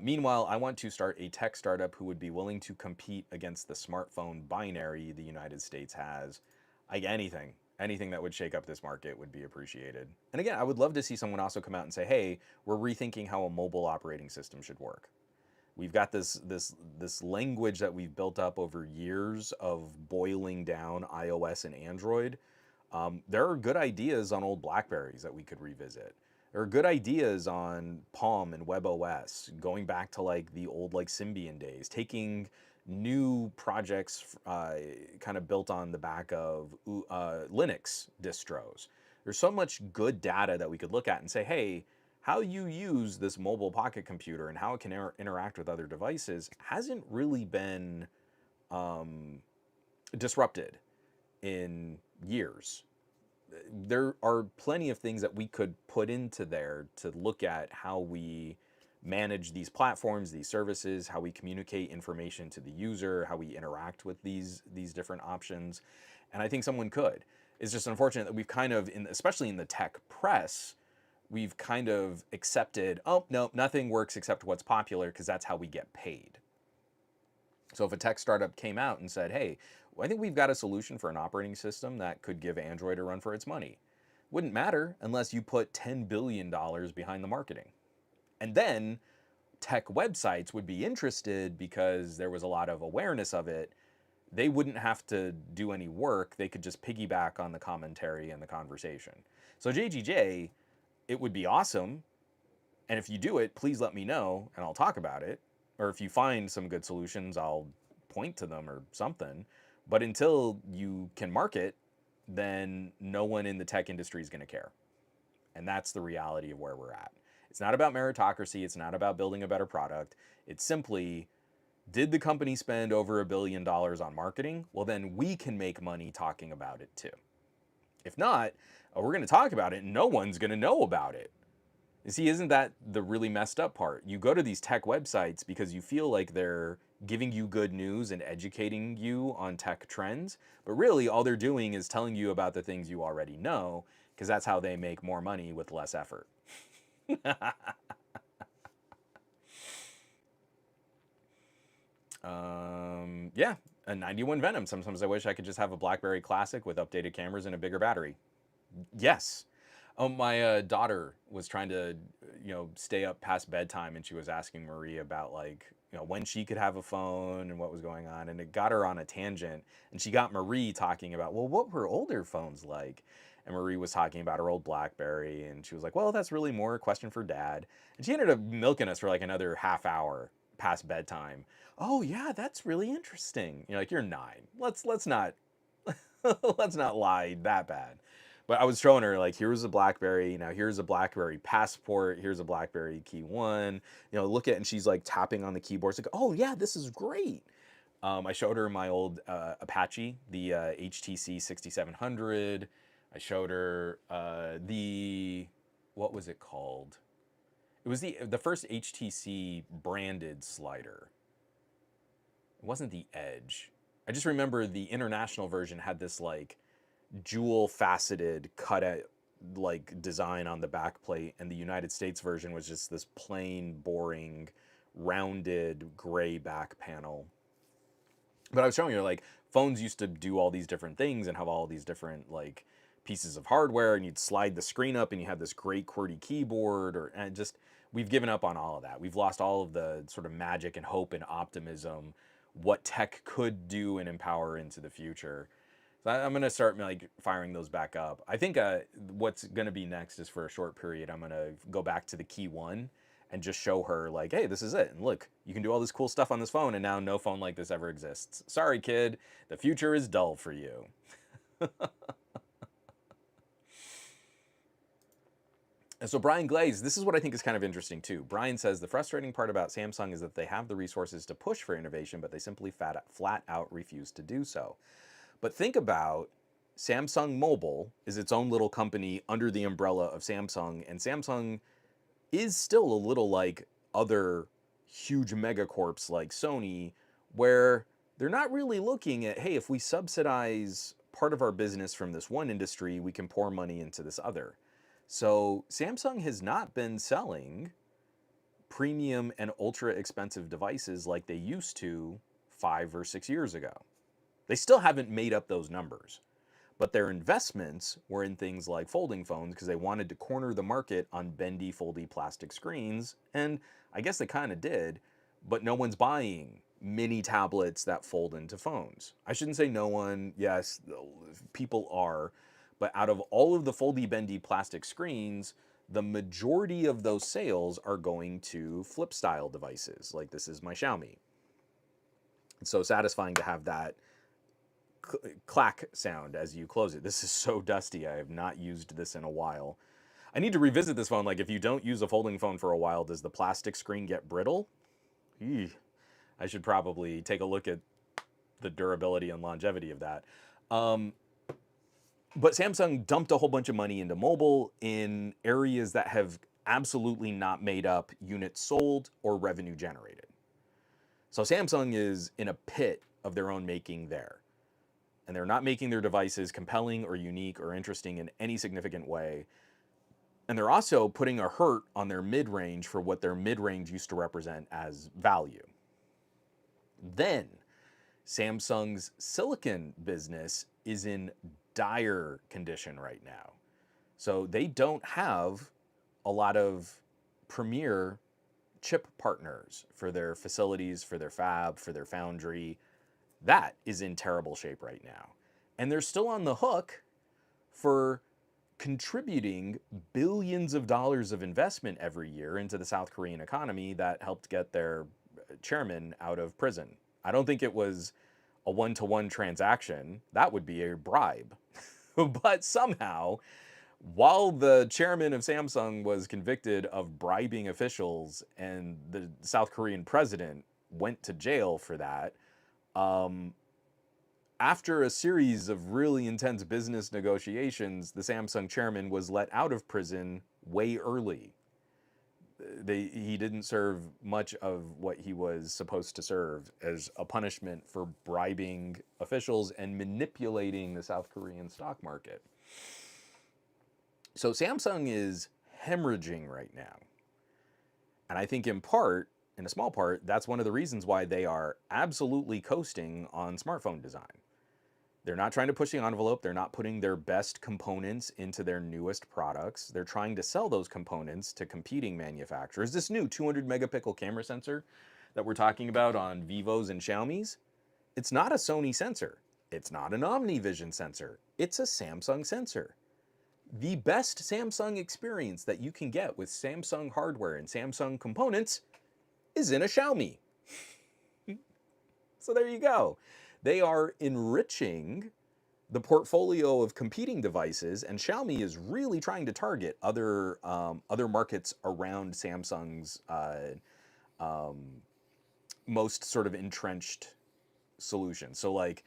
Meanwhile, I want to start a tech startup who would be willing to compete against the smartphone binary the United States has. Anything that would shake up this market would be appreciated. And again, I would love to see someone also come out and say, "Hey, we're rethinking how a mobile operating system should work. We've got this language that we've built up over years of boiling down iOS and Android. There are good ideas on old Blackberries that we could revisit. There are good ideas on Palm and WebOS, going back to like the old like Symbian days, taking new projects kind of built on the back of Linux distros. There's so much good data that we could look at and say, hey, how you use this mobile pocket computer and how it can interact with other devices hasn't really been disrupted in years. There are plenty of things that we could put into there to look at how we manage these platforms, these services, how we communicate information to the user, how we interact with these different options. And I think someone could. It's just unfortunate that we've kind of, especially in the tech press, we've kind of accepted, oh, no, nothing works except what's popular because that's how we get paid. So if a tech startup came out and said, hey, I think we've got a solution for an operating system that could give Android a run for its money. Wouldn't matter unless you put $10 billion behind the marketing. And then tech websites would be interested because there was a lot of awareness of it. They wouldn't have to do any work. They could just piggyback on the commentary and the conversation. So JGJ, it would be awesome. And if you do it, please let me know and I'll talk about it. Or if you find some good solutions, I'll point to them or something. But until you can market, then no one in the tech industry is going to care. And that's the reality of where we're at. It's not about meritocracy. It's not about building a better product. It's simply, did the company spend over $1 billion on marketing? Well, then we can make money talking about it too. If not, we're going to talk about it and no one's going to know about it. You see, isn't that the really messed up part? You go to these tech websites because you feel like they're giving you good news and educating you on tech trends, but really all they're doing is telling you about the things you already know, because that's how they make more money with less effort. Yeah, a 91 Venom. Sometimes I wish I could just have a BlackBerry Classic with updated cameras and a bigger battery. Yes. Oh, my daughter was trying to, stay up past bedtime, and she was asking Marie about like, when she could have a phone and what was going on, and it got her on a tangent. And she got Marie talking about, well, what were older phones like? And Marie was talking about her old BlackBerry, and she was like, well, that's really more a question for Dad. And she ended up milking us for like another half hour past bedtime. Oh yeah, that's really interesting. You're like, you're 9. Let's not let's not lie that bad. But I was showing her like, here's a BlackBerry. Now here's a BlackBerry Passport. Here's a BlackBerry Key One. Look at, and she's like tapping on the keyboard. It's like, oh yeah, this is great. I showed her my old Apache, the HTC 6700. I showed her what was it called? It was the first HTC branded slider. It wasn't the Edge. I just remember the international version had this like jewel faceted cut out like design on the back plate, and the United States version was just this plain boring rounded gray back panel. But I was showing her like phones used to do all these different things and have all these different like pieces of hardware, and you'd slide the screen up and you had this great QWERTY keyboard, and just we've given up on all of that. We've lost all of the sort of magic and hope and optimism, what tech could do and empower into the future. So I'm going to start like firing those back up. I think what's going to be next is for a short period, I'm going to go back to the Key 1 and just show her like, hey, this is it. And look, you can do all this cool stuff on this phone, and now no phone like this ever exists. Sorry, kid, the future is dull for you. And so Brian Glaze, this is what I think is kind of interesting too. Brian says the frustrating part about Samsung is that they have the resources to push for innovation, but they simply flat out refuse to do so. But think about Samsung Mobile is its own little company under the umbrella of Samsung, and Samsung is still a little like other huge megacorps like Sony, where they're not really looking at, hey, if we subsidize part of our business from this one industry, we can pour money into this other. So Samsung has not been selling premium and ultra expensive devices like they used to 5 or 6 years ago. They still haven't made up those numbers, but their investments were in things like folding phones because they wanted to corner the market on bendy, foldy plastic screens, and I guess they kind of did, but no one's buying mini tablets that fold into phones. I shouldn't say no one, yes, people are, but out of all of the foldy, bendy plastic screens, the majority of those sales are going to flip style devices, like this is my Xiaomi. It's so satisfying to have that clack sound as you close it. This is so dusty. I have not used this in a while. I need to revisit this phone. Like if you don't use a folding phone for a while, does the plastic screen get brittle? Eesh. I should probably take a look at the durability and longevity of that. But Samsung dumped a whole bunch of money into mobile in areas that have absolutely not made up units sold or revenue generated. So Samsung is in a pit of their own making there. And they're not making their devices compelling or unique or interesting in any significant way. And they're also putting a hurt on their mid-range for what their mid-range used to represent as value. Then Samsung's silicon business is in dire condition right now. So they don't have a lot of premier chip partners for their facilities, for their fab, for their foundry. That is in terrible shape right now. And they're still on the hook for contributing billions of dollars of investment every year into the South Korean economy that helped get their chairman out of prison. I don't think it was a one-to-one transaction. That would be a bribe. But somehow, while the chairman of Samsung was convicted of bribing officials and the South Korean president went to jail for that, after a series of really intense business negotiations, the Samsung chairman was let out of prison way early. He didn't serve much of what he was supposed to serve as a punishment for bribing officials and manipulating the South Korean stock market. So Samsung is hemorrhaging right now. And I think in a small part, that's one of the reasons why they are absolutely coasting on smartphone design. They're not trying to push the envelope. They're not putting their best components into their newest products. They're trying to sell those components to competing manufacturers. This new 200 megapixel camera sensor that we're talking about on Vivos and Xiaomi's, it's not a Sony sensor. It's not an OmniVision sensor. It's a Samsung sensor. The best Samsung experience that you can get with Samsung hardware and Samsung components is in a Xiaomi. So there you go. They are enriching the portfolio of competing devices, and Xiaomi is really trying to target other markets around Samsung's most sort of entrenched solution. So like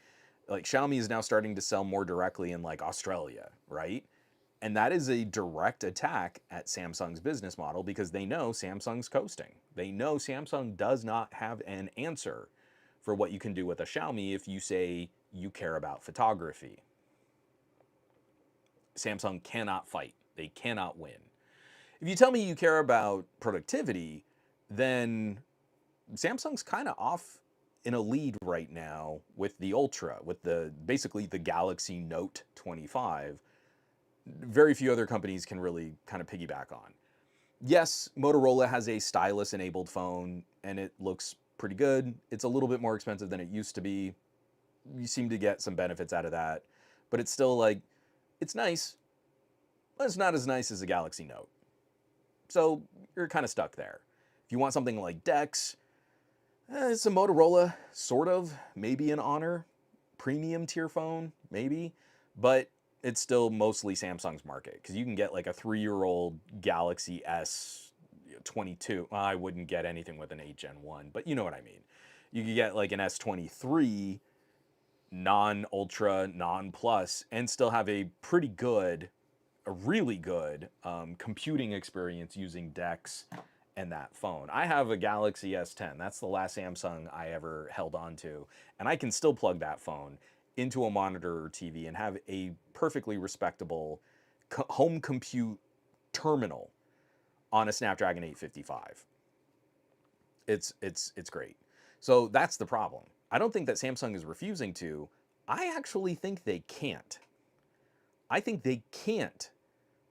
Xiaomi is now starting to sell more directly in like Australia, right? And that is a direct attack at Samsung's business model because they know Samsung's coasting. They know Samsung does not have an answer for what you can do with a Xiaomi if you say you care about photography. Samsung cannot fight. They cannot win. If you tell me you care about productivity, then Samsung's kind of off in a lead right now with the Ultra, with basically the Galaxy Note 25. Very few other companies can really kind of piggyback on. Yes, Motorola has a stylus-enabled phone, and it looks pretty good. It's a little bit more expensive than it used to be. You seem to get some benefits out of that, but it's still like, it's nice, but it's not as nice as a Galaxy Note. So you're kind of stuck there. If you want something like Dex, it's a Motorola, sort of, maybe an Honor, premium tier phone, maybe, but it's still mostly Samsung's market because you can get like a 3-year-old Galaxy S22. I wouldn't get anything with an 8 Gen 1, but you know what I mean. You could get like an S23 non-ultra, non-plus, and still have a pretty good, a really good computing experience using Dex and that phone. I have a Galaxy S10. That's the last Samsung I ever held on to, and I can still plug that phone into a monitor or TV and have a perfectly respectable home compute terminal on a Snapdragon 855. It's great. So that's the problem. I don't think that Samsung is refusing to. I actually think they can't. I think they can't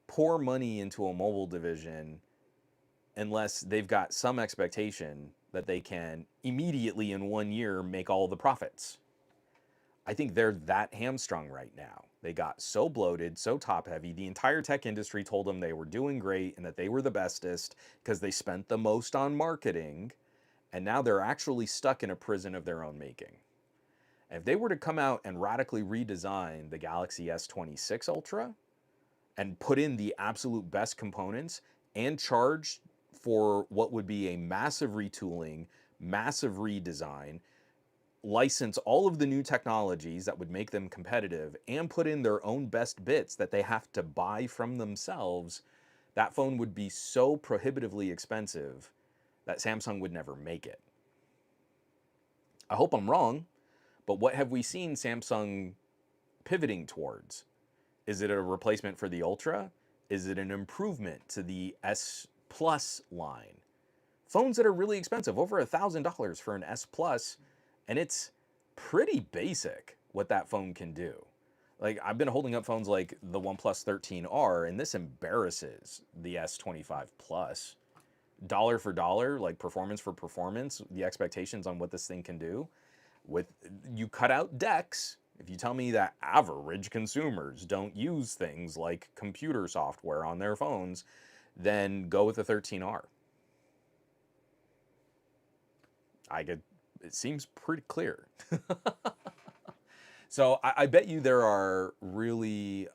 pour money into a mobile division unless they've got some expectation that they can immediately in 1 year make all the profits. I think they're that hamstrung right now. They got so bloated, so top heavy. The entire tech industry told them they were doing great and that they were the bestest because they spent the most on marketing. And now they're actually stuck in a prison of their own making. And if they were to come out and radically redesign the Galaxy S26 Ultra and put in the absolute best components and charge for what would be a massive retooling, massive redesign, license all of the new technologies that would make them competitive, and put in their own best bits that they have to buy from themselves, that phone would be so prohibitively expensive that Samsung would never make it. I hope I'm wrong, but what have we seen Samsung pivoting towards? Is it a replacement for the Ultra? Is it an improvement to the S Plus line? Phones that are really expensive, over $1,000 for an S Plus, and it's pretty basic what that phone can do. Like, I've been holding up phones like the OnePlus 13R, and this embarrasses the S25 Plus. Dollar for dollar, like performance for performance, the expectations on what this thing can do. With you cut out Dex, if you tell me that average consumers don't use things like computer software on their phones, then go with the 13R. It seems pretty clear. So I bet you there are really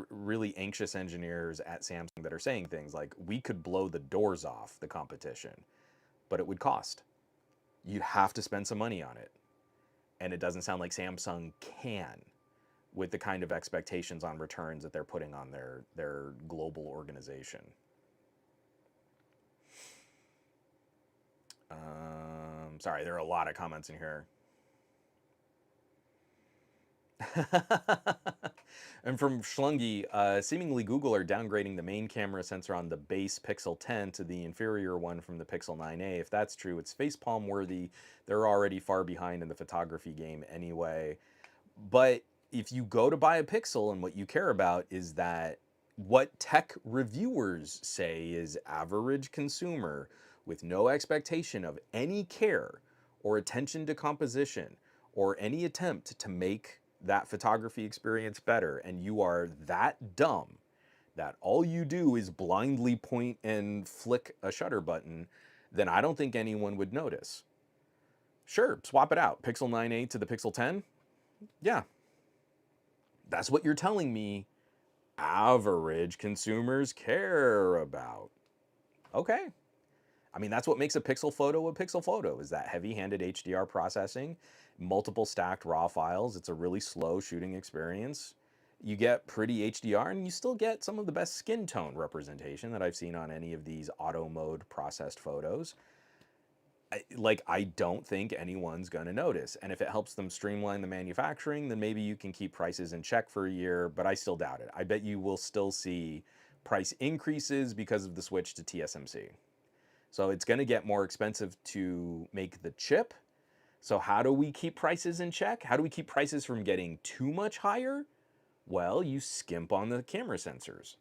really anxious engineers at Samsung that are saying things like, we could blow the doors off the competition, but it would cost. You'd have to spend some money on it. And it doesn't sound like Samsung can, with the kind of expectations on returns that they're putting on their global organization. Sorry, there are a lot of comments in here. And from Schlungy, seemingly Google are downgrading the main camera sensor on the base Pixel 10 to the inferior one from the Pixel 9a. If that's true, it's facepalm worthy. They're already far behind in the photography game anyway. But if you go to buy a Pixel and what you care about is that what tech reviewers say is average consumer with no expectation of any care or attention to composition or any attempt to make that photography experience better, and you are that dumb that all you do is blindly point and flick a shutter button, then I don't think anyone would notice. Sure, swap it out. Pixel 9a to the Pixel 10? Yeah. That's what you're telling me average consumers care about. Okay. I mean, that's what makes a pixel photo, is that heavy-handed HDR processing, multiple stacked RAW files. It's a really slow shooting experience. You get pretty HDR, and you still get some of the best skin tone representation that I've seen on any of these auto mode processed photos. I don't think anyone's going to notice. And if it helps them streamline the manufacturing, then maybe you can keep prices in check for a year, but I still doubt it. I bet you will still see price increases because of the switch to TSMC. So it's going to get more expensive to make the chip. So how do we keep prices in check? How do we keep prices from getting too much higher? Well, you skimp on the camera sensors.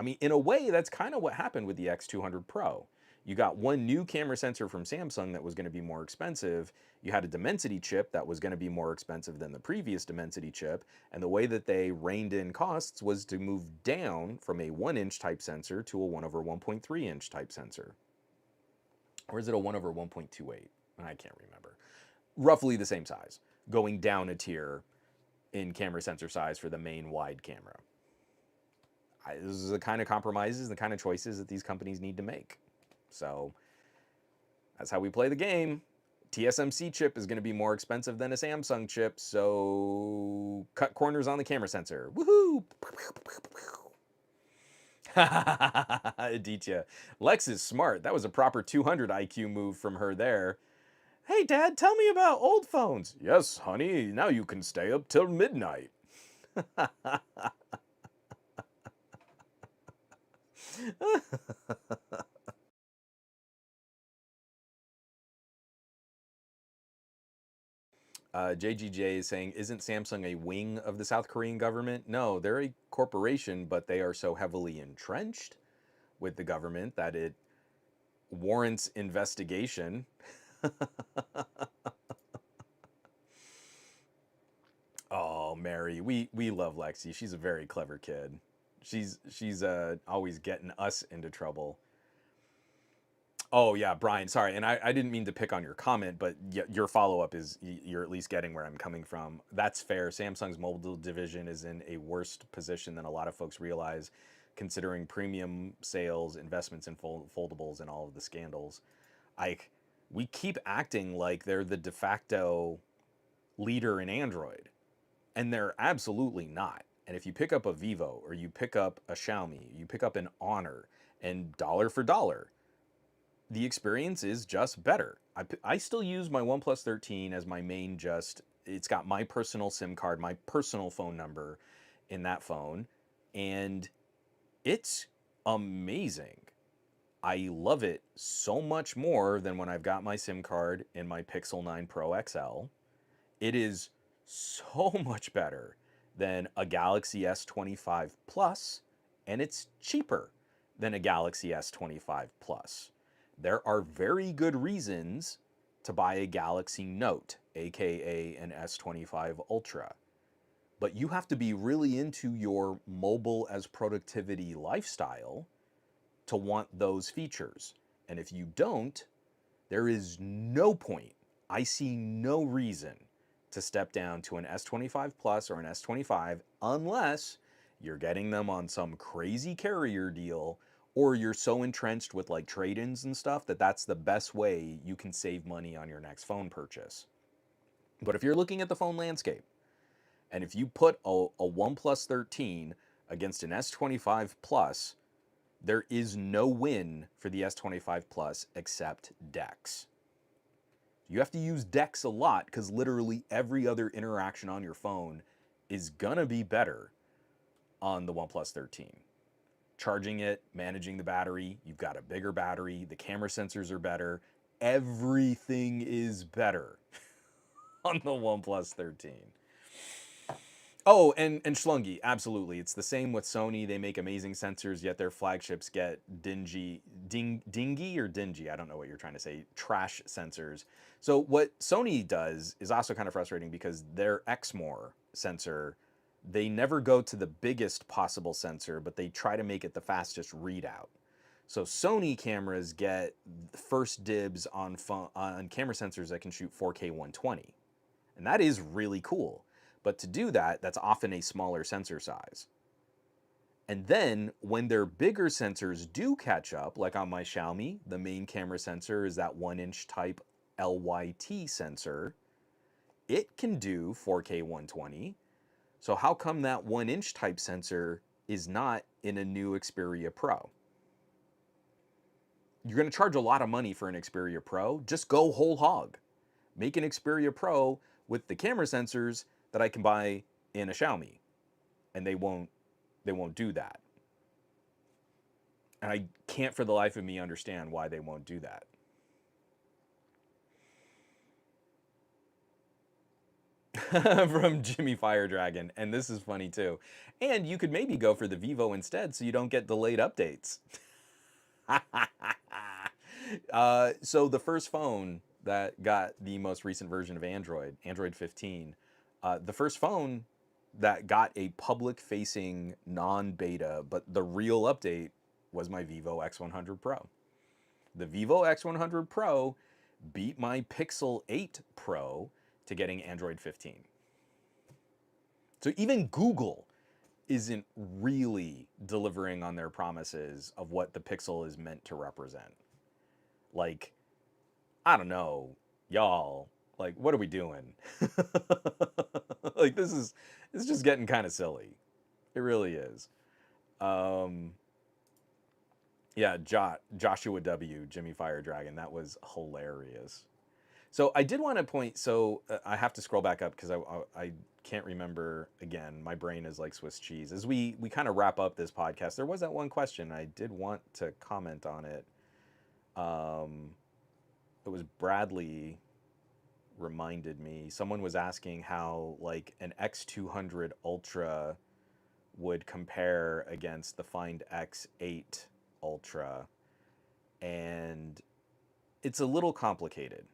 I mean, in a way, that's kind of what happened with the X200 Pro. You got one new camera sensor from Samsung that was going to be more expensive. You had a Dimensity chip that was going to be more expensive than the previous Dimensity chip. And the way that they reined in costs was to move down from a 1-inch type sensor to a 1 over 1.3 inch type sensor. Or is it a 1 over 1.28? I can't remember. Roughly the same size, going down a tier in camera sensor size for the main wide camera. This is the kind of compromises, the kind of choices that these companies need to make. So that's how we play the game. TSMC chip is going to be more expensive than a Samsung chip, so cut corners on the camera sensor. Woohoo! Aditya. Lex is smart. That was a proper 200 IQ move from her there. Hey, Dad, tell me about old phones. Yes, honey, now you can stay up till midnight. JGJ is saying, isn't Samsung a wing of the South Korean government? No, they're a corporation, but they are so heavily entrenched with the government that it warrants investigation. Oh, Mary, we love Lexi. She's a very clever kid. She's always getting us into trouble. Oh yeah, Brian. Sorry, and I didn't mean to pick on your comment, but your follow up is you're at least getting where I'm coming from. That's fair. Samsung's mobile division is in a worse position than a lot of folks realize, considering premium sales, investments in foldables, and all of the scandals. Like, we keep acting like they're the de facto leader in Android, and they're absolutely not. And if you pick up a Vivo or you pick up a Xiaomi, you pick up an Honor, and dollar for dollar, the experience is just better. I still use my OnePlus 13 as my main it's got my personal SIM card, my personal phone number in that phone, and it's amazing. I love it so much more than when I've got my SIM card in my Pixel 9 Pro XL. It is so much better than a Galaxy S25 Plus, and it's cheaper than a Galaxy S25 Plus. There are very good reasons to buy a Galaxy Note, aka an S25 Ultra. But you have to be really into your mobile as productivity lifestyle to want those features. And if you don't, there is no point, I see no reason to step down to an S25 Plus or an S25 unless you're getting them on some crazy carrier deal, or you're so entrenched with like trade-ins and stuff that that's the best way you can save money on your next phone purchase. But if you're looking at the phone landscape, and if you put a OnePlus 13 against an S25 Plus, there is no win for the S25 Plus except DeX. You have to use DeX a lot because literally every other interaction on your phone is gonna be better on the OnePlus 13. Charging it, managing the battery, you've got a bigger battery, the camera sensors are better, everything is better on the OnePlus 13. Oh, and Schlungy, absolutely. It's the same with Sony. They make amazing sensors, yet their flagships get dingy, dingy or dingy, I don't know what you're trying to say, trash sensors. So what Sony does is also kind of frustrating because their Exmor sensor, they never go to the biggest possible sensor, but they try to make it the fastest readout. So Sony cameras get first dibs on camera sensors that can shoot 4K 120. And that is really cool. But to do that, that's often a smaller sensor size. And then when their bigger sensors do catch up, like on my Xiaomi, the main camera sensor is that 1-inch type LYT sensor. It can do 4K 120. So how come that 1-inch type sensor is not in a new Xperia Pro? You're going to charge a lot of money for an Xperia Pro. Just go whole hog. Make an Xperia Pro with the camera sensors that I can buy in a Xiaomi, and they won't do that. And I can't for the life of me understand why they won't do that. from Jimmy Fire Dragon, and this is funny too. And you could maybe go for the Vivo instead so you don't get delayed updates. So the first phone that got the most recent version of Android, Android 15, the first phone that got a public-facing non-beta, but the real update was my Vivo X100 Pro. The Vivo X100 Pro beat my Pixel 8 Pro to getting Android 15. So even Google isn't really delivering on their promises of what the Pixel is meant to represent. Like, I don't know, y'all, like, what are we doing? Like, this is just getting kind of silly. It really is. Yeah, Joshua W, Jimmy Fire Dragon, that was hilarious. So I did want to point, so I have to scroll back up because I can't remember, again, my brain is like Swiss cheese. As we kind of wrap up this podcast, there was that one question, I did want to comment on it. It was Bradley reminded me, someone was asking how like an X200 Ultra would compare against the Find X8 Ultra, and it's a little complicated.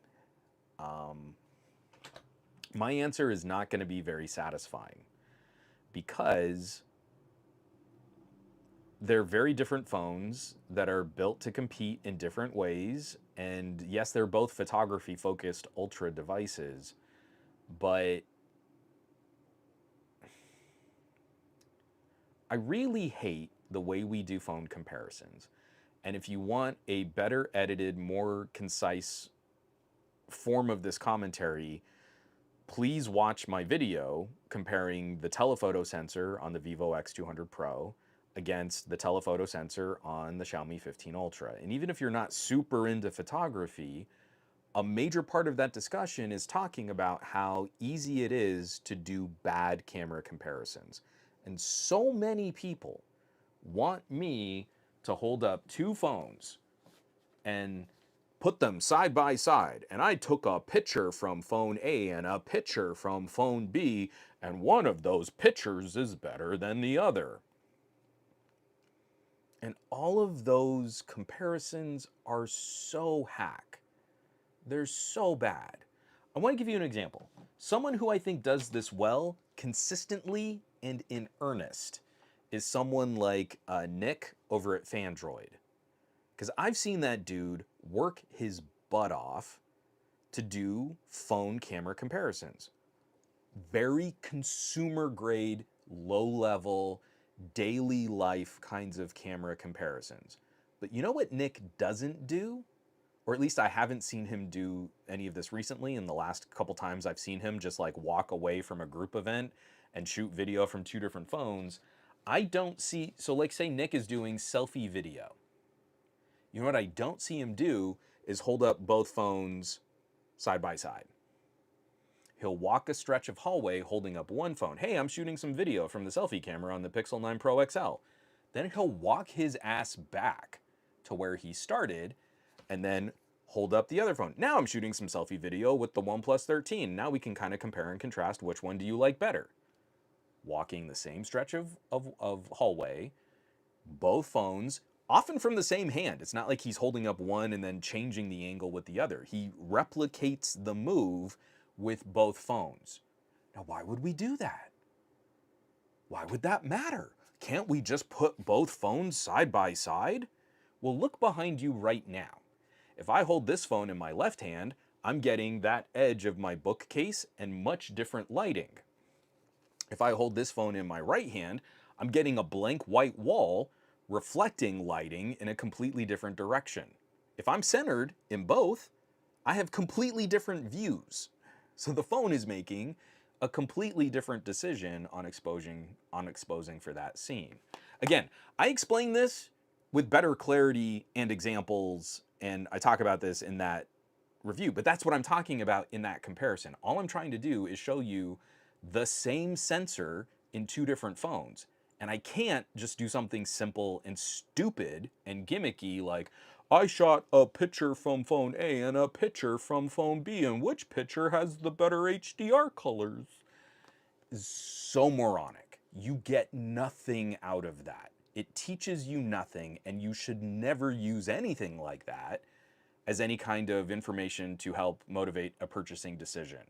My answer is not going to be very satisfying because they're very different phones that are built to compete in different ways. And yes, they're both photography focused ultra devices, but I really hate the way we do phone comparisons. And if you want a better edited, more concise form of this commentary, please watch my video comparing the telephoto sensor on the Vivo X200 Pro against the telephoto sensor on the Xiaomi 15 Ultra. And even if you're not super into photography, a major part of that discussion is talking about how easy it is to do bad camera comparisons. And so many people want me to hold up two phones and put them side by side, and I took a picture from phone A and a picture from phone B, and one of those pictures is better than the other. And all of those comparisons are so hack. They're so bad. I want to give you an example. Someone who I think does this well, consistently and in earnest, is someone like Nick over at Fandroid. Because I've seen that dude work his butt off to do phone camera comparisons. Very consumer grade, low level, daily life kinds of camera comparisons. But you know what Nick doesn't do? Or at least I haven't seen him do any of this recently. In the last couple times I've seen him just like walk away from a group event and shoot video from two different phones. I don't see, so like say Nick is doing selfie video. You know what I don't see him do is hold up both phones side by side. He'll walk a stretch of hallway holding up one phone. Hey, I'm shooting some video from the selfie camera on the Pixel 9 Pro XL. Then he'll walk his ass back to where he started and then hold up the other phone. Now I'm shooting some selfie video with the OnePlus 13. Now we can kind of compare and contrast which one do you like better. Walking the same stretch of hallway, both phones, often from the same hand. It's not like he's holding up one and then changing the angle with the other. He replicates the move with both phones. Now, why would we do that? Why would that matter? Can't we just put both phones side by side? Well, look behind you right now. If I hold this phone in my left hand, I'm getting that edge of my bookcase and much different lighting. If I hold this phone in my right hand, I'm getting a blank white wall reflecting lighting in a completely different direction. If I'm centered in both, I have completely different views. So the phone is making a completely different decision on exposing for that scene. Again, I explain this with better clarity and examples, and I talk about this in that review, but that's what I'm talking about in that comparison. All I'm trying to do is show you the same sensor in two different phones. And I can't just do something simple and stupid and gimmicky like, I shot a picture from phone A and a picture from phone B, and which picture has the better HDR colors? so moronic. You get nothing out of that. It teaches you nothing, and you should never use anything like that as any kind of information to help motivate a purchasing decision.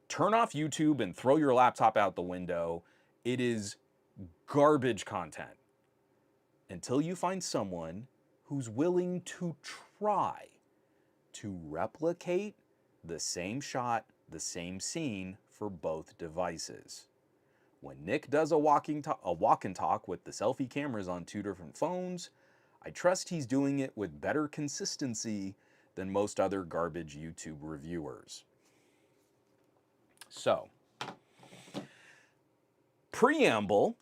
Turn off YouTube and throw your laptop out the window. It is garbage content until you find someone who's willing to try to replicate the same shot, the same scene for both devices. When Nick does a walk and talk with the selfie cameras on 2 different phones, I trust he's doing it with better consistency than most other garbage YouTube reviewers. So, preamble.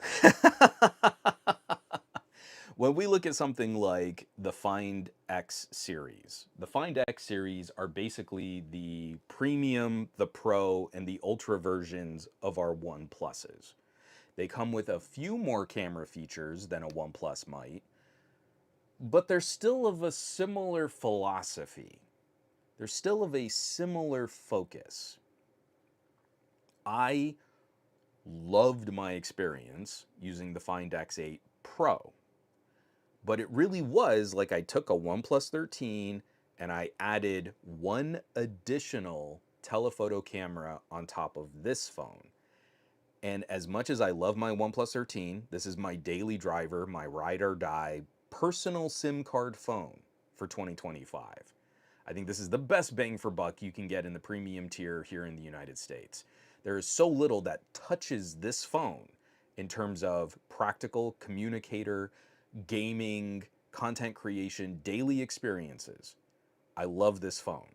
When we look at something like the Find X series, the Find X series are basically the premium, the Pro, and the Ultra versions of our OnePluses. They come with a few more camera features than a OnePlus might, but they're still of a similar philosophy. They're still of a similar focus. I loved my experience using the Find X8 Pro. But it really was like I took a OnePlus 13 and I added one additional telephoto camera on top of this phone. And as much as I love my OnePlus 13, this is my daily driver, my ride or die personal SIM card phone for 2025. I think this is the best bang for buck you can get in the premium tier here in the United States. There is so little that touches this phone in terms of practical communicator, gaming, content creation, daily experiences. I love this phone.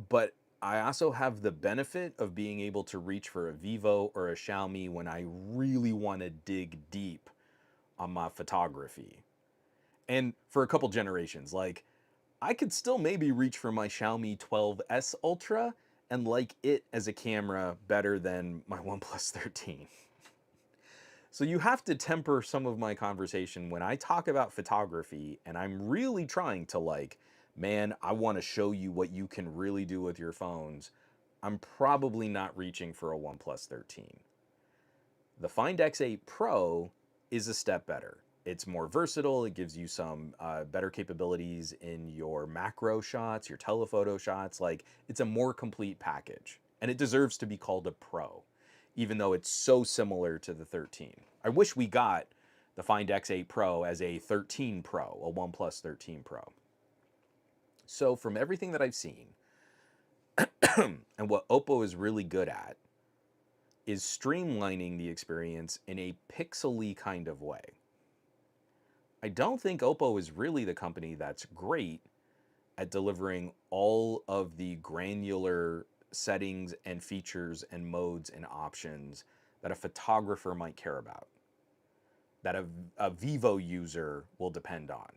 But I also have the benefit of being able to reach for a Vivo or a Xiaomi when I really want to dig deep on my photography. And for a couple generations, like I could still maybe reach for my Xiaomi 12S Ultra and like it as a camera better than my OnePlus 13. So you have to temper some of my conversation when I talk about photography and I'm really trying to like, man, I want to show you what you can really do with your phones. I'm probably not reaching for a OnePlus 13. The Find X8 Pro is a step better. It's more versatile. It gives you some better capabilities in your macro shots, your telephoto shots. Like it's a more complete package and it deserves to be called a Pro, even though it's so similar to the 13. I wish we got the Find X8 Pro as a 13 Pro, a OnePlus 13 Pro. So from everything that I've seen, and what Oppo is really good at, is streamlining the experience in a pixely kind of way. I don't think Oppo is really the company that's great at delivering all of the granular settings and features and modes and options that a photographer might care about, that a Vivo user will depend on,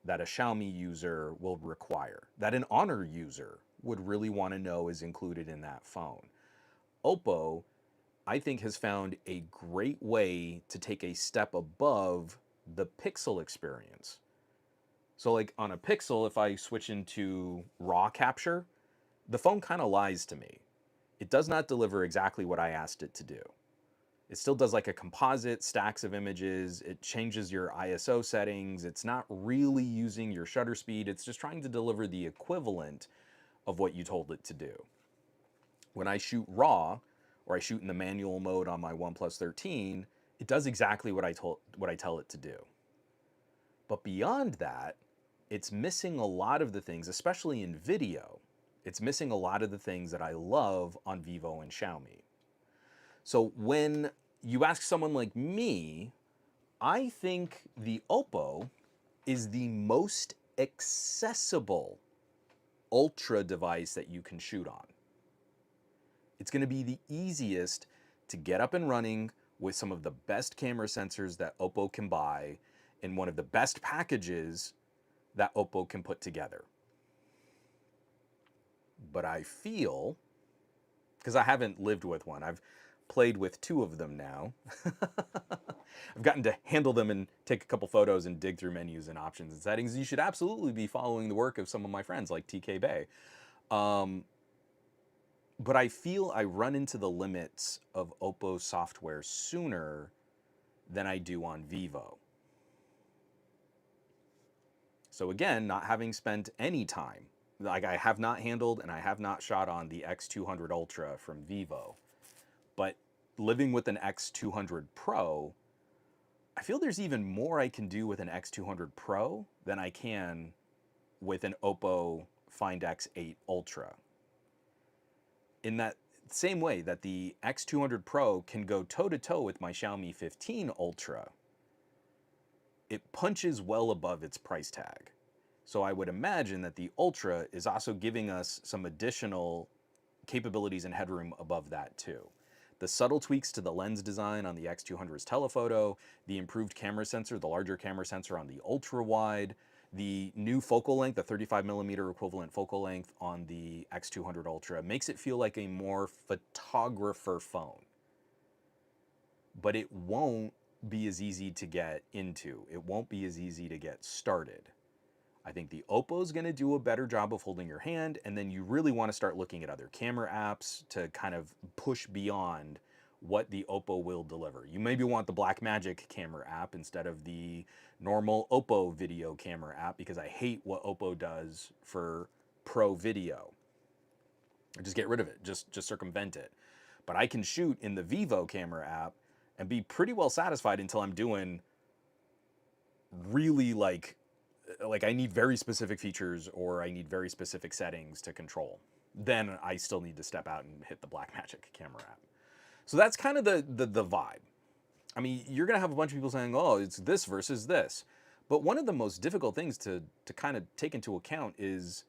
that a Xiaomi user will require, that an Honor user would really want to know is included in that phone. Oppo, I think, has found a great way to take a step above the Pixel experience. So like on a Pixel, if I switch into RAW capture, the phone kind of lies to me. It does not deliver exactly what I asked it to do. It still does like a composite, stacks of images. It changes your ISO settings. It's not really using your shutter speed. It's just trying to deliver the equivalent of what you told it to do. When I shoot RAW, or I shoot in the manual mode on my OnePlus 13, it does exactly what I tell it to do. But beyond that, it's missing a lot of the things, especially in video. It's missing a lot of the things that I love on Vivo and Xiaomi. So when you ask someone like me, I think the Oppo is the most accessible ultra device that you can shoot on. It's going to be the easiest to get up and running with some of the best camera sensors that Oppo can buy in one of the best packages that Oppo can put together. But I feel, because I haven't lived with one, I've played with 2 of them now. I've gotten to handle them and take a couple photos and dig through menus and options and settings. You should absolutely be following the work of some of my friends like TK Bay. but I feel I run into the limits of Oppo software sooner than I do on Vivo. So again, not having spent any time, like I have not handled and I have not shot on the X200 Ultra from Vivo, but living with an X200 Pro, I feel there's even more I can do with an X200 Pro than I can with an Oppo Find X8 Ultra. In that same way that the X200 Pro can go toe-to-toe with my Xiaomi 15 Ultra, it punches well above its price tag. So I would imagine that the Ultra is also giving us some additional capabilities and headroom above that too. The subtle tweaks to the lens design on the X200's telephoto, the improved camera sensor, the larger camera sensor on the ultra wide, the new focal length, the 35mm equivalent focal length on the X200 Ultra makes it feel like a more photographer phone. But it won't be as easy to get into. It won't be as easy to get started. I think the Oppo's gonna do a better job of holding your hand, and then you really wanna start looking at other camera apps to kind of push beyond what the Oppo will deliver. You maybe want the Blackmagic camera app instead of the normal Oppo video camera app, because I hate what Oppo does for pro video. Just get rid of it, just circumvent it. But I can shoot in the Vivo camera app and be pretty well satisfied until I'm doing really like I need very specific features or I need very specific settings to control. Then I still need to step out and hit the Blackmagic camera app. So that's kind of the vibe. I mean, you're gonna have a bunch of people saying, oh, it's this versus this. But one of the most difficult things to kind of take into account is,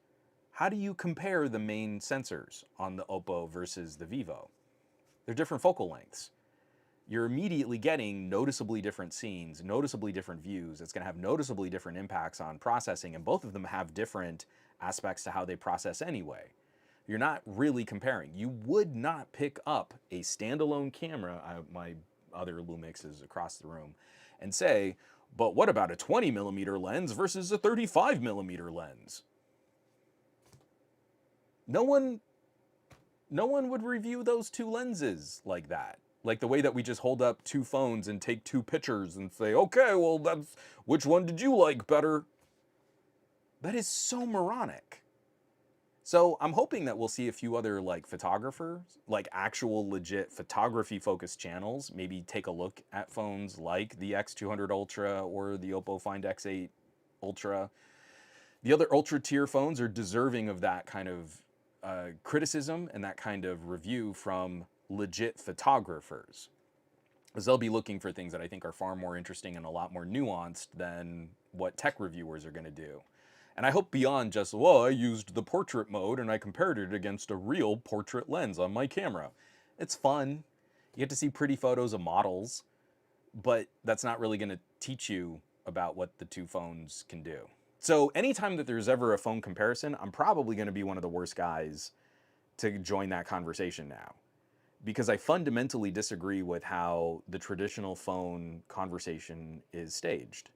how do you compare the main sensors on the Oppo versus the Vivo? They're different focal lengths. You're immediately getting noticeably different scenes, noticeably different views. It's going to have noticeably different impacts on processing, and both of them have different aspects to how they process anyway. You're not really comparing. You would not pick up a standalone camera, my other Lumix is across the room, and say, but what about a 20mm lens versus a 35mm lens? No one would review those two lenses like that. Like the way that we just hold up two phones and take two pictures and say, okay, well, that's, which one did you like better? That is so moronic. So I'm hoping that we'll see a few other like photographers, like actual legit photography focused channels, maybe take a look at phones like the X200 Ultra or the Oppo Find X8 Ultra. The other ultra tier phones are deserving of that kind of criticism and that kind of review from legit photographers, because they'll be looking for things that I think are far more interesting and a lot more nuanced than what tech reviewers are going to do. And I hope beyond just, well, I used the portrait mode and I compared it against a real portrait lens on my camera. It's fun. You get to see pretty photos of models, but that's not really going to teach you about what the two phones can do. So anytime that there's ever a phone comparison, I'm probably going to be one of the worst guys to join that conversation now, because I fundamentally disagree with how the traditional phone conversation is staged.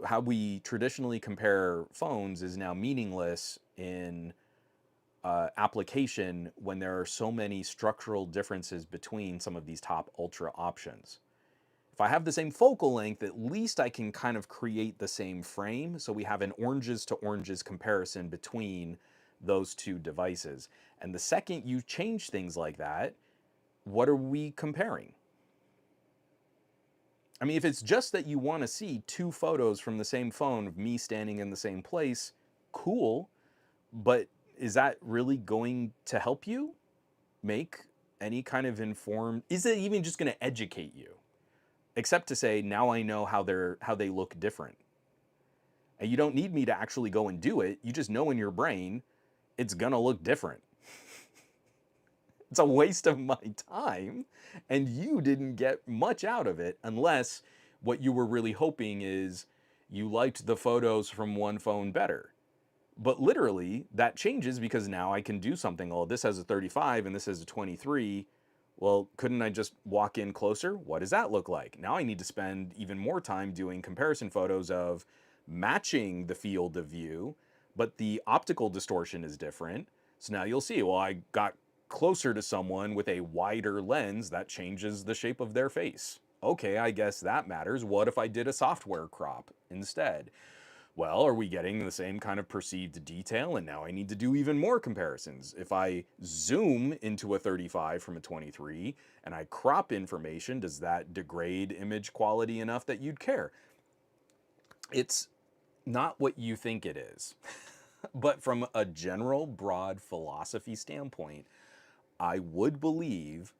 How we traditionally compare phones is now meaningless in application when there are so many structural differences between some of these top ultra options. If I have the same focal length, at least I can kind of create the same frame, so we have an oranges to oranges comparison between those two devices. And the second you change things like that, what are we comparing? I mean, if it's just that you want to see two photos from the same phone of me standing in the same place, cool, but is that really going to help you make any kind of informed, is it even just going to educate you? Except to say, now I know how they look different. And you don't need me to actually go and do it. You just know in your brain it's gonna look different. It's a waste of my time, and you didn't get much out of it unless what you were really hoping is you liked the photos from one phone better. But literally, that changes because now I can do something. Oh, this has a 35 and this has a 23. Well, couldn't I just walk in closer? What does that look like? Now I need to spend even more time doing comparison photos of matching the field of view, but the optical distortion is different. So now you'll see, well, I got closer to someone with a wider lens, that changes the shape of their face. Okay, I guess that matters. What if I did a software crop instead? Well, are we getting the same kind of perceived detail? And now I need to do even more comparisons. If I zoom into a 35 from a 23 and I crop information, does that degrade image quality enough that you'd care? It's not what you think it is. But from a general broad philosophy standpoint, I would believe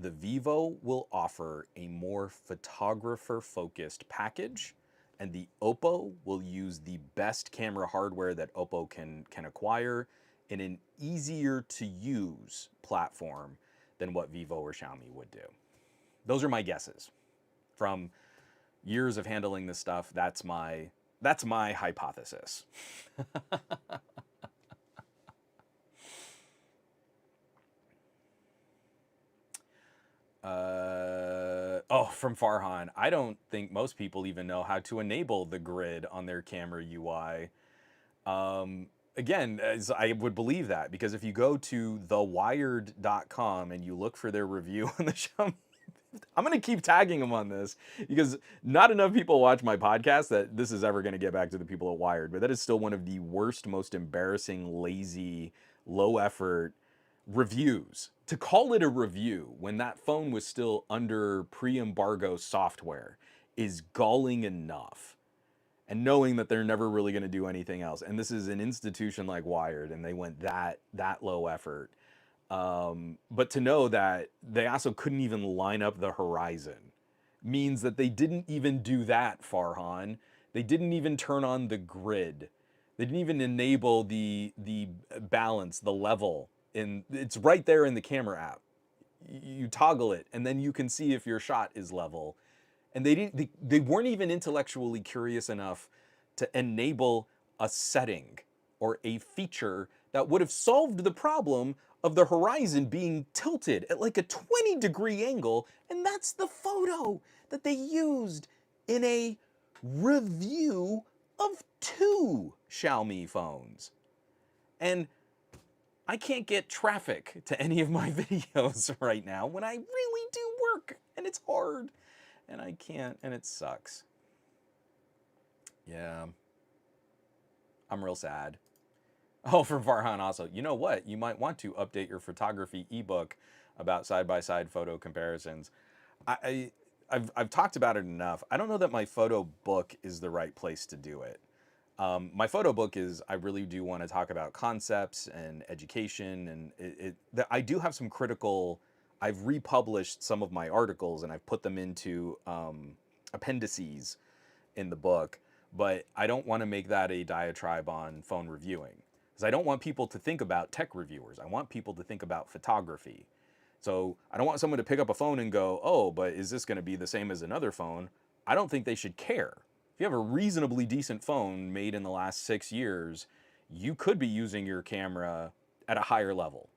the Vivo will offer a more photographer focused package, and the Oppo will use the best camera hardware that Oppo can acquire in an easier to use platform than what Vivo or Xiaomi would do. Those are my guesses. From years of handling this stuff, that's my hypothesis. Oh, from Farhan. I don't think most people even know how to enable the grid on their camera UI. Again, as I would believe that, because if you go to thewired.com and you look for their review on the Xiaomi, I'm going to keep tagging them on this because not enough people watch my podcast that this is ever going to get back to the people at Wired, but that is still one of the worst, most embarrassing, lazy, low effort reviews. To call it a review when that phone was still under pre-embargo software is galling enough. And knowing that they're never really going to do anything else. And this is an institution like Wired, and they went that low effort. But to know that they also couldn't even line up the horizon means that they didn't even do that, Farhan. They didn't even turn on the grid. They didn't even enable the balance, the level. It's right there in the camera app. You toggle it, and then you can see if your shot is level. And they weren't even intellectually curious enough to enable a setting or a feature that would have solved the problem of the horizon being tilted at like a 20-degree angle. And that's the photo that they used in a review of 2 Xiaomi phones. And I can't get traffic to any of my videos right now when I really do work, and it's hard. And I can't, and it sucks. Yeah. I'm real sad. Oh, from Farhan also. You know what? You might want to update your photography ebook about side-by-side photo comparisons. I've talked about it enough. I don't know that my photo book is the right place to do it. My photo book is, I really do want to talk about concepts and education, and I do have some critical. I've republished some of my articles and I've put them into appendices in the book, but I don't want to make that a diatribe on phone reviewing, because I don't want people to think about tech reviewers. I want people to think about photography. So I don't want someone to pick up a phone and go, oh, but is this going to be the same as another phone? I don't think they should care. If you have a reasonably decent phone made in the last 6 years, you could be using your camera at a higher level.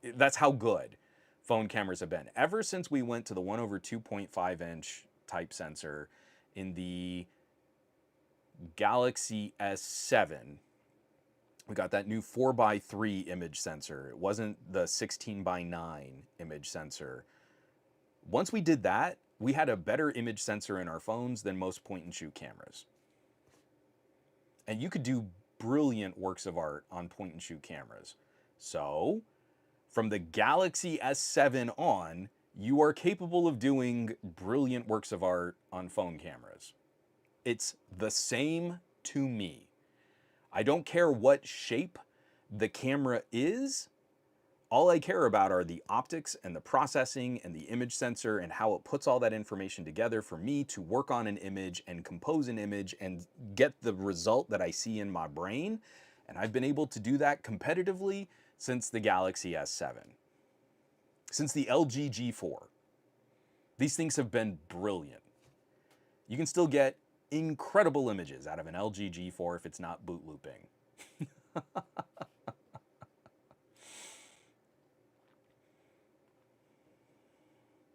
That's how good phone cameras have been. Ever since we went to the 1/2.5 inch type sensor in the Galaxy S7, we got that new 4:3 image sensor. It wasn't the 16:9 image sensor. Once we did that, we had a better image sensor in our phones than most point and shoot cameras. And you could do brilliant works of art on point and shoot cameras. So, from the Galaxy S7 on, you are capable of doing brilliant works of art on phone cameras. It's the same to me. I don't care what shape the camera is. All I care about are the optics and the processing and the image sensor and how it puts all that information together for me to work on an image and compose an image and get the result that I see in my brain. And I've been able to do that competitively since the Galaxy S7, since the LG G4. These things have been brilliant. You can still get incredible images out of an LG G4 if it's not boot looping.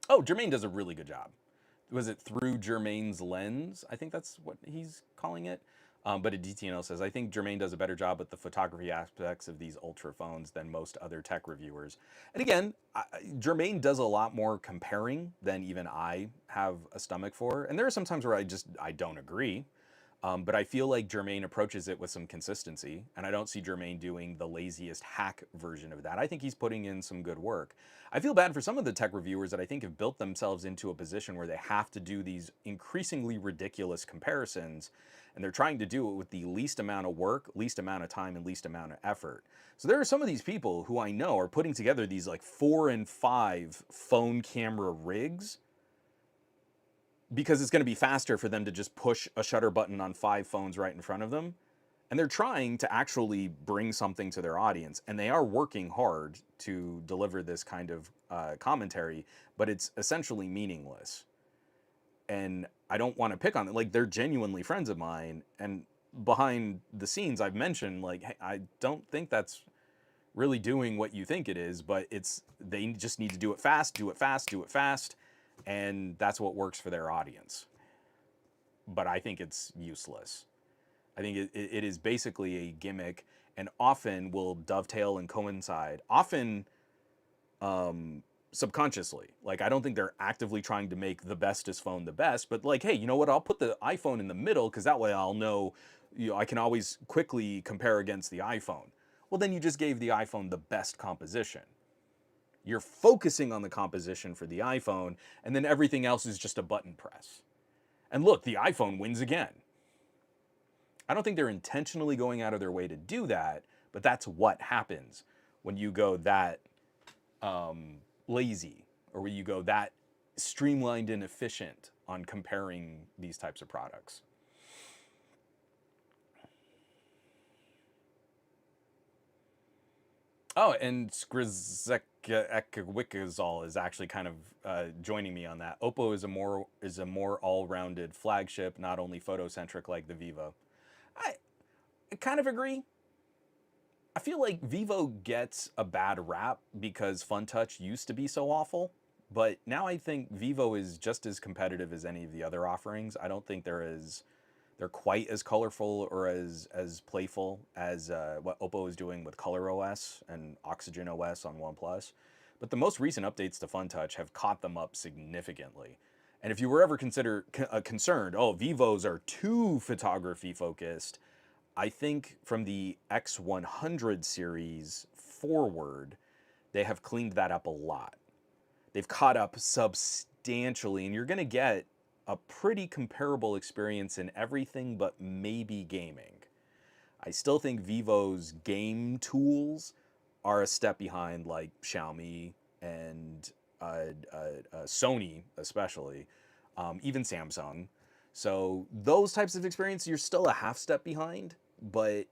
Oh, Jermaine does a really good job. Was it through Jermaine's lens? I think that's what he's calling it. But a DTNL says, I think Jermaine does a better job with the photography aspects of these ultra phones than most other tech reviewers. And again, Jermaine does a lot more comparing than even I have a stomach for. And there are some times where I don't agree. But I feel like Jermaine approaches it with some consistency, and I don't see Jermaine doing the laziest hack version of that. I think he's putting in some good work. I feel bad for some of the tech reviewers that I think have built themselves into a position where they have to do these increasingly ridiculous comparisons, and they're trying to do it with the least amount of work, least amount of time, and least amount of effort. So there are some of these people who I know are putting together these like 4 and 5 phone camera rigs because it's going to be faster for them to just push a shutter button on 5 phones right in front of them. And they're trying to actually bring something to their audience, and they are working hard to deliver this kind of commentary, but it's essentially meaningless. And I don't want to pick on it. Like, they're genuinely friends of mine, and behind the scenes, I've mentioned, like, hey, I don't think that's really doing what you think it is, but they just need to do it fast, do it fast, do it fast, and that's what works for their audience. But I think it's useless. I think it is basically a gimmick, and often will dovetail and coincide, often subconsciously. Like, I don't think they're actively trying to make the bestest phone the best, but like, hey, you know what? I'll put the iPhone in the middle because that way I'll know, I can always quickly compare against the iPhone. Well, then you just gave the iPhone the best composition. You're focusing on the composition for the iPhone, and then everything else is just a button press. And look, the iPhone wins again. I don't think they're intentionally going out of their way to do that, but that's what happens when you go that lazy, or when you go that streamlined and efficient on comparing these types of products. Oh, and Skrizekwickazol is actually kind of joining me on that. Oppo is a more all-rounded flagship, not only photocentric like the Vivo. I kind of agree. I feel like Vivo gets a bad rap because FunTouch used to be so awful, but now I think Vivo is just as competitive as any of the other offerings. I don't think they're quite as colorful or as playful as what Oppo is doing with Color OS and Oxygen OS on OnePlus. But the most recent updates to FunTouch have caught them up significantly. And if you were ever concerned, oh, Vivos are too photography focused, I think from the X100 series forward, they have cleaned that up a lot. They've caught up substantially, and you're going to get a pretty comparable experience in everything but maybe gaming. I still think Vivo's game tools are a step behind, like Xiaomi and Sony, especially, even Samsung. So those types of experience, you're still a half step behind, but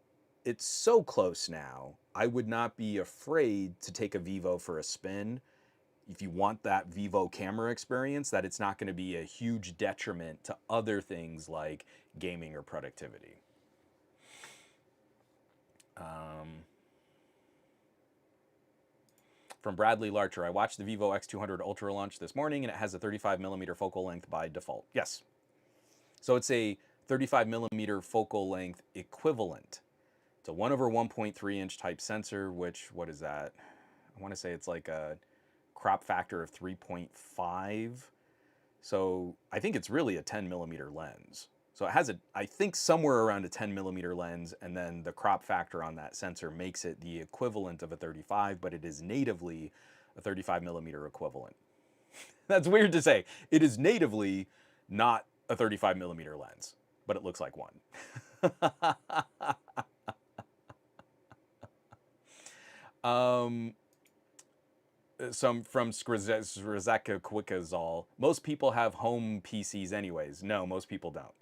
it's so close now. I would not be afraid to take a Vivo for a spin if you want that Vivo camera experience, that it's not going to be a huge detriment to other things like gaming or productivity. From Bradley Larcher, I watched the Vivo X200 Ultra launch this morning, and it has a 35mm focal length by default. Yes. So it's a 35mm focal length equivalent. It's a 1/1.3 inch type sensor, which, what is that? I want to say it's like a crop factor of 3.5. So I think it's really a 10mm lens. So it has I think somewhere around a 10mm lens, and then the crop factor on that sensor makes it the equivalent of a 35, but it is natively a 35mm equivalent. That's weird to say. It is natively not a 35mm lens, but it looks like one. Some from Skrizeka Quickazol. Most people have home PCs anyways. No, most people don't.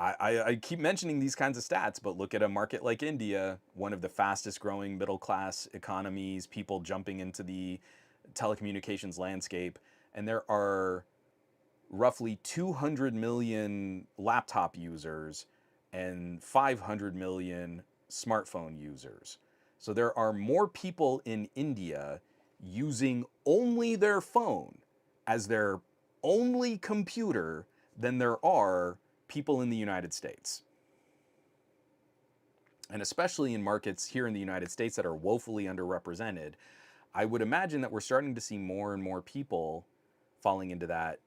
I keep mentioning these kinds of stats, but look at a market like India, one of the fastest growing middle class economies, people jumping into the telecommunications landscape, and there are roughly 200 million laptop users and 500 million smartphone users. So there are more people in India using only their phone as their only computer than there are people in the United States, and especially in markets here in the United States that are woefully underrepresented, I would imagine that we're starting to see more and more people falling into that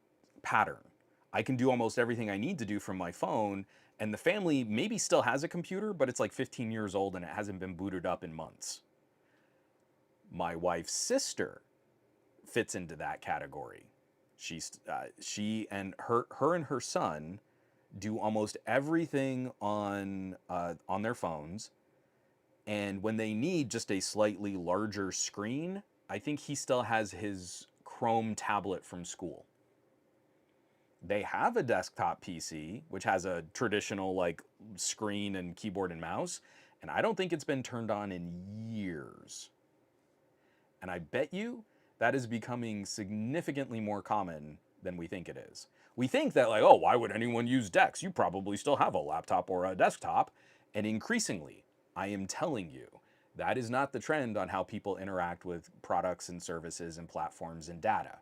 pattern. I can do almost everything I need to do from my phone, and the family maybe still has a computer, but it's like 15 years old and it hasn't been booted up in months. My wife's sister fits into that category. She and her son do almost everything on their phones, and when they need just a slightly larger screen, I think he still has his Chrome tablet from school. They have a desktop PC, which has a traditional like screen and keyboard and mouse, and I don't think it's been turned on in years. And I bet you that is becoming significantly more common than we think it is. We think that like, oh, why would anyone use DeX? You probably still have a laptop or a desktop. And increasingly, I am telling you, that is not the trend on how people interact with products and services and platforms and data.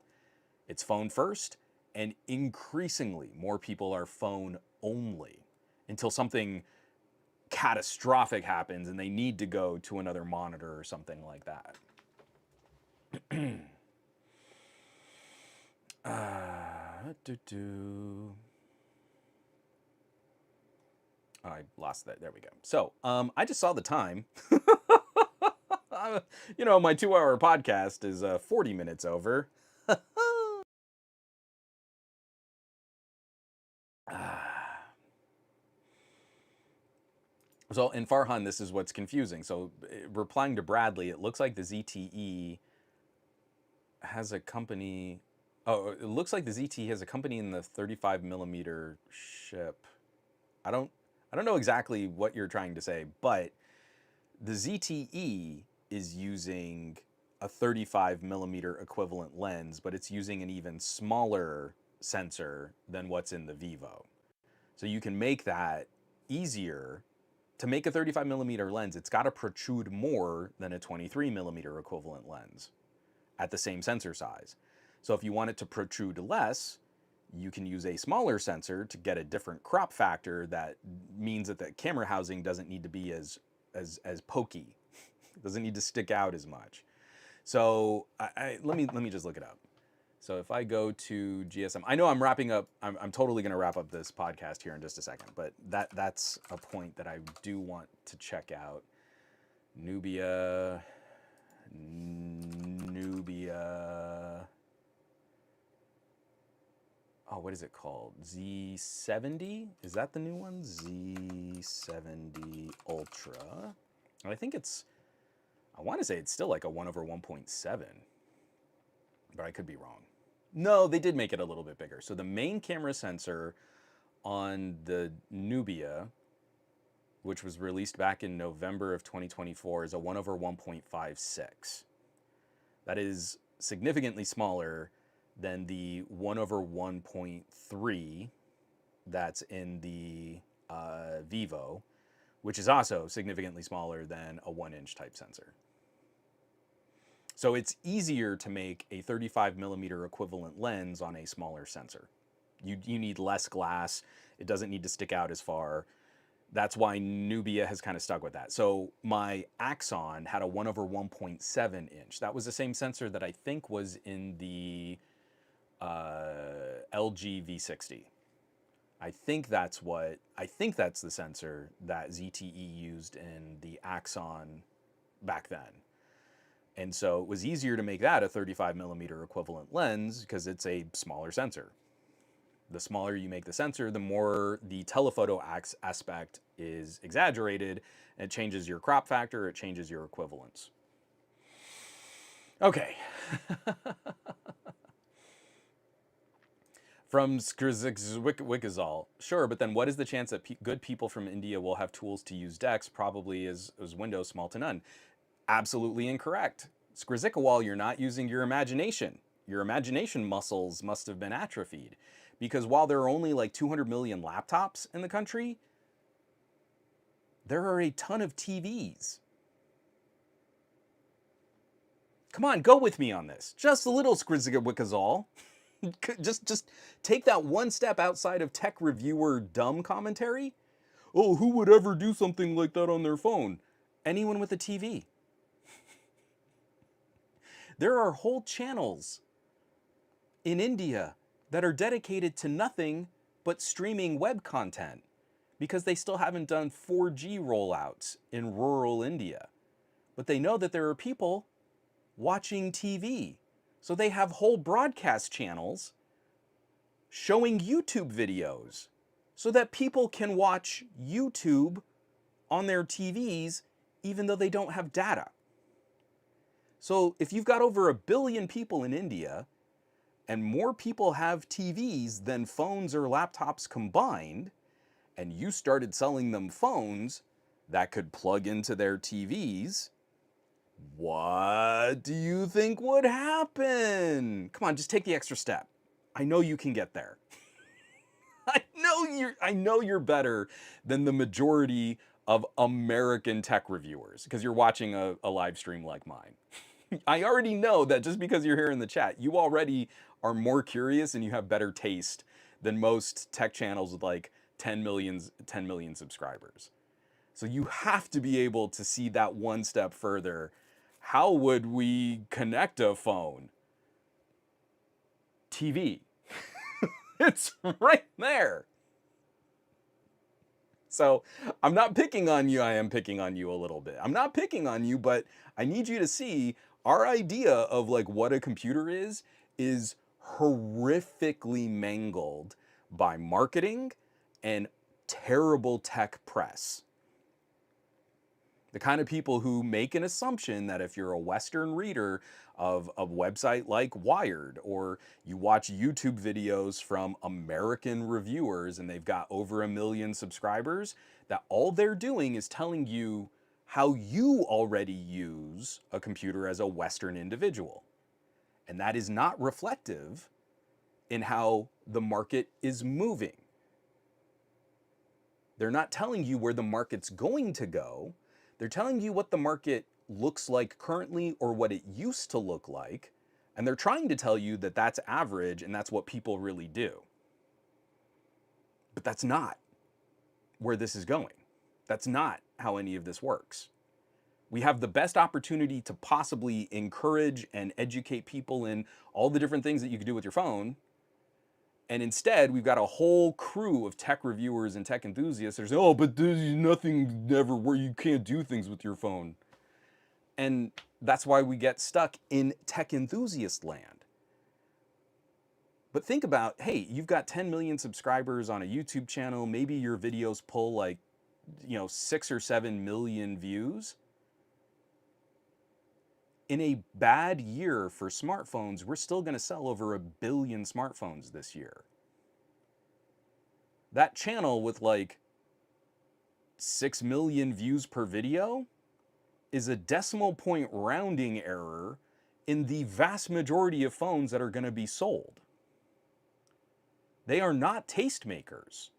It's phone first, and increasingly more people are phone only until something catastrophic happens and they need to go to another monitor or something like that. I lost that. There we go. So I just saw the time. You know, my 2-hour podcast is 40 minutes over. So in Farhan, this is what's confusing. So replying to Bradley, it looks like the ZTE has a company. Oh, it looks like the ZTE has a company in the 35 millimeter ship. I don't know exactly what you're trying to say, but the ZTE is using a 35 millimeter equivalent lens, but it's using an even smaller sensor than what's in the Vivo. So you can make that easier. To make a 35 millimeter lens, it's got to protrude more than a 23 millimeter equivalent lens at the same sensor size. So if you want it to protrude less, you can use a smaller sensor to get a different crop factor that means that the camera housing doesn't need to be as pokey. It doesn't need to stick out as much. So let me just look it up. So if I go to GSM, I know I'm wrapping up. I'm totally going to wrap up this podcast here in just a second, but that's a point that I do want to check out. Nubia. Oh, what is it called? Z70? Is that the new one? Z70 Ultra. And I think it's, I want to say it's still like a 1/1.7, but I could be wrong. No, they did make it a little bit bigger. So the main camera sensor on the Nubia, which was released back in November of 2024, is a 1/1.56. That is significantly smaller than the 1/1.3 that's in the Vivo, which is also significantly smaller than a 1-inch type sensor. So it's easier to make a 35 millimeter equivalent lens on a smaller sensor. You need less glass. It doesn't need to stick out as far. That's why Nubia has kind of stuck with that. So my Axon had a 1/1.7 inch. That was the same sensor that I think was in the LG V60. I think that's the sensor that ZTE used in the Axon back then. And so it was easier to make that a 35 millimeter equivalent lens because it's a smaller sensor. The smaller you make the sensor, the more the telephoto aspect is exaggerated. And it changes your crop factor, it changes your equivalence. Okay. From Wikizal, sure, but then what is the chance that good people from India will have tools to use DeX? Probably is Windows small to none. Absolutely incorrect. Skrzykawal, you're not using your imagination. Your imagination muscles must have been atrophied. Because while there are only like 200 million laptops in the country, there are a ton of TVs. Come on, go with me on this. Just a little Skrzykawal. Just take that one step outside of tech reviewer dumb commentary. Oh, who would ever do something like that on their phone? Anyone with a TV. There are whole channels in India that are dedicated to nothing but streaming web content because they still haven't done 4G rollouts in rural India. But they know that there are people watching TV. So they have whole broadcast channels showing YouTube videos so that people can watch YouTube on their TVs even though they don't have data. So if you've got over 1 billion people in India and more people have TVs than phones or laptops combined, and you started selling them phones that could plug into their TVs, what do you think would happen? Come on, just take the extra step. I know you can get there. I know you're better than the majority of American tech reviewers because you're watching a live stream like mine. I already know that just because you're here in the chat, you already are more curious and you have better taste than most tech channels with like 10 million subscribers. So you have to be able to see that one step further. How would we connect a phone? TV. It's right there. So I'm not picking on you. I am picking on you a little bit. I'm not picking on you, but I need you to see our idea of like what a computer is horrifically mangled by marketing and terrible tech press. The kind of people who make an assumption that if you're a Western reader of a website like Wired, or you watch YouTube videos from American reviewers and they've got over 1 million subscribers, that all they're doing is telling you how you already use a computer as a Western individual. And that is not reflective in how the market is moving. They're not telling you where the market's going to go. They're telling you what the market looks like currently or what it used to look like, and they're trying to tell you that that's average and that's what people really do. But that's not where this is going. That's not how any of this works. We have the best opportunity to possibly encourage and educate people in all the different things that you can do with your phone. And instead, we've got a whole crew of tech reviewers and tech enthusiasts that are saying, oh, but there's nothing ever where you can't do things with your phone. And that's why we get stuck in tech enthusiast land. But think about, hey, you've got 10 million subscribers on a YouTube channel. Maybe your videos pull like, 6 or 7 million views. In a bad year for smartphones, we're still going to sell over 1 billion smartphones this year. That channel with like 6 million views per video is a decimal point rounding error in the vast majority of phones that are going to be sold. They are not tastemakers.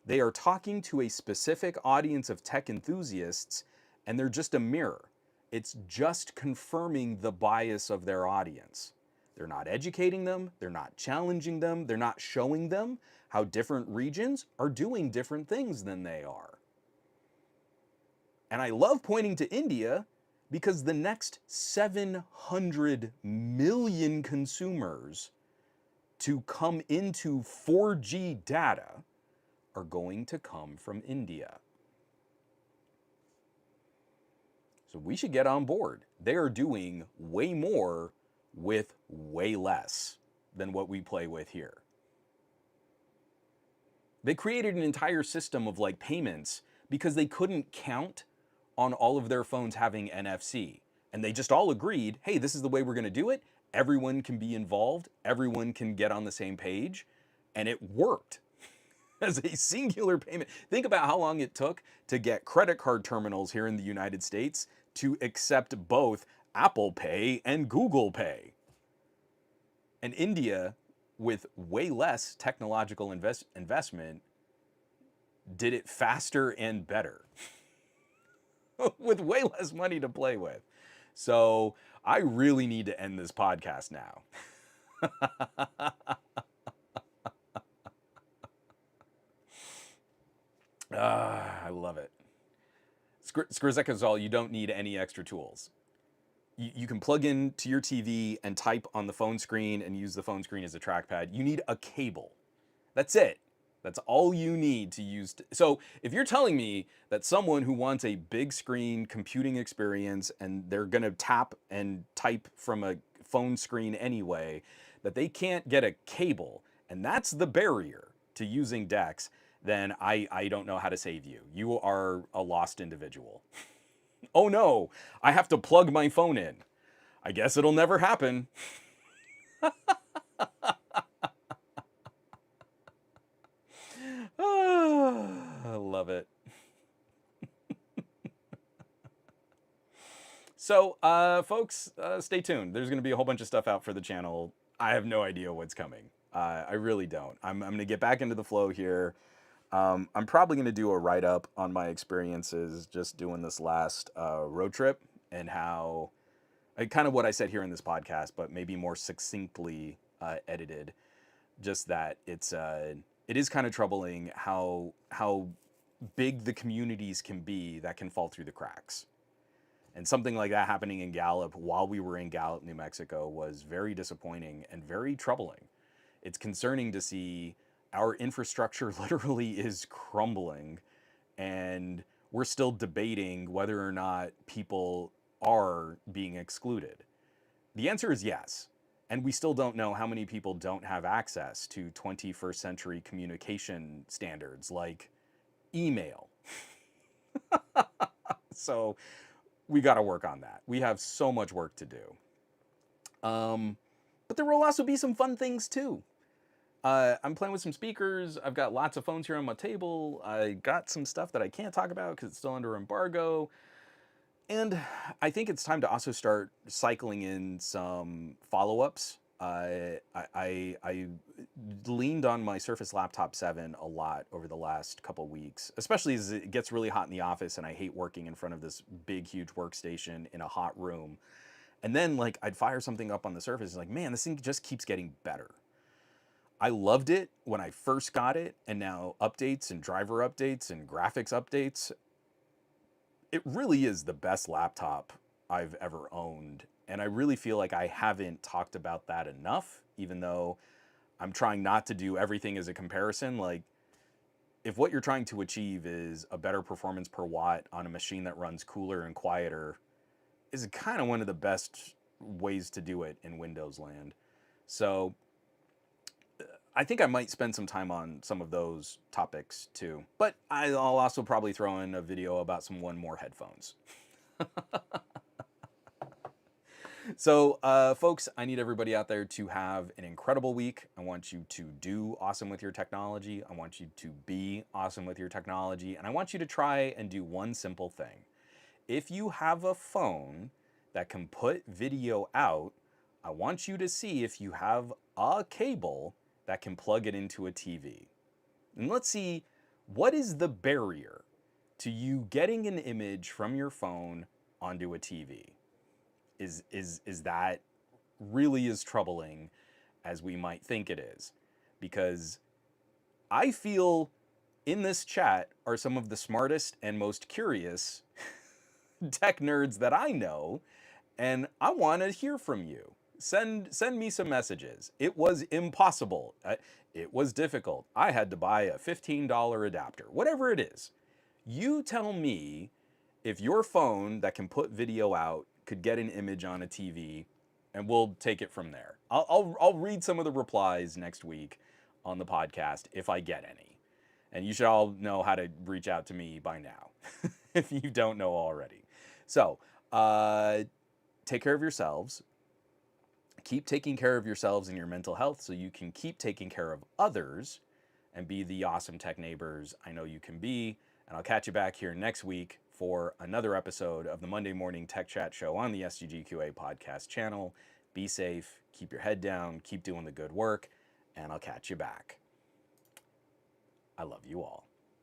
They are talking to a specific audience of tech enthusiasts, and they're just a mirror. It's just confirming the bias of their audience. They're not educating them, they're not challenging them, they're not showing them how different regions are doing different things than they are. And I love pointing to India because the next 700 million consumers to come into 4G data are going to come from India. So we should get on board. They are doing way more with way less than what we play with here. They created an entire system of like payments because they couldn't count on all of their phones having NFC. And they just all agreed, hey, this is the way we're gonna do it. Everyone can be involved. Everyone can get on the same page. And it worked as a singular payment. Think about how long it took to get credit card terminals here in the United States to accept both Apple Pay and Google Pay. And India, with way less technological investment, did it faster and better with way less money to play with. So I really need to end this podcast now. I love it. Skrzekazol, you don't need any extra tools. You can plug into your TV and type on the phone screen and use the phone screen as a trackpad. You need a cable. That's it. That's all you need to use. So if you're telling me that someone who wants a big screen computing experience and they're going to tap and type from a phone screen anyway, that they can't get a cable, and that's the barrier to using DeX, then I don't know how to save you. You are a lost individual. Oh no, I have to plug my phone in. I guess it'll never happen. I love it. So, folks, stay tuned. There's going to be a whole bunch of stuff out for the channel. I have no idea what's coming. I really don't. I'm going to get back into the flow here. I'm probably going to do a write-up on my experiences just doing this last road trip and how, kind of what I said here in this podcast, but maybe more succinctly edited. Just that it is kind of troubling how big the communities can be that can fall through the cracks. And something like that happening in Gallup while we were in Gallup, New Mexico was very disappointing and very troubling. It's concerning to see our infrastructure literally is crumbling, and we're still debating whether or not people are being excluded. The answer is yes. And we still don't know how many people don't have access to 21st century communication standards like email. So we got to work on that. We have so much work to do. But there will also be some fun things too. I'm playing with some speakers. I've got lots of phones here on my table. I got some stuff that I can't talk about because it's still under embargo. And I think it's time to also start cycling in some follow-ups. I leaned on my Surface Laptop 7 a lot over the last couple weeks, especially as it gets really hot in the office and I hate working in front of this big, huge workstation in a hot room. And then like I'd fire something up on the Surface, like, man, this thing just keeps getting better. I loved it when I first got it, and now updates and driver updates and graphics updates, it really is the best laptop I've ever owned. And I really feel like I haven't talked about that enough, even though I'm trying not to do everything as a comparison. Like, if what you're trying to achieve is a better performance per watt on a machine that runs cooler and quieter, is kind of one of the best ways to do it in Windows land. So I think I might spend some time on some of those topics too. But I'll also probably throw in a video about some One More headphones. So, folks, I need everybody out there to have an incredible week. I want you to do awesome with your technology. I want you to be awesome with your technology. And I want you to try and do one simple thing. If you have a phone that can put video out, I want you to see if you have a cable that can plug it into a TV. And let's see, what is the barrier to you getting an image from your phone onto a TV? Is that really as troubling as we might think it is? Because I feel in this chat are some of the smartest and most curious tech nerds that I know, and I want to hear from you. Send me some messages. It was impossible. It was difficult. I had to buy a $15 adapter, whatever it is. You tell me if your phone that can put video out could get an image on a TV, and we'll take it from there. I'll read some of the replies next week on the podcast if I get any. And you should all know how to reach out to me by now if you don't know already. So, take care of yourselves. Keep taking care of yourselves and your mental health so you can keep taking care of others and be the awesome tech neighbors I know you can be. And I'll catch you back here next week for another episode of the Monday Morning Tech Chat Show on the SGGQA podcast channel. Be safe, keep your head down, keep doing the good work, and I'll catch you back. I love you all.